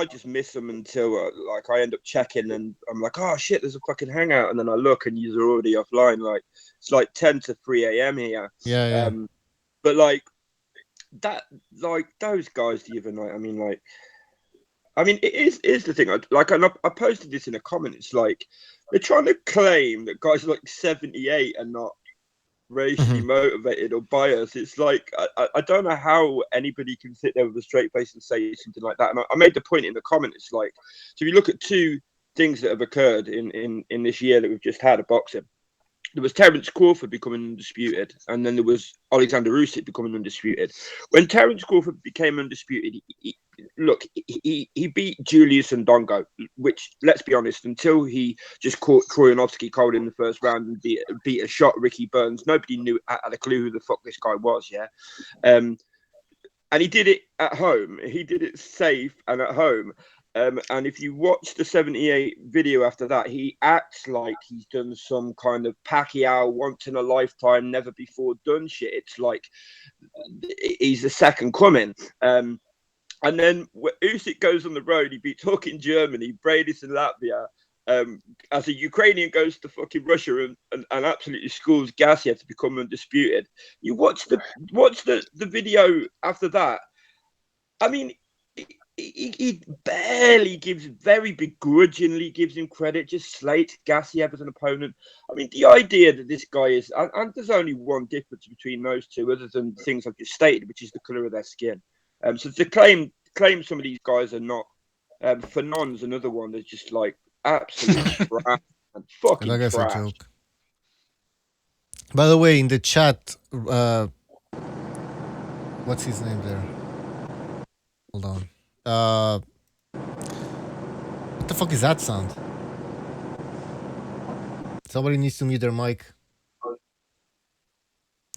just miss them until like I end up checking and I'm like, oh shit, there's a fucking hangout, and then I look and you're already offline. Like it's like 10 to 3 a.m. here. Yeah. But like that, like those guys the other night. I mean, it is the thing. I posted this in a comment. It's like they're trying to claim that guys like 78 are not racially motivated or biased. It's like I don't know how anybody can sit there with a straight face and say something like that. And I made the point in the comment. It's like, so if you look at two things that have occurred in this year that we've just had of boxing, there was Terence Crawford becoming undisputed, and then there was Alexander Usyk becoming undisputed. When Terence Crawford became undisputed, he beat Julius Ndongo, which, let's be honest, until he just caught Troyanovsky cold in the first round and beat a shot Ricky Burns, nobody had a clue who the fuck this guy was, yeah? And he did it at home. He did it safe and at home. And if you watch the 78 video after that, he acts like he's done some kind of Pacquiao once in a lifetime, never before done shit. It's like he's the second coming. And then Usyk goes on the road. He beats Hook in Germany, Bradis in Latvia. As a Ukrainian goes to fucking Russia and absolutely schools Gassiev to become undisputed. You watch the video after that. I mean, he barely gives, very begrudgingly gives him credit, just slates Gassiev as an opponent. I mean, the idea that this guy is, and there's only one difference between those two, other than things I've just stated, which is the colour of their skin. So to claim some of these guys are not, Fanon's another one that's just like absolute trash and fucking That guy's a trash. joke. By the way, in the chat, what's his name there? Hold on. What the fuck is that sound? Somebody needs to mute their mic.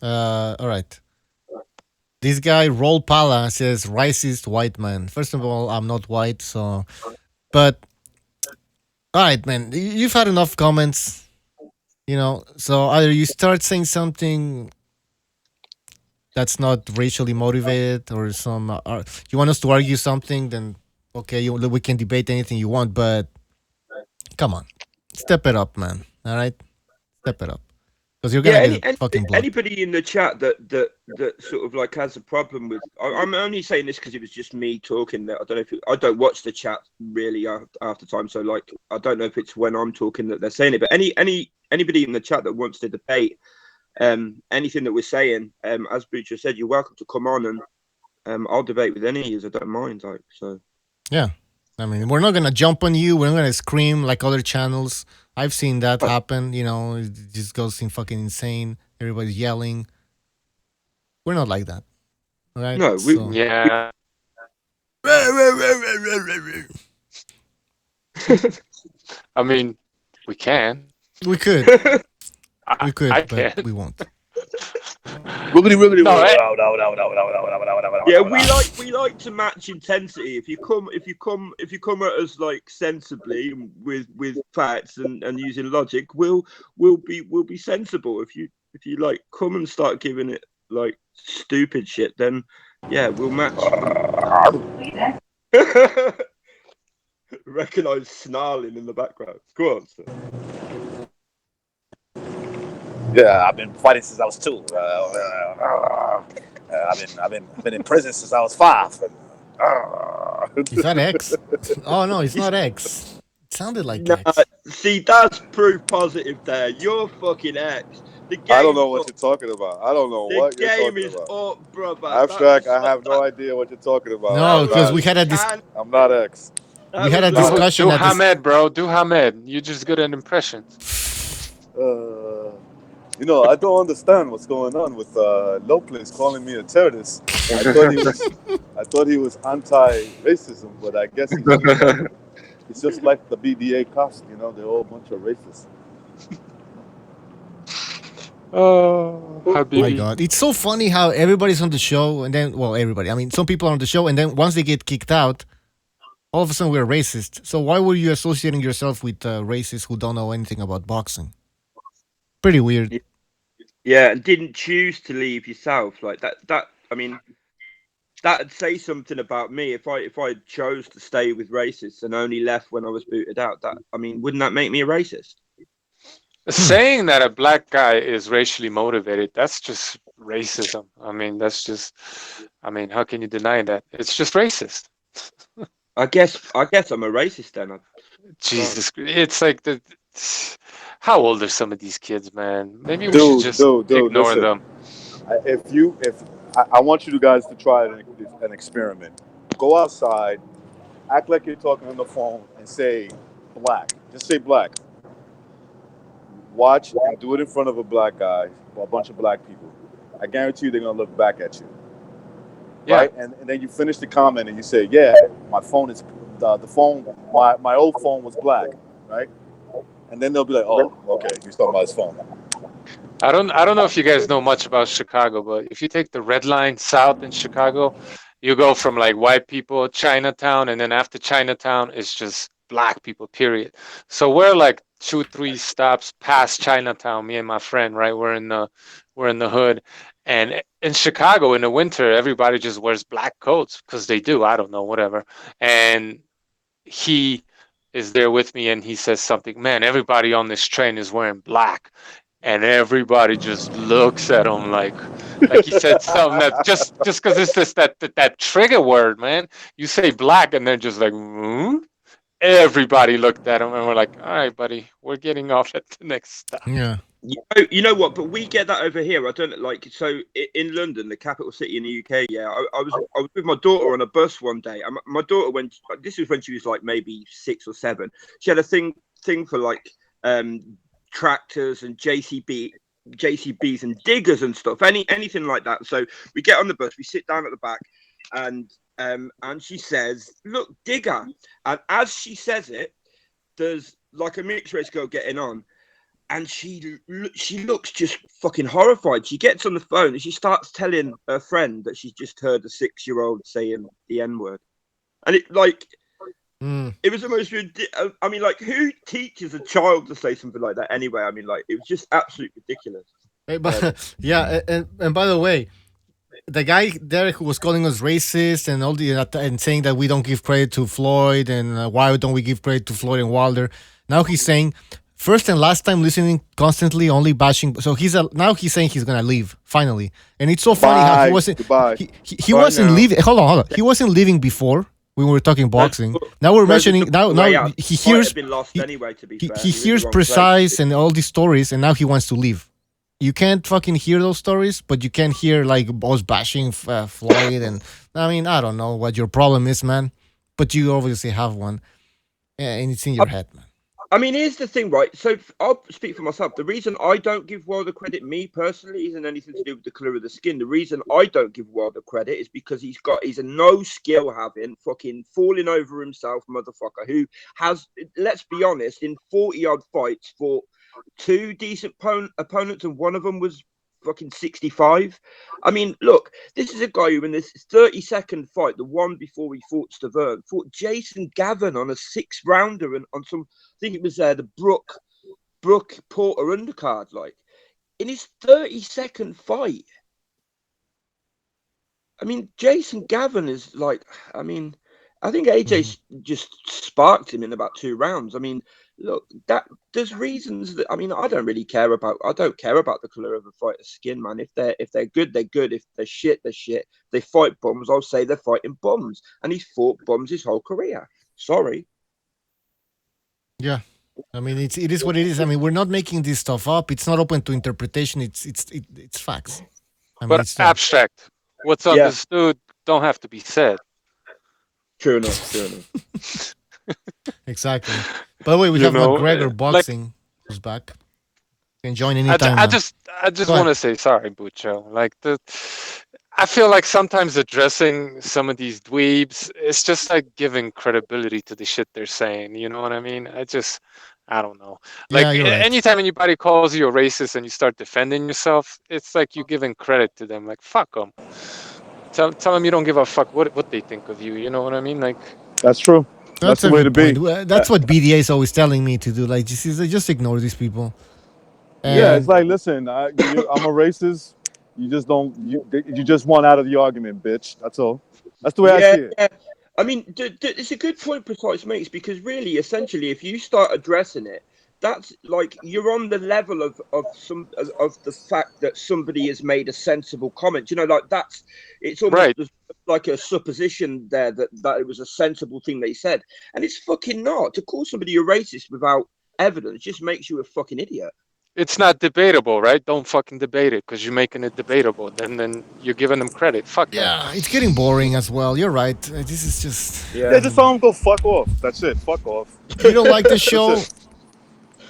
All right. This guy, Roll Pala, says racist white man. First of all, I'm not white, so. But, all right, man. You've had enough comments, you know. So either you start saying something that's not racially motivated, or some. You want us to argue something, then okay, we can debate anything you want. But come on, step it up, man. All right, step it up. Because you're gonna get fucking blocked. Anybody in the chat that sort of like has a problem with, I'm only saying this because it was just me talking. That I don't know if I don't watch the chat really after time, so like I don't know if it's when I'm talking that they're saying it. But anybody in the chat that wants to debate anything that we're saying, as Butcher said, you're welcome to come on and I'll debate with any of you. I don't mind. Like so. Yeah, I mean, we're not gonna jump on you. We're not gonna scream like other channels. I've seen that happen, you know, it just goes fucking insane. Everybody's yelling. We're not like that. All right? No, Yeah. I mean, we can. We could. We could, I but can. we won't. Yeah, we like to match intensity. If you come at us like sensibly with facts and using logic, we'll be sensible. If you like come and start giving it like stupid shit, then yeah, we'll match. Recognize snarling in the background. Go on, sir. Yeah, I've been fighting since I was 2. I've been in prison since I was 5. Is that X? Oh no, it's not X. It sounded like X. See, that's proof positive there. You're fucking X. The game I don't know what you're talking about. I don't know what you're talking about. The game is up, brother. Abstract, I have no idea what you're talking about. No, because we had a I'm not X. We had a discussion. Do Hamed, bro. Do Hamed. You're just good at impressions. You know, I don't understand what's going on with Lopez calling me a terrorist. I thought he was anti-racism, but I guess it's just like the BDA cops. You know, they're all a bunch of racists. Oh my god, it's so funny how everybody's on the show, and then, well, everybody. I mean, some people are on the show, and then once they get kicked out, all of a sudden we're racist. So why were you associating yourself with racists who don't know anything about boxing? Pretty weird. Yeah, and didn't choose to leave yourself like that. I mean, that'd say something about me if I chose to stay with racists and only left when I was booted out. That, I mean, wouldn't that make me a racist? Saying that a black guy is racially motivated, that's just racism. I mean, how can you deny that? It's just racist. I guess I'm a racist then. Jesus, it's like how old are some of these kids, man? Maybe we should just ignore them. I want you guys to try an experiment. Go outside, act like you're talking on the phone, and say black. Just say black. Watch and do it in front of a black guy or a bunch of black people. I guarantee you they're gonna look back at you. Yeah. Right? And then you finish the comment and you say, yeah, my phone is the phone. My old phone was black, right? And then they'll be like, oh, okay, he's talking about his phone. I don't know if you guys know much about Chicago, but if you take the red line south in Chicago, you go from like white people, Chinatown, and then after Chinatown, it's just black people, period. So we're like 2-3 stops past Chinatown, me and my friend, right? We're in the hood. And in Chicago in the winter, everybody just wears black coats because they do. I don't know, whatever. And he is there with me and he says something, man, everybody on this train is wearing black. and everybody just looks at him like he said something that just because it's just that trigger word, man. You say black, and they're just like, everybody looked at him, and we're like, all right, buddy, we're getting off at the next stop. Yeah. You know what? But we get that over here. I don't like. So in London, the capital city in the UK, yeah, I was with my daughter on a bus one day. And my daughter, this was when she was like maybe 6 or 7. She had a thing for like tractors and JCBs and diggers and stuff. Anything like that. So we get on the bus, we sit down at the back, and she says, "Look, digger." And as she says it, there's like a mixed race girl getting on. And she looks just fucking horrified. She gets on the phone and she starts telling her friend that she's just heard a 6-year-old saying the N-word. And it it was the most ridiculous. I mean, like, who teaches a child to say something like that anyway? I mean, like, it was just absolutely ridiculous. Hey, but, yeah, and by the way, the guy there who was calling us racist and all and saying that we don't give credit to Floyd and why don't we give credit to Floyd and Wilder, now he's saying first and last time listening constantly, only bashing. So now he's saying he's gonna leave finally, and it's so funny how he wasn't. He wasn't leaving. Hold on. He wasn't leaving before. We were talking boxing. Now we're mentioning now he hears he hears precise and all these stories, and now he wants to leave. You can't fucking hear those stories, but you can hear like us bashing Floyd, and I mean I don't know what your problem is, man, but you obviously have one, and it's in your head, man. I mean, here's the thing, right? So I'll speak for myself. The reason I don't give Wilder credit, me personally, isn't anything to do with the colour of the skin. The reason I don't give Wilder credit is because he's a no skill having, fucking falling over himself motherfucker who has, let's be honest, in 40-odd fights fought 2 decent opponents, and one of them was fucking 65. I mean, look, this is a guy who in this 30-second fight, the one before he fought Stavern, fought Jason Gavin on a 6-rounder and on some, I think it was the Brooke Porter undercard, like in his 30-second fight. I mean, Jason Gavin is like, I mean, I think AJ just sparked him in about 2 rounds. I mean, look, there's reasons that, I mean, I don't care about the color of a fighter's skin, man. If they're good, they're good. If they're shit, they're shit. They fight bums, I'll say they're fighting bums. And he's fought bums his whole career. Sorry. Yeah. I mean, it is what it is. I mean, we're not making this stuff up. It's not open to interpretation. It's facts. I mean, but abstract. What's understood don't have to be said. True enough. Exactly. By the way, we have McGregor Boxing who's back. You can join anytime. I just want to say sorry, Bucho. Like I feel like sometimes addressing some of these dweebs, it's just like giving credibility to the shit they're saying. You know what I mean? I don't know. Like anytime anybody calls you a racist and you start defending yourself, it's like you're giving credit to them. Like fuck them. Tell them you don't give a fuck what they think of you. You know what I mean? Like that's true. That's the way to be. That's what BDA is always telling me to do. Like, just ignore these people. Yeah, it's like, listen, I'm a racist. You just don't. You just want out of the argument, bitch. That's all. That's the way I see it. Yeah. I mean, it's a good point, Precise makes, because really, essentially, if you start addressing it, that's like you're on the level of the fact that somebody has made a sensible comment. You know, like it's almost like a supposition there that it was a sensible thing they said, and it's fucking not. To call somebody a racist without evidence just makes you a fucking idiot. It's not debatable, right? Don't fucking debate it because you're making it debatable. Then you're giving them credit. Fuck yeah, it's getting boring as well. You're right. This is just just tell them go fuck off. That's it. Fuck off. You don't like the show?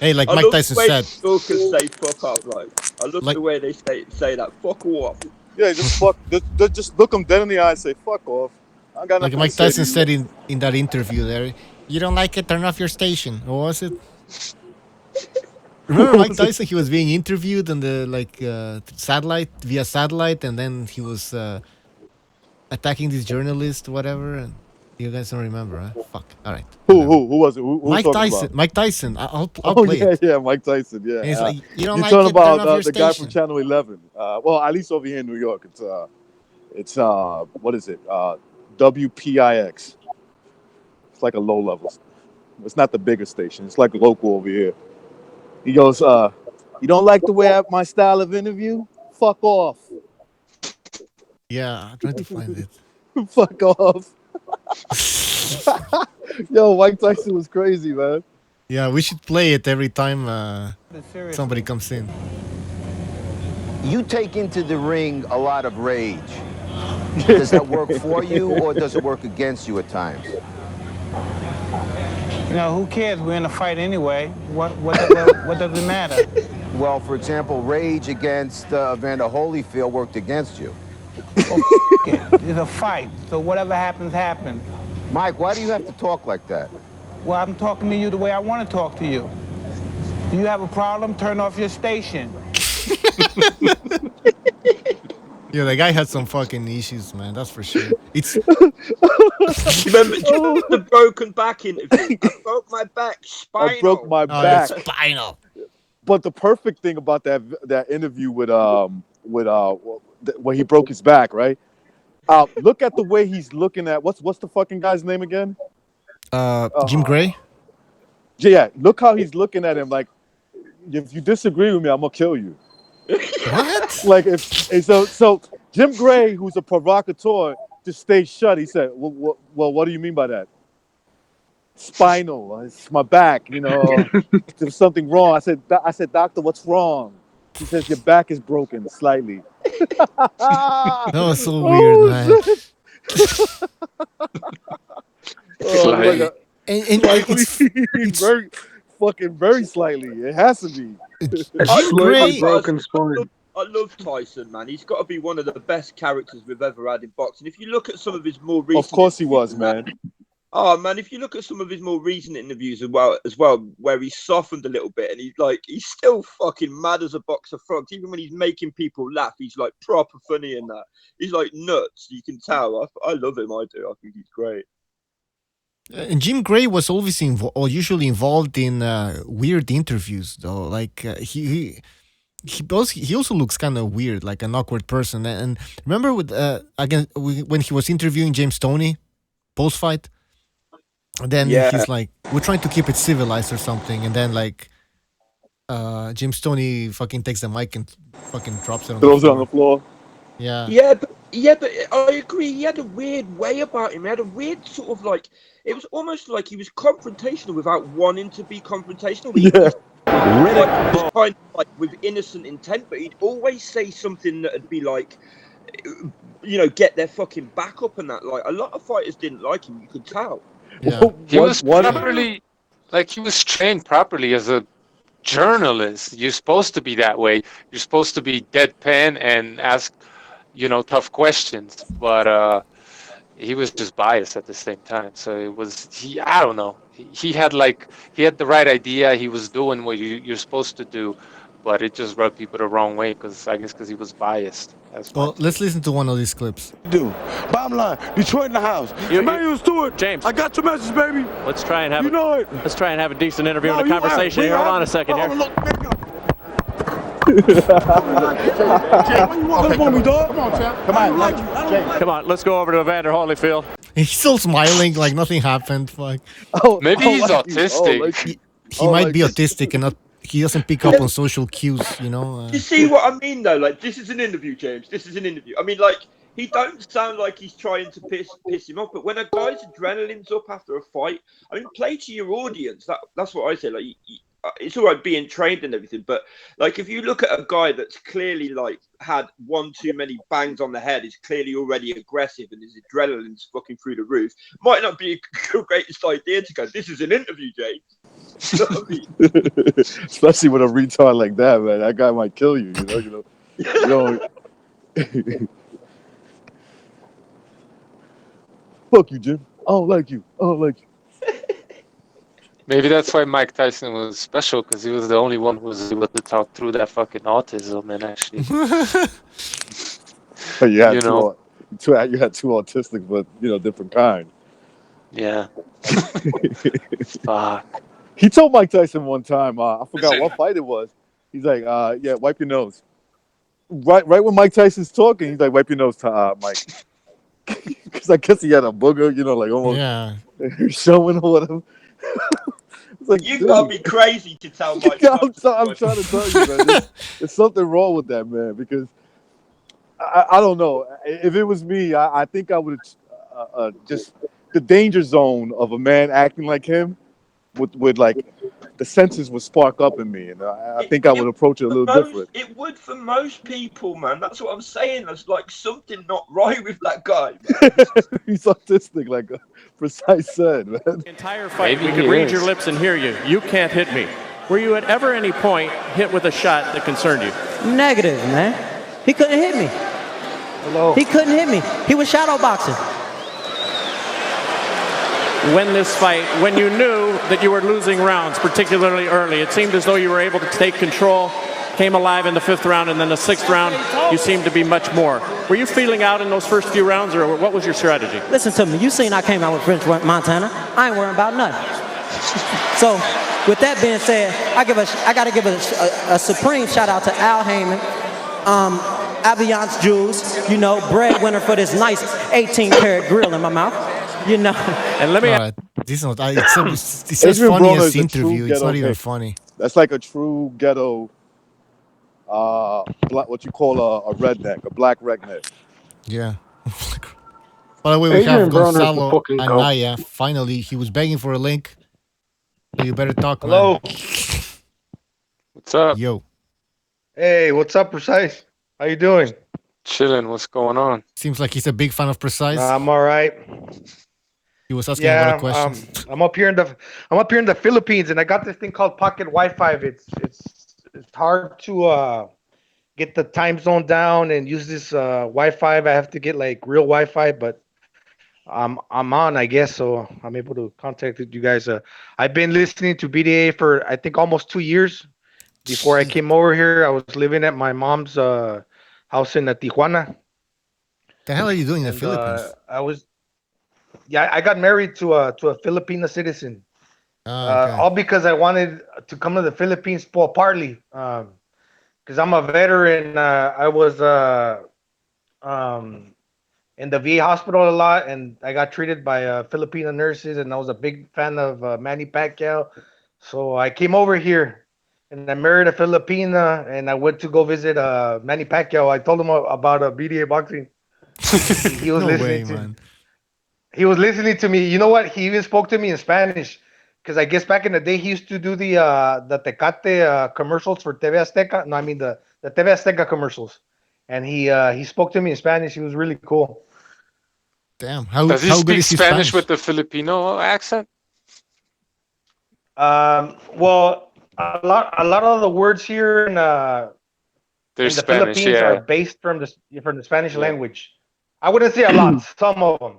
Hey, like Mike Tyson said. Talkers say fuck off, like I love the way they say that. Fuck off. Yeah, just fuck. Just look them dead in the eye and say fuck off. I got like Mike Tyson said in that interview there. You don't like it? Turn off your station. What was it? Remember Mike Tyson? He was being interviewed on the via satellite, and then he was attacking this journalist, whatever. And you guys don't remember, huh? Fuck. All right. Who was it? Who Mike Tyson. About? Mike Tyson. I'll play it. Yeah, Mike Tyson. Yeah. And he's like, you don't You're like talking it, about turn off your the guy station. from Channel 11. Well, at least over here in New York, it's what is it? WPIX. It's like a low level. It's not the bigger station. It's like local over here. He goes, You don't like the way my style of interview? Fuck off. Yeah, I'm trying to find it. Fuck off. Yo, Mike Tyson was crazy, man. Yeah, we should play it every time somebody comes in. You take into the ring a lot of rage. Does that work for you or does it work against you at times? You know, who cares? We're in a fight anyway. What does it matter? Well, for example, rage against Evander Holyfield worked against you. Well, it's a fight, so whatever happens, happens. Mike, why do you have to talk like that? Well, I'm talking to you the way I want to talk to you. Do you have a problem? Turn off your station. Yeah, the guy had some fucking issues, man. That's for sure. It's Remember the broken back interview? I broke my back, spinal. I broke my oh, back. yeah, spinal. But the perfect thing about that interview with when he broke his back, right? Look at the way he's looking at what's the fucking guy's name again? Jim Gray. Yeah, look how he's looking at him. Like, if you disagree with me, I'm gonna kill you. What? Like, so Jim Gray, who's a provocateur, just stays shut. He said, "Well, what do you mean by that?" Spinal. It's my back. You know, there's something wrong. I said, doctor, what's wrong? He says your back is broken slightly. That was so weird, man. And it's very slightly. It has to be. Jim Gray. Broken spine. I love Tyson, man. He's got to be one of the best characters we've ever had in boxing. If you look at some of his more recent, of course he was, man. Oh man, if you look at some of his more recent interviews as well, where he's softened a little bit and he's still fucking mad as a box of frogs. Even when he's making people laugh, he's like proper funny in that. He's like nuts. You can tell. I love him. I do. I think he's great. And Jim Gray was always usually involved in weird interviews, though. Like he also looks kind of weird, like an awkward person. And remember with when he was interviewing James Toney post fight, then he's like, "We're trying to keep it civilized" or something, and then like James Toney fucking takes the mic and fucking drops it on throws it on the floor. Yeah. But I agree. He had a weird way about him. He had a weird sort of like. It was almost like he was confrontational without wanting to be confrontational. He was kind of like with innocent intent, but he'd always say something that'd be like, you know, get their fucking back up and that. Like a lot of fighters didn't like him. You could tell. Yeah. He was properly, like he was trained properly as a journalist. You're supposed to be that way. You're supposed to be deadpan and ask, you know, tough questions. But he was just biased at the same time. So it was I don't know. He had the right idea. He was doing what you're supposed to do, but it just rubbed people the wrong way because he was biased. Well, let's listen to one of these clips. Bottom line, Detroit in the house. Emmanuel Stewart, James, I got your message, baby. Let's try and have let's try and have a decent interview and a No, conversation here. Hold on a second here. Look, Come on, let's go over to Evander Holyfield. He's still smiling like nothing happened. Fuck. Maybe he's autistic. He might be autistic and he doesn't pick up on social cues, you know. You see what I mean, though? Like, this is an interview, James. This is an interview. I mean, like, he don't sound like he's trying to piss him off, but when a guy's adrenaline's up after a fight, I mean, play to your audience. That's what I say. Like, it's all right being trained and everything, but like, if you look at a guy that's clearly like had one too many bangs on the head, is clearly already aggressive and his adrenaline's fucking through the roof, might not be the greatest idea to go, this is an interview, James. You know what I mean? Especially with a retard like that, man. That guy might kill you. You know. Fuck you, Jim. I don't like you. Maybe that's why Mike Tyson was special, because he was the only one who was able to talk through that fucking autism and actually. You had two autistic, but different kind. Yeah. Fuck. He told Mike Tyson one time, I forgot what fight it was. He's like, yeah, wipe your nose. Right when Mike Tyson's talking, he's like, wipe your nose, Mike. Because I guess he had a booger, like almost showing or whatever. It's like, You dude. gotta be crazy to tell Mike. Yeah, I'm trying to tell you, man. There's something wrong with that, man. Because I don't know. If it was me, I think I would just the danger zone of a man acting like him would like the senses would spark up in me, and I think I would approach it a little different. It would for most people, man. That's what I'm saying. There's like something not right with that guy. He's autistic, like Precise said, man. The entire fight, we could read your lips and hear you. You can't hit me. Were you at ever any point hit with a shot that concerned you? Negative, man. He couldn't hit me. Hello. He couldn't hit me. He was shadow boxing. When this fight, when you knew that you were losing rounds, particularly early, it seemed as though you were able to take control, came alive in the 5th round, and then the 6th round, you seemed to be much more. Were you feeling out in those first few rounds, or what was your strategy? Listen to me. You seen I came out with French Montana. I ain't worrying about nothing. So, with that being said, I got to give a supreme shout out to Al Heyman, Aviance Jules, you know, breadwinner for this nice 18-karat grill in my mouth. You know, and let me. This is not. It's just funniest interview. It's not even funny. That's like a true ghetto. What you call a redneck, a black redneck. Yeah. By the way, we have Gonzalo Anaya. Finally, he was begging for a link. So you better talk, Hello. man. What's up? Yo. Hey, what's up, Precise? How you doing? Chilling. What's going on? Seems like he's a big fan of Precise. I'm all right. He was asking a lot of questions. I'm up here in the Philippines, and I got this thing called Pocket Wi-Fi. It's hard to get the time zone down and use this Wi-Fi. I have to get like real Wi-Fi, but I'm on, I guess, so I'm able to contact you guys. I've been listening to BDA for I think almost 2 years. Before I came over here, I was living at my mom's house in Tijuana. The hell are you doing in the Philippines? I got married to a Filipino citizen. Okay. All because I wanted to come to the Philippines, well, partly because I'm a veteran. I was in the VA hospital a lot, and I got treated by Filipino nurses, and I was a big fan of Manny Pacquiao. So I came over here, and I married a Filipina, and I went to go visit Manny Pacquiao. I told him about BDA Boxing. He was listening He was listening to me. You know what? He even spoke to me in Spanish, because I guess back in the day he used to do the Tecate commercials for TV Azteca. No, I mean the TV Azteca commercials, and he spoke to me in Spanish. He was really cool. Damn, Does he speak Spanish with the Filipino accent? Well, a lot of the words here in the Spanish, Philippines are based from the Spanish language. I wouldn't say a lot, some of them.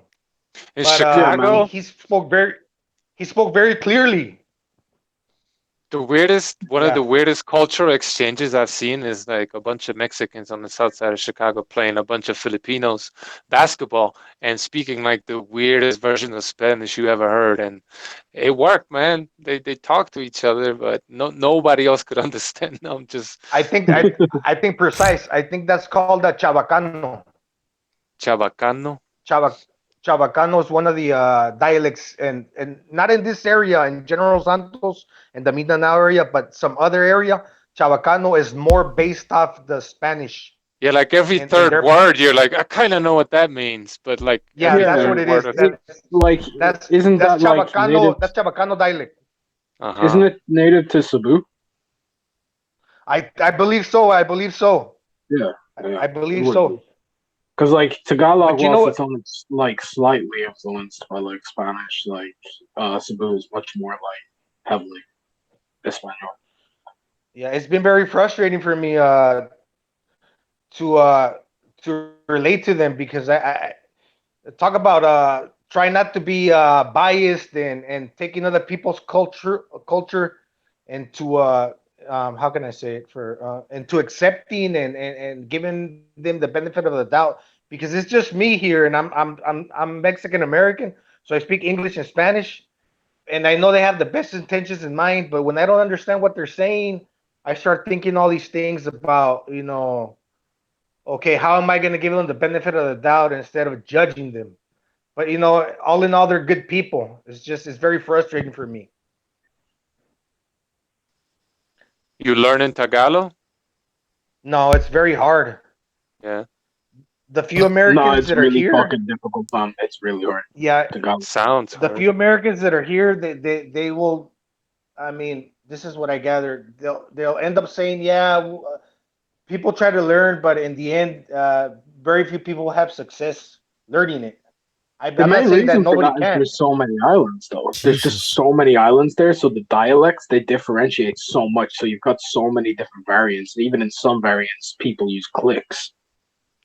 In But Chicago, he spoke very clearly. One of the weirdest cultural exchanges I've seen is like a bunch of Mexicans on the south side of Chicago playing a bunch of Filipinos basketball and speaking like the weirdest version of Spanish you ever heard, and it worked, man. They talked to each other, but nobody else could understand them. I think precise. I think that's called a Chabacano. Chabacano. Chabacano is one of the dialects, and not in this area, in General Santos and the Mindanao area, but some other area. Chabacano is more based off the Spanish. Yeah, like every third word, you're like, I kind of know what that means, but like, that's what it is. That's Chabacano. That's Chabacano dialect. Isn't it native to Cebu? I believe so. Yeah. I believe so. Because like Tagalog, while it's only like slightly influenced by like Spanish, like Cebu is much more like heavily Espanol. Yeah, it's been very frustrating for me to relate to them, because I talk about try not to be biased and taking other people's culture and to how can I say it, and to accepting and giving them the benefit of the doubt, because it's just me here, and I'm Mexican American, so I speak English and Spanish, and I know they have the best intentions in mind, but when I don't understand what they're saying, I start thinking all these things about, okay, how am I going to give them the benefit of the doubt instead of judging them? But all in all, they're good people. It's very frustrating for me. You learning Tagalog? No, it's very hard. Yeah. The few No, Americans it's that are really here, fucking difficult, man. It's really hard. yeah, Sounds the hard. few Americans that are here, they will. I mean, this is what I gathered. They'll end up saying, yeah, people try to learn, but in the end, very few people have success learning it. I'm The not main saying that reason for nobody that is can. there's so many islands, though. There's just Jesus. so many islands there, so the dialects, they differentiate so much. So you've got so many different variants. And even in some variants, people use clicks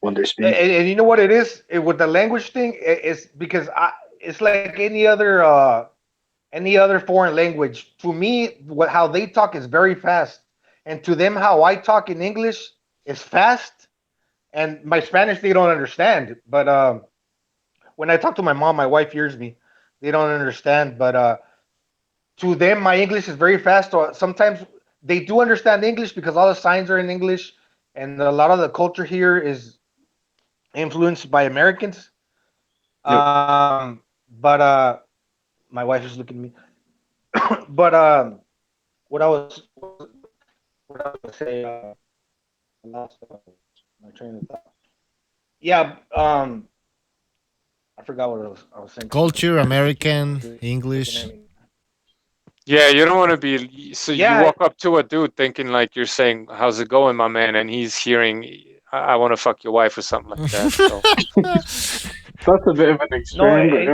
when they're speaking. And you know what it is with the language thing? It's because it's like any other foreign language. To me, how they talk is very fast, and to them, how I talk in English is fast. And my Spanish, they don't understand. But when I talk to my mom, my wife hears me. They don't understand. But to them, my English is very fast. So sometimes they do understand English because all the signs are in English, and a lot of the culture here is influenced by Americans. Yep. But my wife is looking at me. But what I was gonna say, I lost my train of thought. Yeah, I forgot what I was saying. Culture, American, English. Yeah, you don't want to be. So you Yeah. walk up to a dude thinking like you're saying, "How's it going, my man?" And he's hearing, "I want to fuck your wife" or something like that. So. That's a bit of an extreme. No,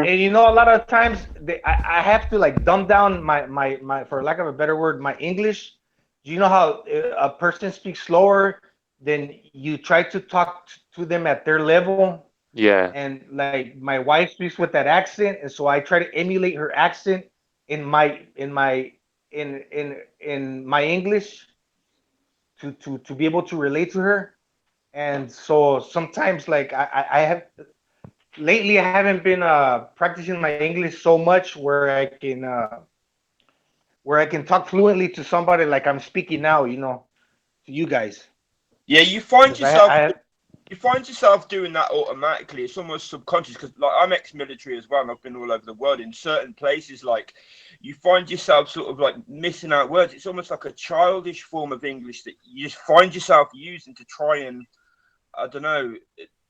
and you know, a lot of times I have to like dumb down my, for lack of a better word, my English. Do you know how a person speaks slower? Then you try to talk to them at their level. Yeah. And like my wife speaks with that accent, and so I try to emulate her accent in my English to be able to relate to her. And so sometimes like I have lately I haven't been practicing my English so much where I can talk fluently to somebody like I'm speaking now, you know, to you guys. Yeah, you find Because yourself you find yourself doing that automatically. It's almost subconscious because, like, I'm ex-military as well, and I've been all over the world. In certain places, like, you find yourself sort of like missing out words. It's almost like a childish form of English that you just find yourself using to try and, I don't know,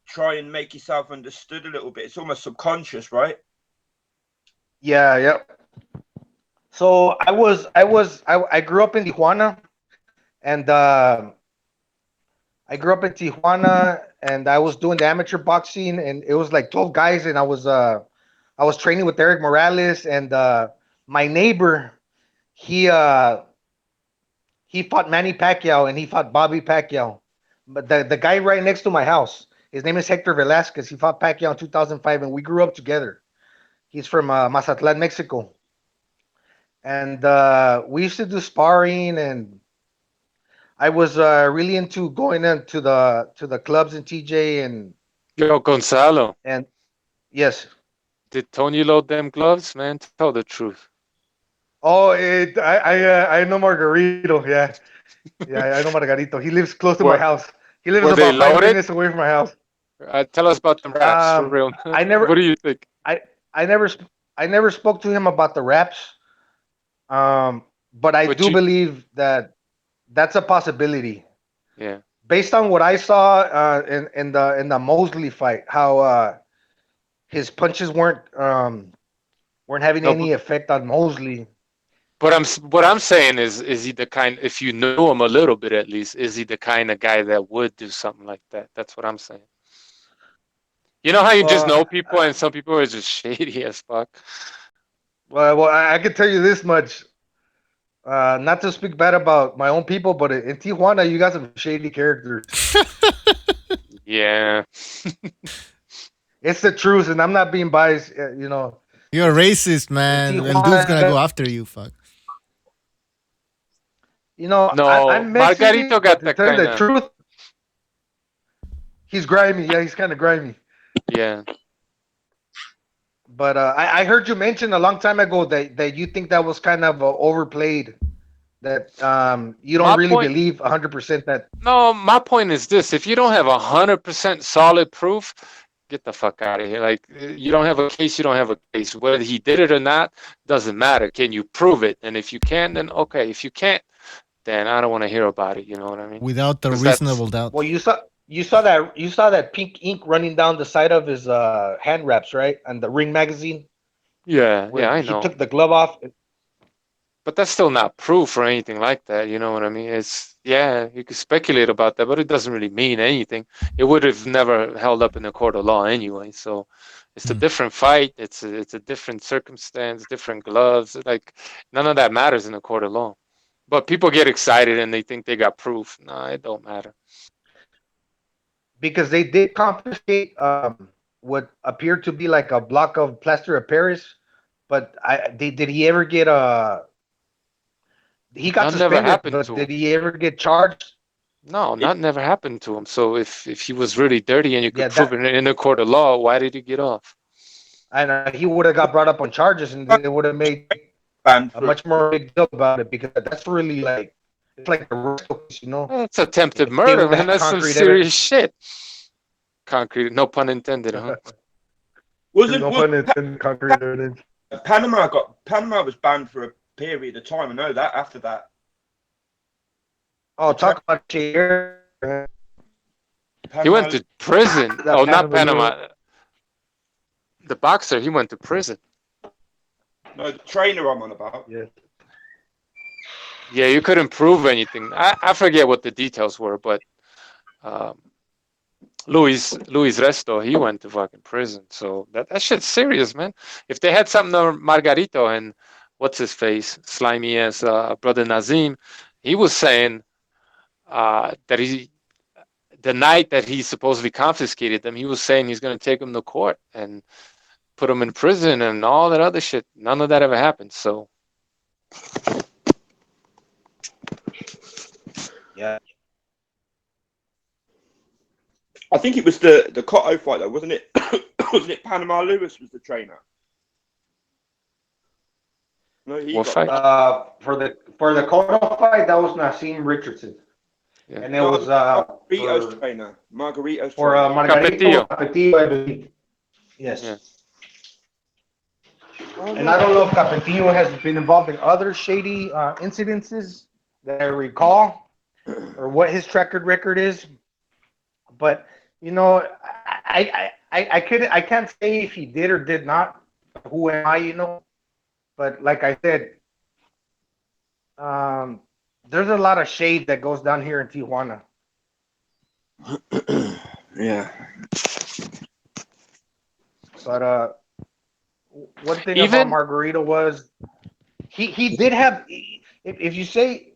try and make yourself understood a little bit. It's almost subconscious, right? Yeah, yeah. So I grew up in Tijuana, and I grew up in Tijuana, and I was doing the amateur boxing, and it was like 12 guys, and I was training with Eric Morales, and my neighbor, he fought Manny Pacquiao, and he fought Bobby Pacquiao. But the guy right next to my house, his name is Hector Velasquez. He fought Pacquiao in 2005, and we grew up together. He's from Mazatlan, Mexico. And we used to do sparring, and I was really into going into the clubs in TJ and Yo, Gonzalo. And yes. Did Tony load them gloves, man? Tell the truth. Oh, I know Margarito. Yeah, yeah, I know Margarito. He lives close to my house. He lives were they about 5 loaded? minutes away from my house. Tell us about them raps for real. I never. What do you think? I never spoke to him about the raps. But I do believe that that's a possibility. Yeah. Based on what I saw in the Mosley fight, how his punches weren't having any effect on Mosley. But what I'm saying is he the kind? If you know him a little bit at least, is he the kind of guy that would do something like that? That's what I'm saying. You know how you just know people, and some people are just shady as fuck. Well, I can tell you this much. Not to speak bad about my own people, but in Tijuana, you got some shady characters. Yeah. It's the truth, and I'm not being biased. You know. You're a racist, man. El dude's gonna go after you. Fuck. You know, No, I'm Mexican, Margarito got to that tell you kind the of. truth. He's grimy. Yeah, he's kind of grimy. Yeah. But I heard you mention a long time ago that you think that was kind of overplayed. That you don't really believe 100% that. No, my point is this: if you don't have 100% solid proof, get the fuck out of here. Like, you don't have a case, you don't have a case. Whether he did it or not doesn't matter. Can you prove it? And if you can, then okay. If you can't, then I don't want to hear about it. You know what I mean? Without the 'Cause that's reasonable doubt. Well, you saw that pink ink running down the side of his hand wraps, right? And the Ring magazine yeah, where I he know. took the glove off. But that's still not proof or anything like that. You know what I mean? It's yeah, you could speculate about that, but it doesn't really mean anything. It would have never held up in a court of law anyway. So it's a different fight. It's a different circumstance, different gloves. Like none of that matters in a court of law. But people get excited and they think they got proof. No, it don't matter. Because they did confiscate what appeared to be like a block of plaster of Paris, but did he ever get he got None never suspended, happened but to did him. he ever get charged? No, not never happened to him. So if he was really dirty and you Yeah, could prove it in a court of law, why did he get off? and he would have got brought up on charges, and they would have made banned a much more big deal about it because that's really like it's like a Roscoe case, you know. That's attempted They murder, would man. have That's some concrete serious evidence. shit. Concrete, no pun intended, huh? No pun intended. Concrete evidence. Panama was banned for a period of time. I know that after that. Oh, talk about shit. He went to prison. That Oh, not Panama. Panama. The boxer, he went to prison. No, the trainer I'm on about. Yeah. Yeah, you couldn't prove anything. I forget what the details were, but Luis Resto, he went to fucking prison. So that shit's serious, man. If they had something on Margarito and what's his face, slimy ass brother Nazim, he was saying that the night that he supposedly confiscated them, he was saying he's going to take them to court and put them in prison and all that other shit. None of that ever happened. So yeah. I think it was the Cotto fight though, wasn't it? Wasn't it Panama Lewis was the trainer? No, he what got fight? For the Cotto fight, that was Nassim Richardson, Yeah. and it was Margarito's trainer. Margarito's for trainer. Margarito Capetillo, I believe. Yes. Yeah. And I don't know if Capetillo has been involved in other shady incidences that I recall, or what his track record is. But you know, I can't say if he did or did not. Who am I? You know. But like I said, there's a lot of shade that goes down here in Tijuana. Yeah. But one thing Even- about Margarito was he did have. If you say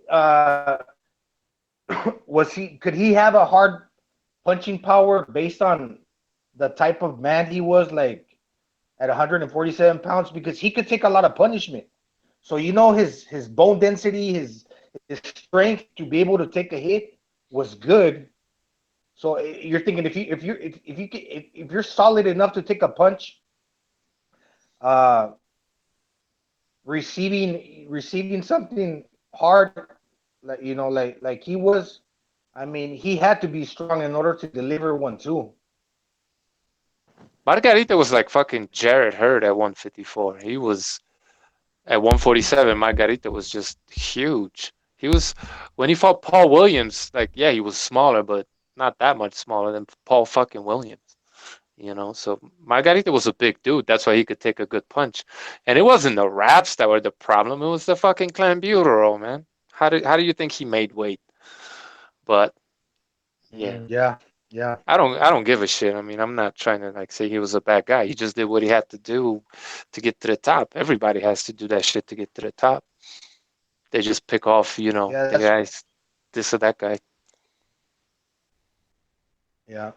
could he have a hard punching power based on the type of man he was, like at 147 pounds, because he could take a lot of punishment. So you know his bone density, his strength to be able to take a hit was good. So you're thinking if you're solid enough to take a punch, receiving something hard, like like he was, I mean, he had to be strong in order to deliver one too. Margarito was like fucking Jared Hurd at 154. He was at 147. Margarito was just huge. He was, when he fought Paul Williams, like, yeah, he was smaller, but not that much smaller than Paul fucking Williams. You know, so Margarito was a big dude. That's why he could take a good punch. And it wasn't the wraps that were the problem. It was the fucking clenbuterol, man. How do you think he made weight? But yeah. Yeah. I don't give a shit. I mean, I'm not trying to like say he was a bad guy. He just did what he had to do to get to the top. Everybody has to do that shit to get to the top. They just pick off, you know, the guys, this or that guy. Yeah.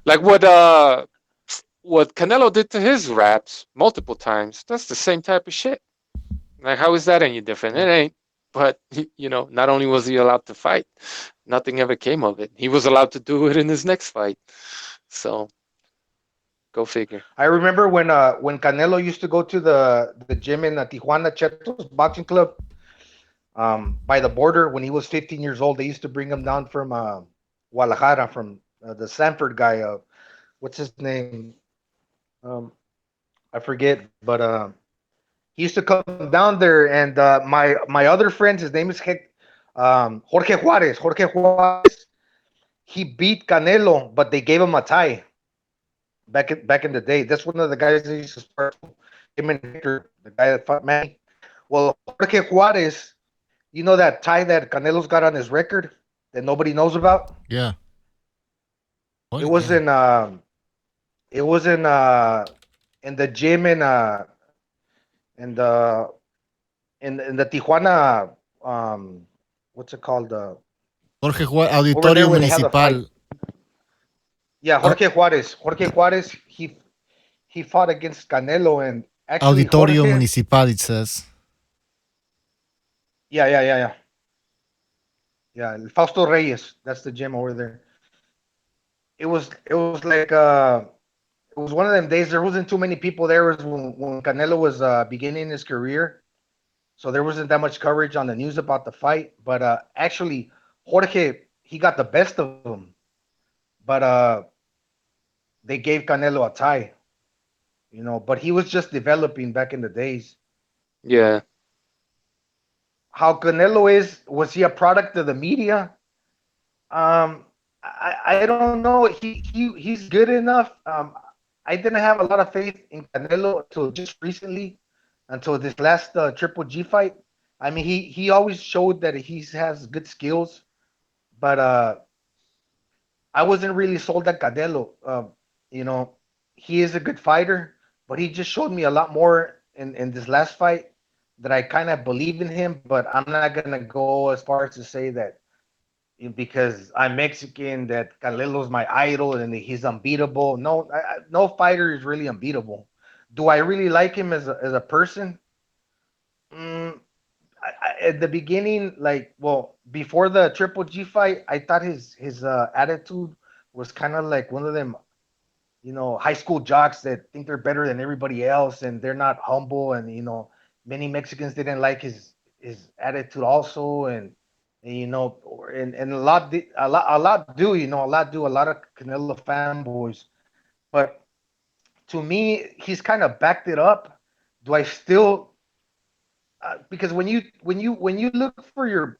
Like what Canelo did to his raps multiple times. That's the same type of shit. Like, how is that any different? It ain't. But, you know, not only was he allowed to fight, nothing ever came of it. He was allowed to do it in his next fight. So, go figure. I remember when Canelo used to go to the gym in Tijuana, Cheto's Boxing Club, by the border when he was 15 years old. They used to bring him down from Guadalajara, from the Sanford guy. What's his name? I forget, but he used to come down there, and my other friend, his name is Jorge Juarez, he beat Canelo, but they gave him a tie back in the day. That's one of the guys that used to spar him and Hector, the guy that fought Manny. Well, Jorge Juarez, you know that tie that Canelo's got on his record that nobody knows about? Yeah. It was in it was in the gym in the in the Tijuana what's it called? Jorge Juárez, Over there Auditorio where they have the fight. Municipal. Yeah, Jorge Juarez. Jorge Juarez, he fought against Canelo and actually Auditorio Jorge, Municipal, it says. yeah. Fausto Reyes, that's the gym over there. It was like it was one of them days there wasn't too many people there. It was when Canelo was beginning his career. So there wasn't that much coverage on the news about the fight, but actually Jorge, he got the best of him. But they gave Canelo a tie, but he was just developing back in the days. Yeah. How Canelo was he a product of the media? I don't know. He's good enough. I didn't have a lot of faith in Canelo until just recently, until this last Triple G fight. I mean, he always showed that he has good skills, but I wasn't really sold at Canelo. He is a good fighter, but he just showed me a lot more in this last fight that I kind of believe in him. But I'm not gonna go as far as to say that because I'm Mexican that Canelo's my idol and he's unbeatable. No, no fighter is really unbeatable. Do I really like him as a person? At the beginning, before the Triple G fight, I thought his attitude was kind of like one of them, high school jocks that think they're better than everybody else and they're not humble. And many Mexicans didn't like his attitude also, and and a lot of Canelo fanboys, but to me, he's kind of backed it up. Do I still? Because when you look for your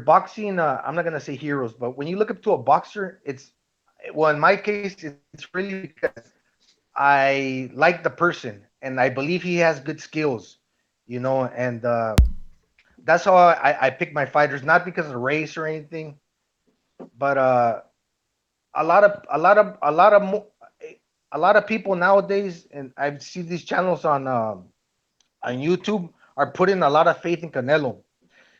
boxing, I'm not gonna say heroes, but when you look up to a boxer, in my case, it's really because I like the person and I believe he has good skills, and that's how I pick my fighters, not because of race or anything, but a lot of people nowadays, and I see these channels on YouTube are putting a lot of faith in Canelo.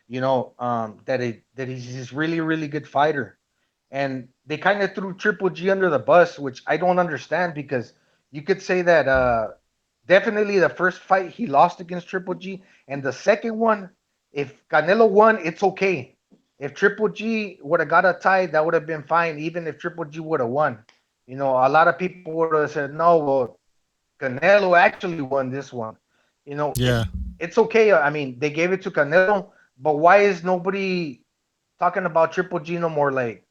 That he's this really really good fighter, and they kind of threw Triple G under the bus, which I don't understand because you could say that definitely the first fight he lost against Triple G, and the second one, if Canelo won, it's okay. If Triple G would have got a tie, that would have been fine, even if Triple G would have won. A lot of people would have said, no, well, Canelo actually won this one. Yeah. It's okay. I mean, they gave it to Canelo, but why is nobody talking about Triple G no more? Like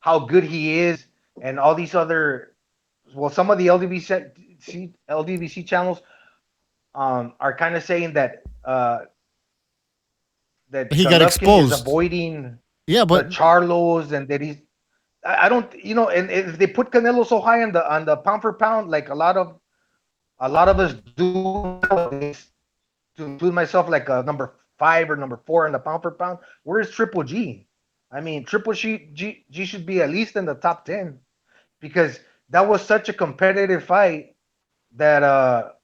how good he is, and all these other. Well, some of the LDBC channels are kind of saying that that He got Golovkin exposed. is avoiding Yeah, the but Charlos, and that he's. I don't, and if they put Canelo so high on the pound for pound, like a lot of us do nowadays, to include myself like a number 5 or number 4 in the pound for pound. Where is Triple G? I mean, Triple G should be at least in the top 10 because that was such a competitive fight that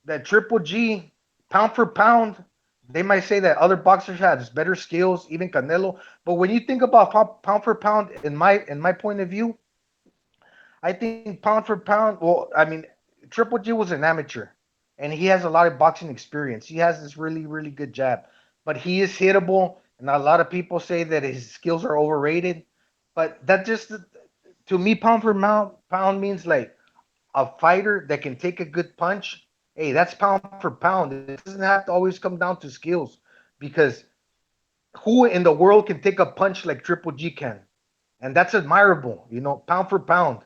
that Triple G pound for pound. They might say that other boxers have better skills, even Canelo. But when you think about pound for pound, in my point of view, I think pound for pound. Well, I mean, Triple G was an amateur, and he has a lot of boxing experience. He has this really, really good jab, but he is hittable, and a lot of people say that his skills are overrated. But that just, to me, pound for pound means like a fighter that can take a good punch. Hey, that's pound for pound. It doesn't have to always come down to skills, because who in the world can take a punch like Triple G can? And that's admirable, pound for pound.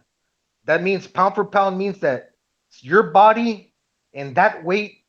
That means pound for pound means that your body and that weight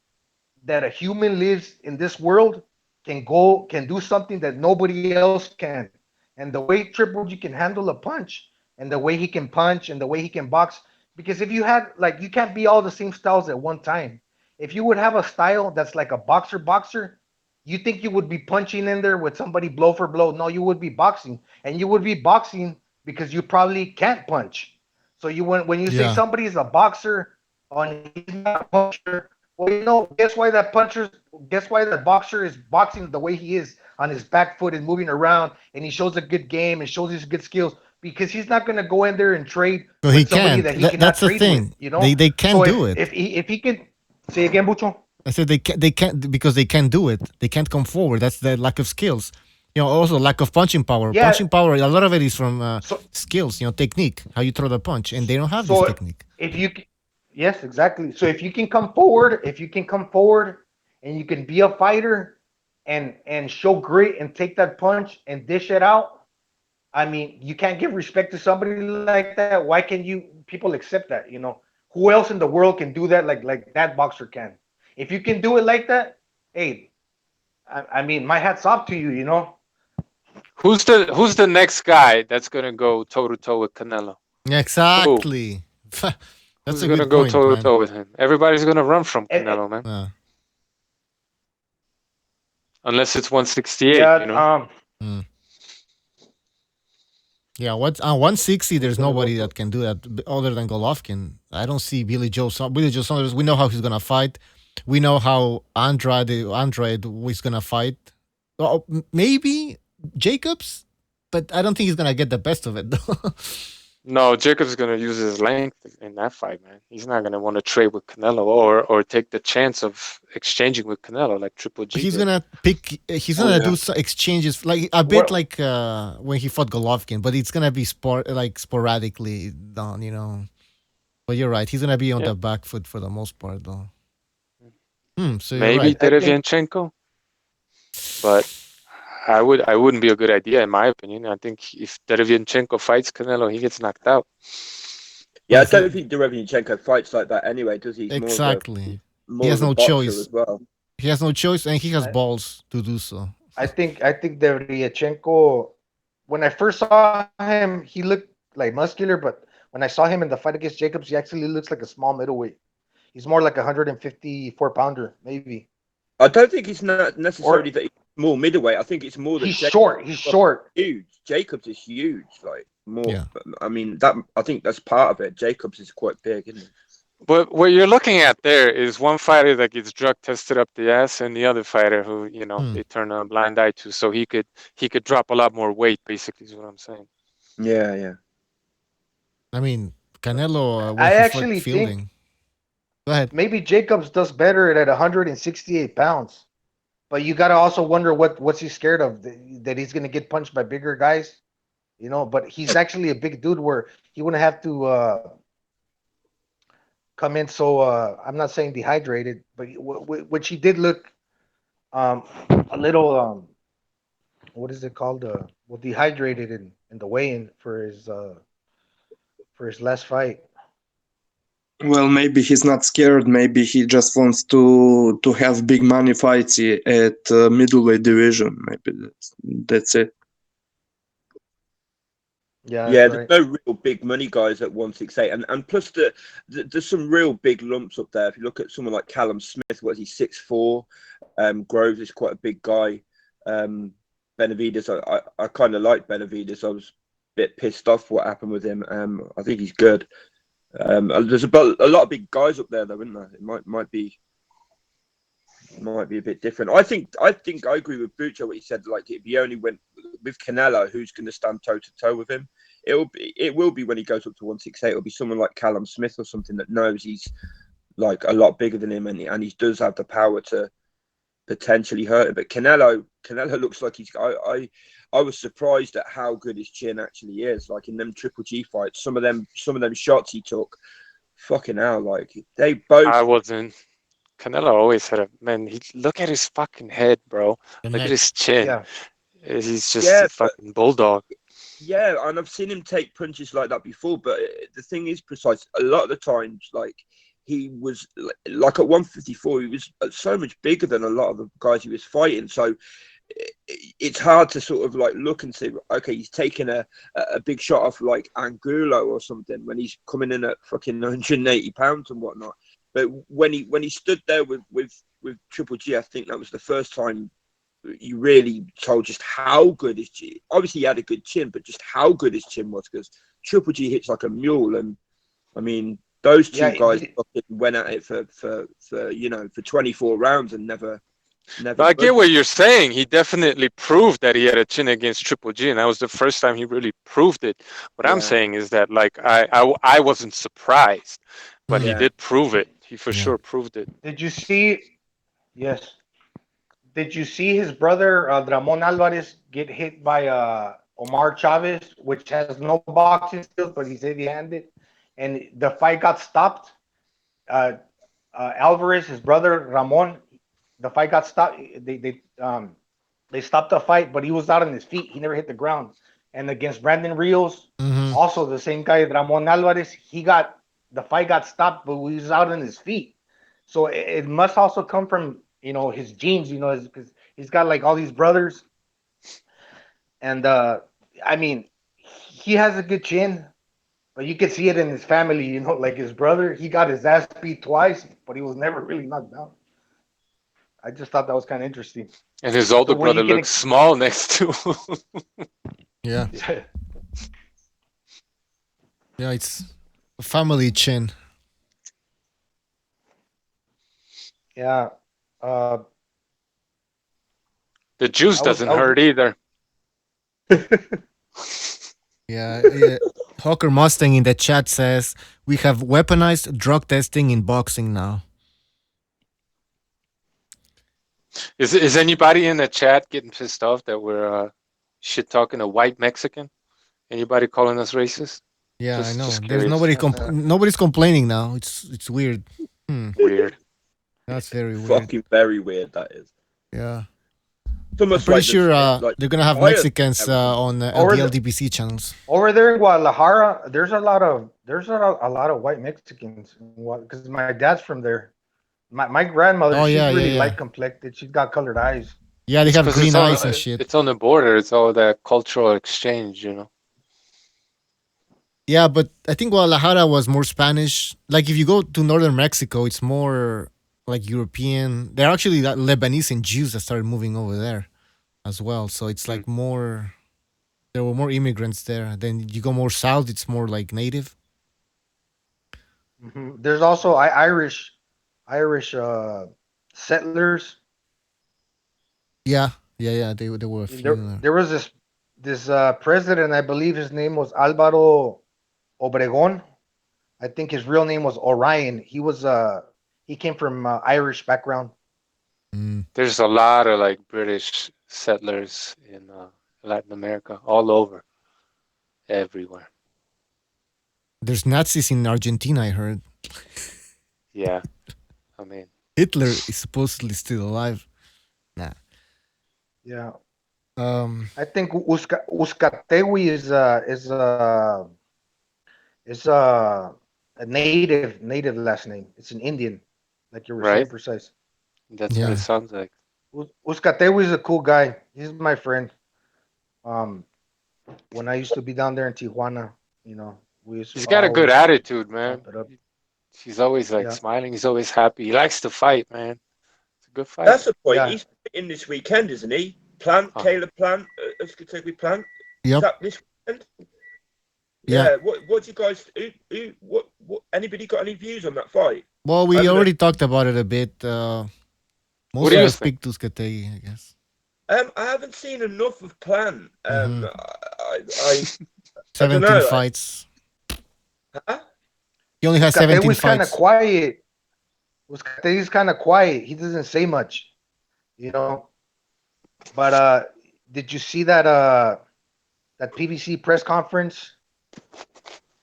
that a human lives in this world, can do something that nobody else can. And the way Triple G can handle a punch, and the way he can punch, and the way he can box. Because if you had like, you can't be all the same styles at one time. If you would have a style that's like a boxer, you think you would be punching in there with somebody blow for blow. No, you would be boxing, and you would be boxing because you probably can't punch. So you when you say Yeah. somebody is a boxer, on he's not a puncher. Well, guess why that boxer is boxing the way he is on his back foot and moving around, and he shows a good game and shows his good skills because he's not going to go in there and trade So he with somebody can't. that he cannot That's the trade with. thing. You know, They can't so do it. if he can say again, Bucho. I said they can't because they can't do it. They can't come forward. That's the lack of skills. Also lack of punching power. Yeah. Punching power. A lot of it is from So- skills. Technique, how you throw the punch, and they don't have So this technique. Yes, exactly. So if you can come forward, and you can be a fighter, and show grit and take that punch and dish it out. I mean, you can't give respect to somebody like that. Why can people accept that? Who else in the world can do that like that boxer can? If you can do it like that, hey, I mean, my hat's off to you. Who's the next guy that's gonna go toe to toe with Canelo? Exactly. That's Who's a gonna good go point, toe to man. toe with him? Everybody's gonna run from Canelo, man. Yeah. Unless it's 168, Yeah. Yeah, on 160, there's nobody that can do that other than Golovkin. I don't see Billy Joe Saunders. We know how he's gonna fight. We know how Andrade is gonna fight. Well, maybe Jacobs, but I don't think he's gonna get the best of it though. No, Jacob's gonna use his length in that fight, man. He's not gonna want to trade with Canelo or take the chance of exchanging with Canelo like Triple G. He's did. gonna pick. He's gonna do some exchanges like a bit like when he fought Golovkin, but it's gonna be sporadically done, But you're right. He's gonna be on the back foot for the most part, though. So Maybe you're right. Derevianchenko, but I wouldn't be a good idea in my opinion. I think if Derevianchenko fights Canelo, he gets knocked out. Yeah, I don't think Derevianchenko fights like that anyway, does he? He's Exactly. More He has of a no boxer choice. as well. He has no choice, and he has balls to do so. I think Derevianchenko, when I first saw him, he looked like muscular, but when I saw him in the fight against Jacobs, he actually looks like a small middleweight. He's more like a 154-pounder, maybe. I don't think it's not necessarily that he's more middleweight. I think it's more that he's short. He's short. Huge. Jacobs is huge. Like more. Yeah. I mean, I think that's part of it. Jacobs is quite big, isn't he? But what you're looking at there is one fighter that gets drug tested up the ass, and the other fighter who they turn a blind eye to, so he could drop a lot more weight. Basically, is what I'm saying. Yeah. I mean, Canelo. I actually fielding. think. Go ahead. Maybe Jacobs does better at 168 pounds, but you got to also wonder what's he scared of, that he's going to get punched by bigger guys, But he's actually a big dude where he wouldn't have to come in so. I'm not saying dehydrated, but which he did look a little what is it called? Dehydrated in the weigh-in for his last fight. Well, maybe he's not scared. Maybe he just wants to have big money fights at middleweight division. Maybe that's it. Yeah, there's no real big money guys at 168, and plus there's some real big lumps up there. If you look at someone like Callum Smith, what is he, 6'4"? Groves is quite a big guy. Benavidez, I kind of like Benavidez. I was a bit pissed off what happened with him. I think he's good. There's a lot of big guys up there, though, isn't there? It might be a bit different. I think I agree with Bucho what he said. Like, if he only went with Canelo, who's going to stand toe to toe with him? It will be when he goes up to 168. It'll be someone like Callum Smith or something that knows he's like a lot bigger than him, and he does have the power to potentially hurt him. But Canelo looks like he's. I was surprised at how good his chin actually is. Like in them Triple G fights, some of them shots he took, fucking hell, like they both. I wasn't. Canelo always had look at his fucking head, bro. Look at his chin. Yeah. He's just a fucking bulldog. Yeah, and I've seen him take punches like that before. But the thing is, precise. A lot of the times, like he was like at 154, he was so much bigger than a lot of the guys he was fighting. So it's hard to sort of like look and say, okay, he's taking a big shot off like Angulo or something when he's coming in at fucking 180 pounds and whatnot. But when he stood there with Triple G, I think that was the first time you really told just how good his chin. Obviously, he had a good chin, but just how good his chin was, because Triple G hits like a mule. And I mean, those two guys fucking went at it for 24 rounds and never. I get what you're saying. He definitely proved that he had a chin against Triple G, and that was the first time he really proved it. What I'm saying is that, like, I wasn't surprised, but he did prove it. He for sure proved it. Did you see? Yes. Did you see his brother Ramon Alvarez get hit by Omar Chavez, which has no boxing skills, but he's heavy-handed, and the fight got stopped? Alvarez, his brother Ramon, the fight got stopped. They stopped the fight, but he was out on his feet. He never hit the ground. And against Brandon Rios, also the same guy, Ramon Alvarez, the fight got stopped, but he was out on his feet. So it must also come from his genes, because he's got like all these brothers, and I mean, he has a good chin, but you can see it in his family. Like his brother, he got his ass beat twice, but he was never really knocked down. I just thought that was kind of interesting. And his older brother looks small next to him. Yeah. Yeah, it's a family chin. Yeah. The juice doesn't hurt either. Yeah. Hawker Mustang in the chat says we have weaponized drug testing in boxing now. Is anybody in the chat getting pissed off that we're shit talking a white Mexican? Anybody calling us racist? Yeah, I know. There's nobody's complaining now. It's weird. Weird. That's very weird. Fucking very weird, that is. Yeah. I'm pretty sure they're gonna have Mexicans on the LDPC channels. Over there in Guadalajara, there's a lot of white Mexicans, because my dad's from there. My grandmother, she's really light complected. She's got colored eyes. Yeah, they have green eyes and shit. It's on the border. It's all that cultural exchange, Yeah, but I think Guadalajara was more Spanish. Like if you go to northern Mexico, it's more like European. They're actually Lebanese and Jews that started moving over there as well. So it's like more. There were more immigrants there. Then you go more south, it's more like native. There's also Irish settlers. Yeah. They were a few. There was this president, I believe his name was Álvaro Obregón. I think his real name was Orion. He came from Irish background. There's a lot of like British settlers in Latin America, all over, everywhere. There's Nazis in Argentina, I heard. Yeah, I mean, Hitler is supposedly still alive. Nah. Yeah. I think Uzcategui is a native last name. It's an Indian, like you were saying, precise. That's what it sounds like. Uzcategui is a cool guy. He's my friend. When I used to be down there in Tijuana, He's got a good attitude, man. He's always like smiling. He's always happy. He likes to fight, man. It's a good fight. That's the point. He's in this weekend, isn't he? Caleb Plant, Uzcategui Plant. Yep. Is that this weekend? Yeah. What do you guys? What? Anybody got any views on that fight? Well, we already talked about it a bit. Mostly I speak to Uzcategui, I guess. I haven't seen enough of Plant. I 17 fights. Huh? He only has 17 fights. Kind of quiet. Uzcategui's kind of quiet. He doesn't say much, But did you see that PBC press conference?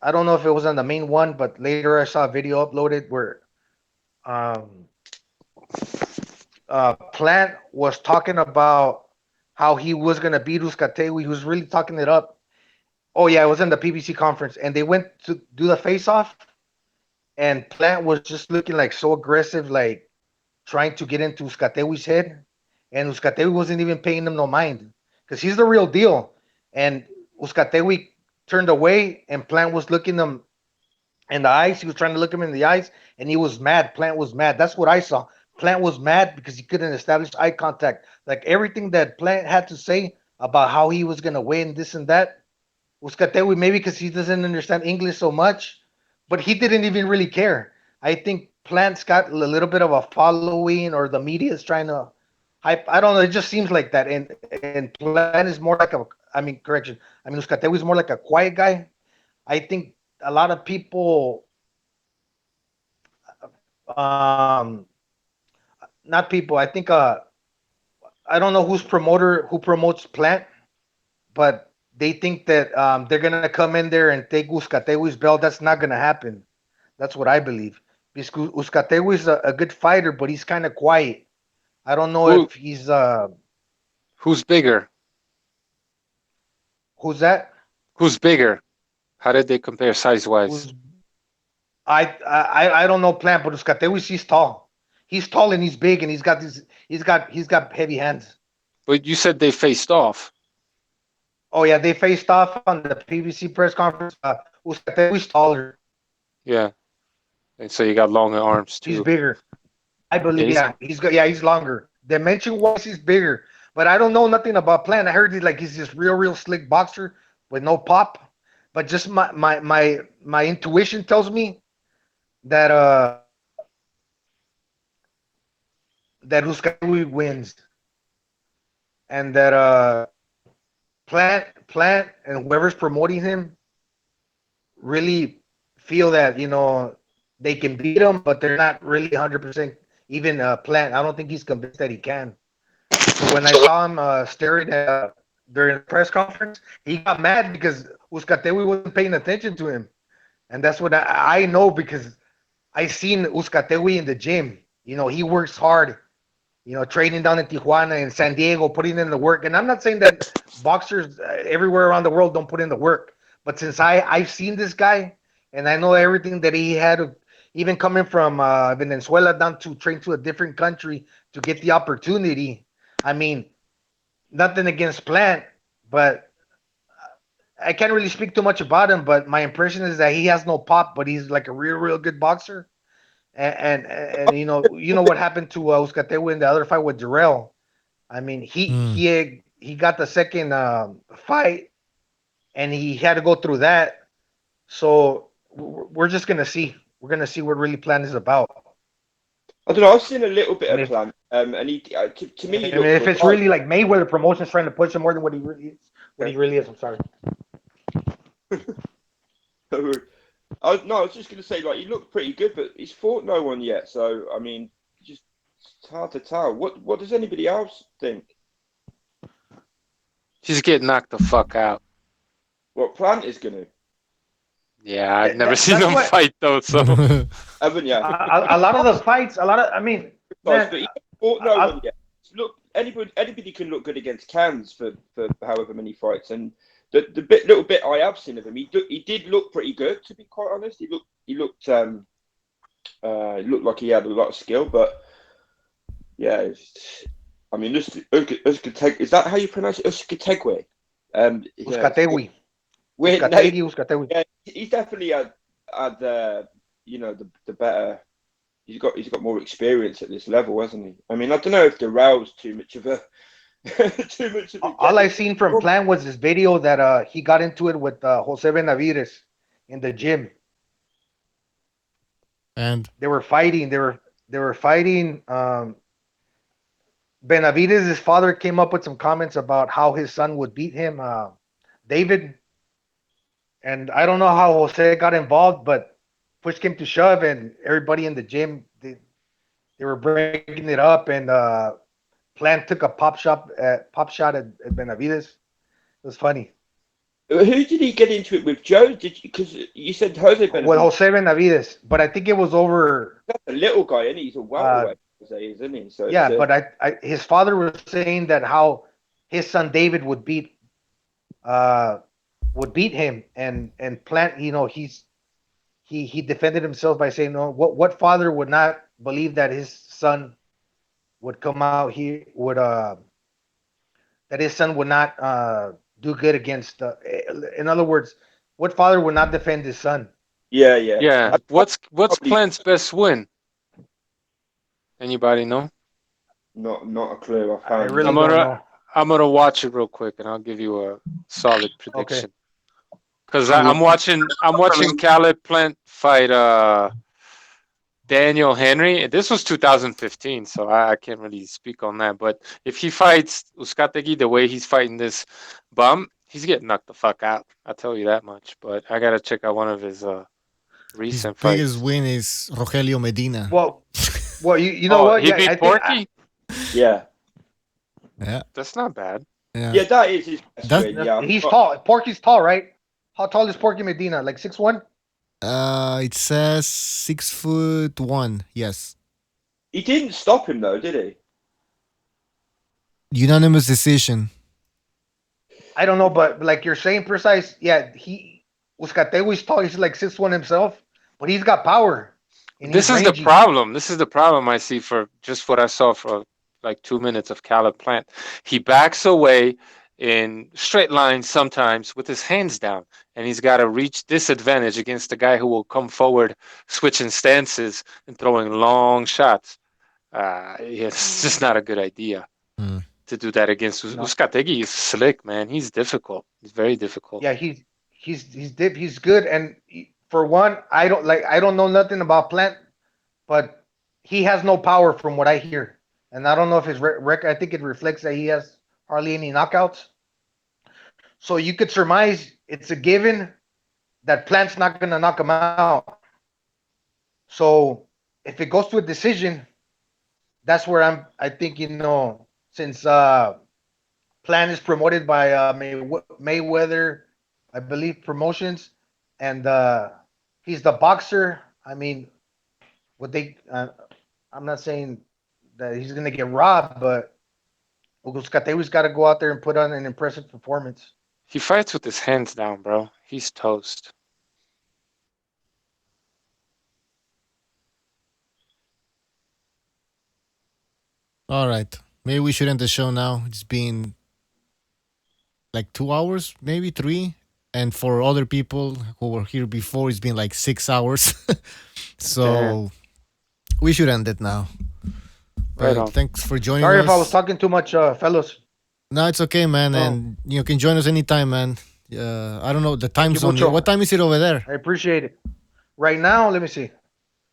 I don't know if it was on the main one, but later I saw a video uploaded where Plant was talking about how he was gonna beat Uzcategui. He was really talking it up. Oh yeah, it was in the PBC conference, and they went to do the face-off, and Plant was just looking like so aggressive, like trying to get into Uzcatewi's head, and Uzcatewi wasn't even paying him no mind because he's the real deal. And Uzcatewi turned away, and Plant was looking him in the eyes. He was trying to look him in the eyes, and he was mad. Plant was mad. That's what I saw. Plant was mad because he couldn't establish eye contact. Like everything that Plant had to say about how he was gonna win this and that, Uzcatewi maybe because he doesn't understand English so much, but he didn't even really care. I think Plant's got a little bit of a following, or the media is trying to hype. I don't know. It just seems like that. And Plant is more like a. I mean, correction. I mean, Uzcatewi is more like a quiet guy. I think a lot of people, um, not people. I think I don't know who promotes Plant, but they think that they're gonna come in there and take Uzcatewi's belt. That's not gonna happen. That's what I believe. Because Uzcatewi is a good fighter, but he's kind of quiet. I don't know if he's Who's bigger? who's that? Who's bigger? How did they compare size wise? I don't know Plant, but Uzcatewi he's tall. He's tall and he's big and he's got heavy hands. But you said they faced off. Oh yeah, they faced off on the PBC press conference. Uzcatewi's taller. Yeah. And so you got longer arms too. He's bigger. I believe. Yeah, he's longer. Dimension wise, he's bigger. But I don't know nothing about Plant. I heard he's this real slick boxer with no pop. But just my intuition tells me that that Uzcatewi wins, and that Plant and whoever's promoting him really feel that they can beat him, but they're not really 100%. Even Plant, I don't think he's convinced that he can. So when I saw him staring at during the press conference, he got mad because Uzcatewi wasn't paying attention to him, and that's what I know because I seen Uzcatewi in the gym. He works hard. Training down in Tijuana and San Diego, putting in the work. And I'm not saying that boxers everywhere around the world don't put in the work, but since I've seen this guy and I know everything that he had, even coming from Venezuela down to train to a different country to get the opportunity. I mean, nothing against Plant, but I can't really speak too much about him. But my impression is that he has no pop, but he's like a real good boxer. And you know what happened to Uzcatewi in the other fight with Jarrell. I mean, he got the second fight, and he had to go through that. So we're just gonna see. We're gonna see what really Plant is about. I don't know. I've seen a little bit of Plant, and he to me. I mean, if it's really like Mayweather Promotions trying to push him more than what he really is, I'm sorry. I was just going to say, like, he looked pretty good, but he's fought no one yet. So, I mean, it's hard to tell. What does anybody else think? He's getting knocked the fuck out. What, Plant is going to? Yeah, I've never seen him fight, though, so. Haven't you? A lot of those fights, I mean. But he fought no one yet. Look, anybody can look good against Cans for however many fights, and the little bit I have seen of him, he did look pretty good, to be quite honest. He looked like he had a lot of skill, but yeah, I mean, is that how you pronounce it? Uzcatewi. Uzcatewi. Uzcatewi. Yeah, he's definitely had the better. He's got more experience at this level, hasn't he? I mean, I don't know if Darrell's too much of a. All I seen from Plant was this video that he got into it with Jose Benavides in the gym, and they were fighting. They were fighting. Benavides' father came up with some comments about how his son would beat him, David. And I don't know how Jose got involved, but push came to shove, and everybody in the gym they were breaking it up, and Plant took a pop shot at Benavides. It was funny. Who did he get into it with? Joe? Because you said Jose Benavides. Well, Jose Benavides, but I think it was over. That's a little guy, isn't he? He's a welterweight, isn't he? So yeah, but his father was saying that how his son David would beat him, and Plant. He he defended himself by saying, "No, what father would not believe that his son would come out here that his son would not do good against." In other words, what father would not defend his son? Yeah. Yeah. What's Plant's best win? Anybody know? Not a clue. I really don't know. I'm gonna watch it real quick, and I'll give you a solid prediction. Because Okay. I'm watching Caleb Plant fight Daniel Henry. This was 2015, so I can't really speak on that. But if he fights Uzcategui the way he's fighting this bum, he's getting knocked the fuck out. I'll tell you that much. But I gotta check out one of his recent fights. Biggest win is Rogelio Medina. Well, you know what? He beat Porky? Yeah. Yeah. That's not bad. Yeah, that is his best win. Yeah. He's tall. Porky's tall, right? How tall is Porky Medina? Like 6'1"? It says 6'1". Yes. He didn't stop him though, did he? Unanimous decision. I don't know, but like you're saying, precise. Yeah, Uzcategui's tall. He's like 6'1" himself, but he's got power. And This he's is the rangy. problem. This is the problem I see for just what I saw for like 2 minutes of Caleb Plant. He backs away in straight lines sometimes with his hands down, and he's got to reach disadvantage against the guy who will come forward, switching stances and throwing long shots. It's just not a good idea to do that against Uzcategui. Is slick, man. He's difficult. He's very difficult. Yeah, he's good. And for one, I don't know nothing about Plant, but he has no power from what I hear. And I don't know if his record. I think it reflects that he has hardly any knockouts. So you could surmise it's a given that Plant's not going to knock him out. So if it goes to a decision, that's where I think, since Plant is promoted by Mayweather, I believe, promotions, and he's the boxer. I mean, I'm not saying that he's going to get robbed, but Uzcategui's got to go out there and put on an impressive performance. He fights with his hands down, bro. He's toast. All right. Maybe we should end the show now. It's been like 2 hours, maybe 3. And for other people who were here before, it's been like 6 hours. So we should end it now. Right on. Thanks for joining Sorry us. if I was talking too much, fellas. No, it's okay, man. And you can join us anytime, man. I don't know the time zone. What time is it over there? I appreciate it. Right now, let me see.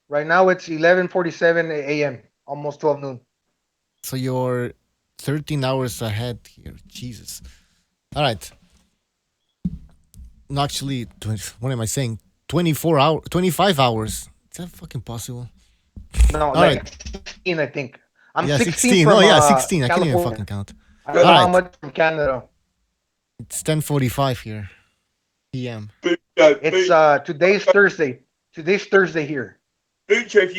Right now, it's 11:47 a.m., almost 12 noon. So you're 13 hours ahead here. Jesus. All right. No, actually, what am I saying? 24 hours, 25 hours. Is that fucking possible? No, All like right. 16, I think. I'm Yeah, 16 16. from, Oh, yeah, 16. I can't even California. fucking count. I don't know All how right. much from Canada. It's 10:45 here. PM. It's today's Thursday. Today's Thursday here. Ucho, if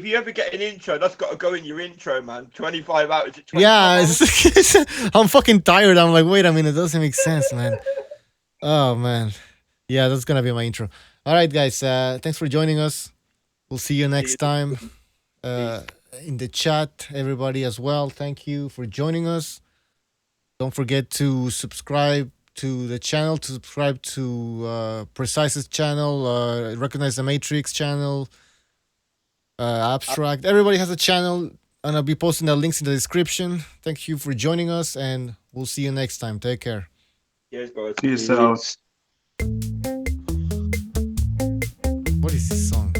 you ever get an intro, that's got to go in your intro, man. 25 hours at 25 Yeah, hours. I'm fucking tired. I'm like, wait a minute, it doesn't make sense, man. Oh, man. Yeah, that's going to be my intro. All right, guys. Thanks for joining us. We'll see you next time. In the chat, everybody as well. Thank you for joining us. Don't forget to subscribe to the channel, to subscribe to Precise's channel, Recognize the Matrix channel, Abstract. Everybody has a channel, and I'll be posting the links in the description. Thank you for joining us, and we'll see you next time. Take care. Yes, guys. See yourselves. What is this song?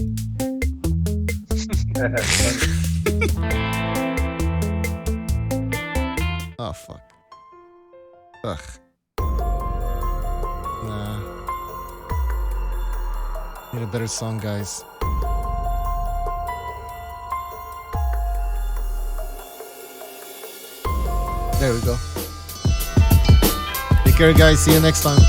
Oh, fuck. Ugh. Nah. Need a better song, guys. There we go. Take care, guys. See you next time.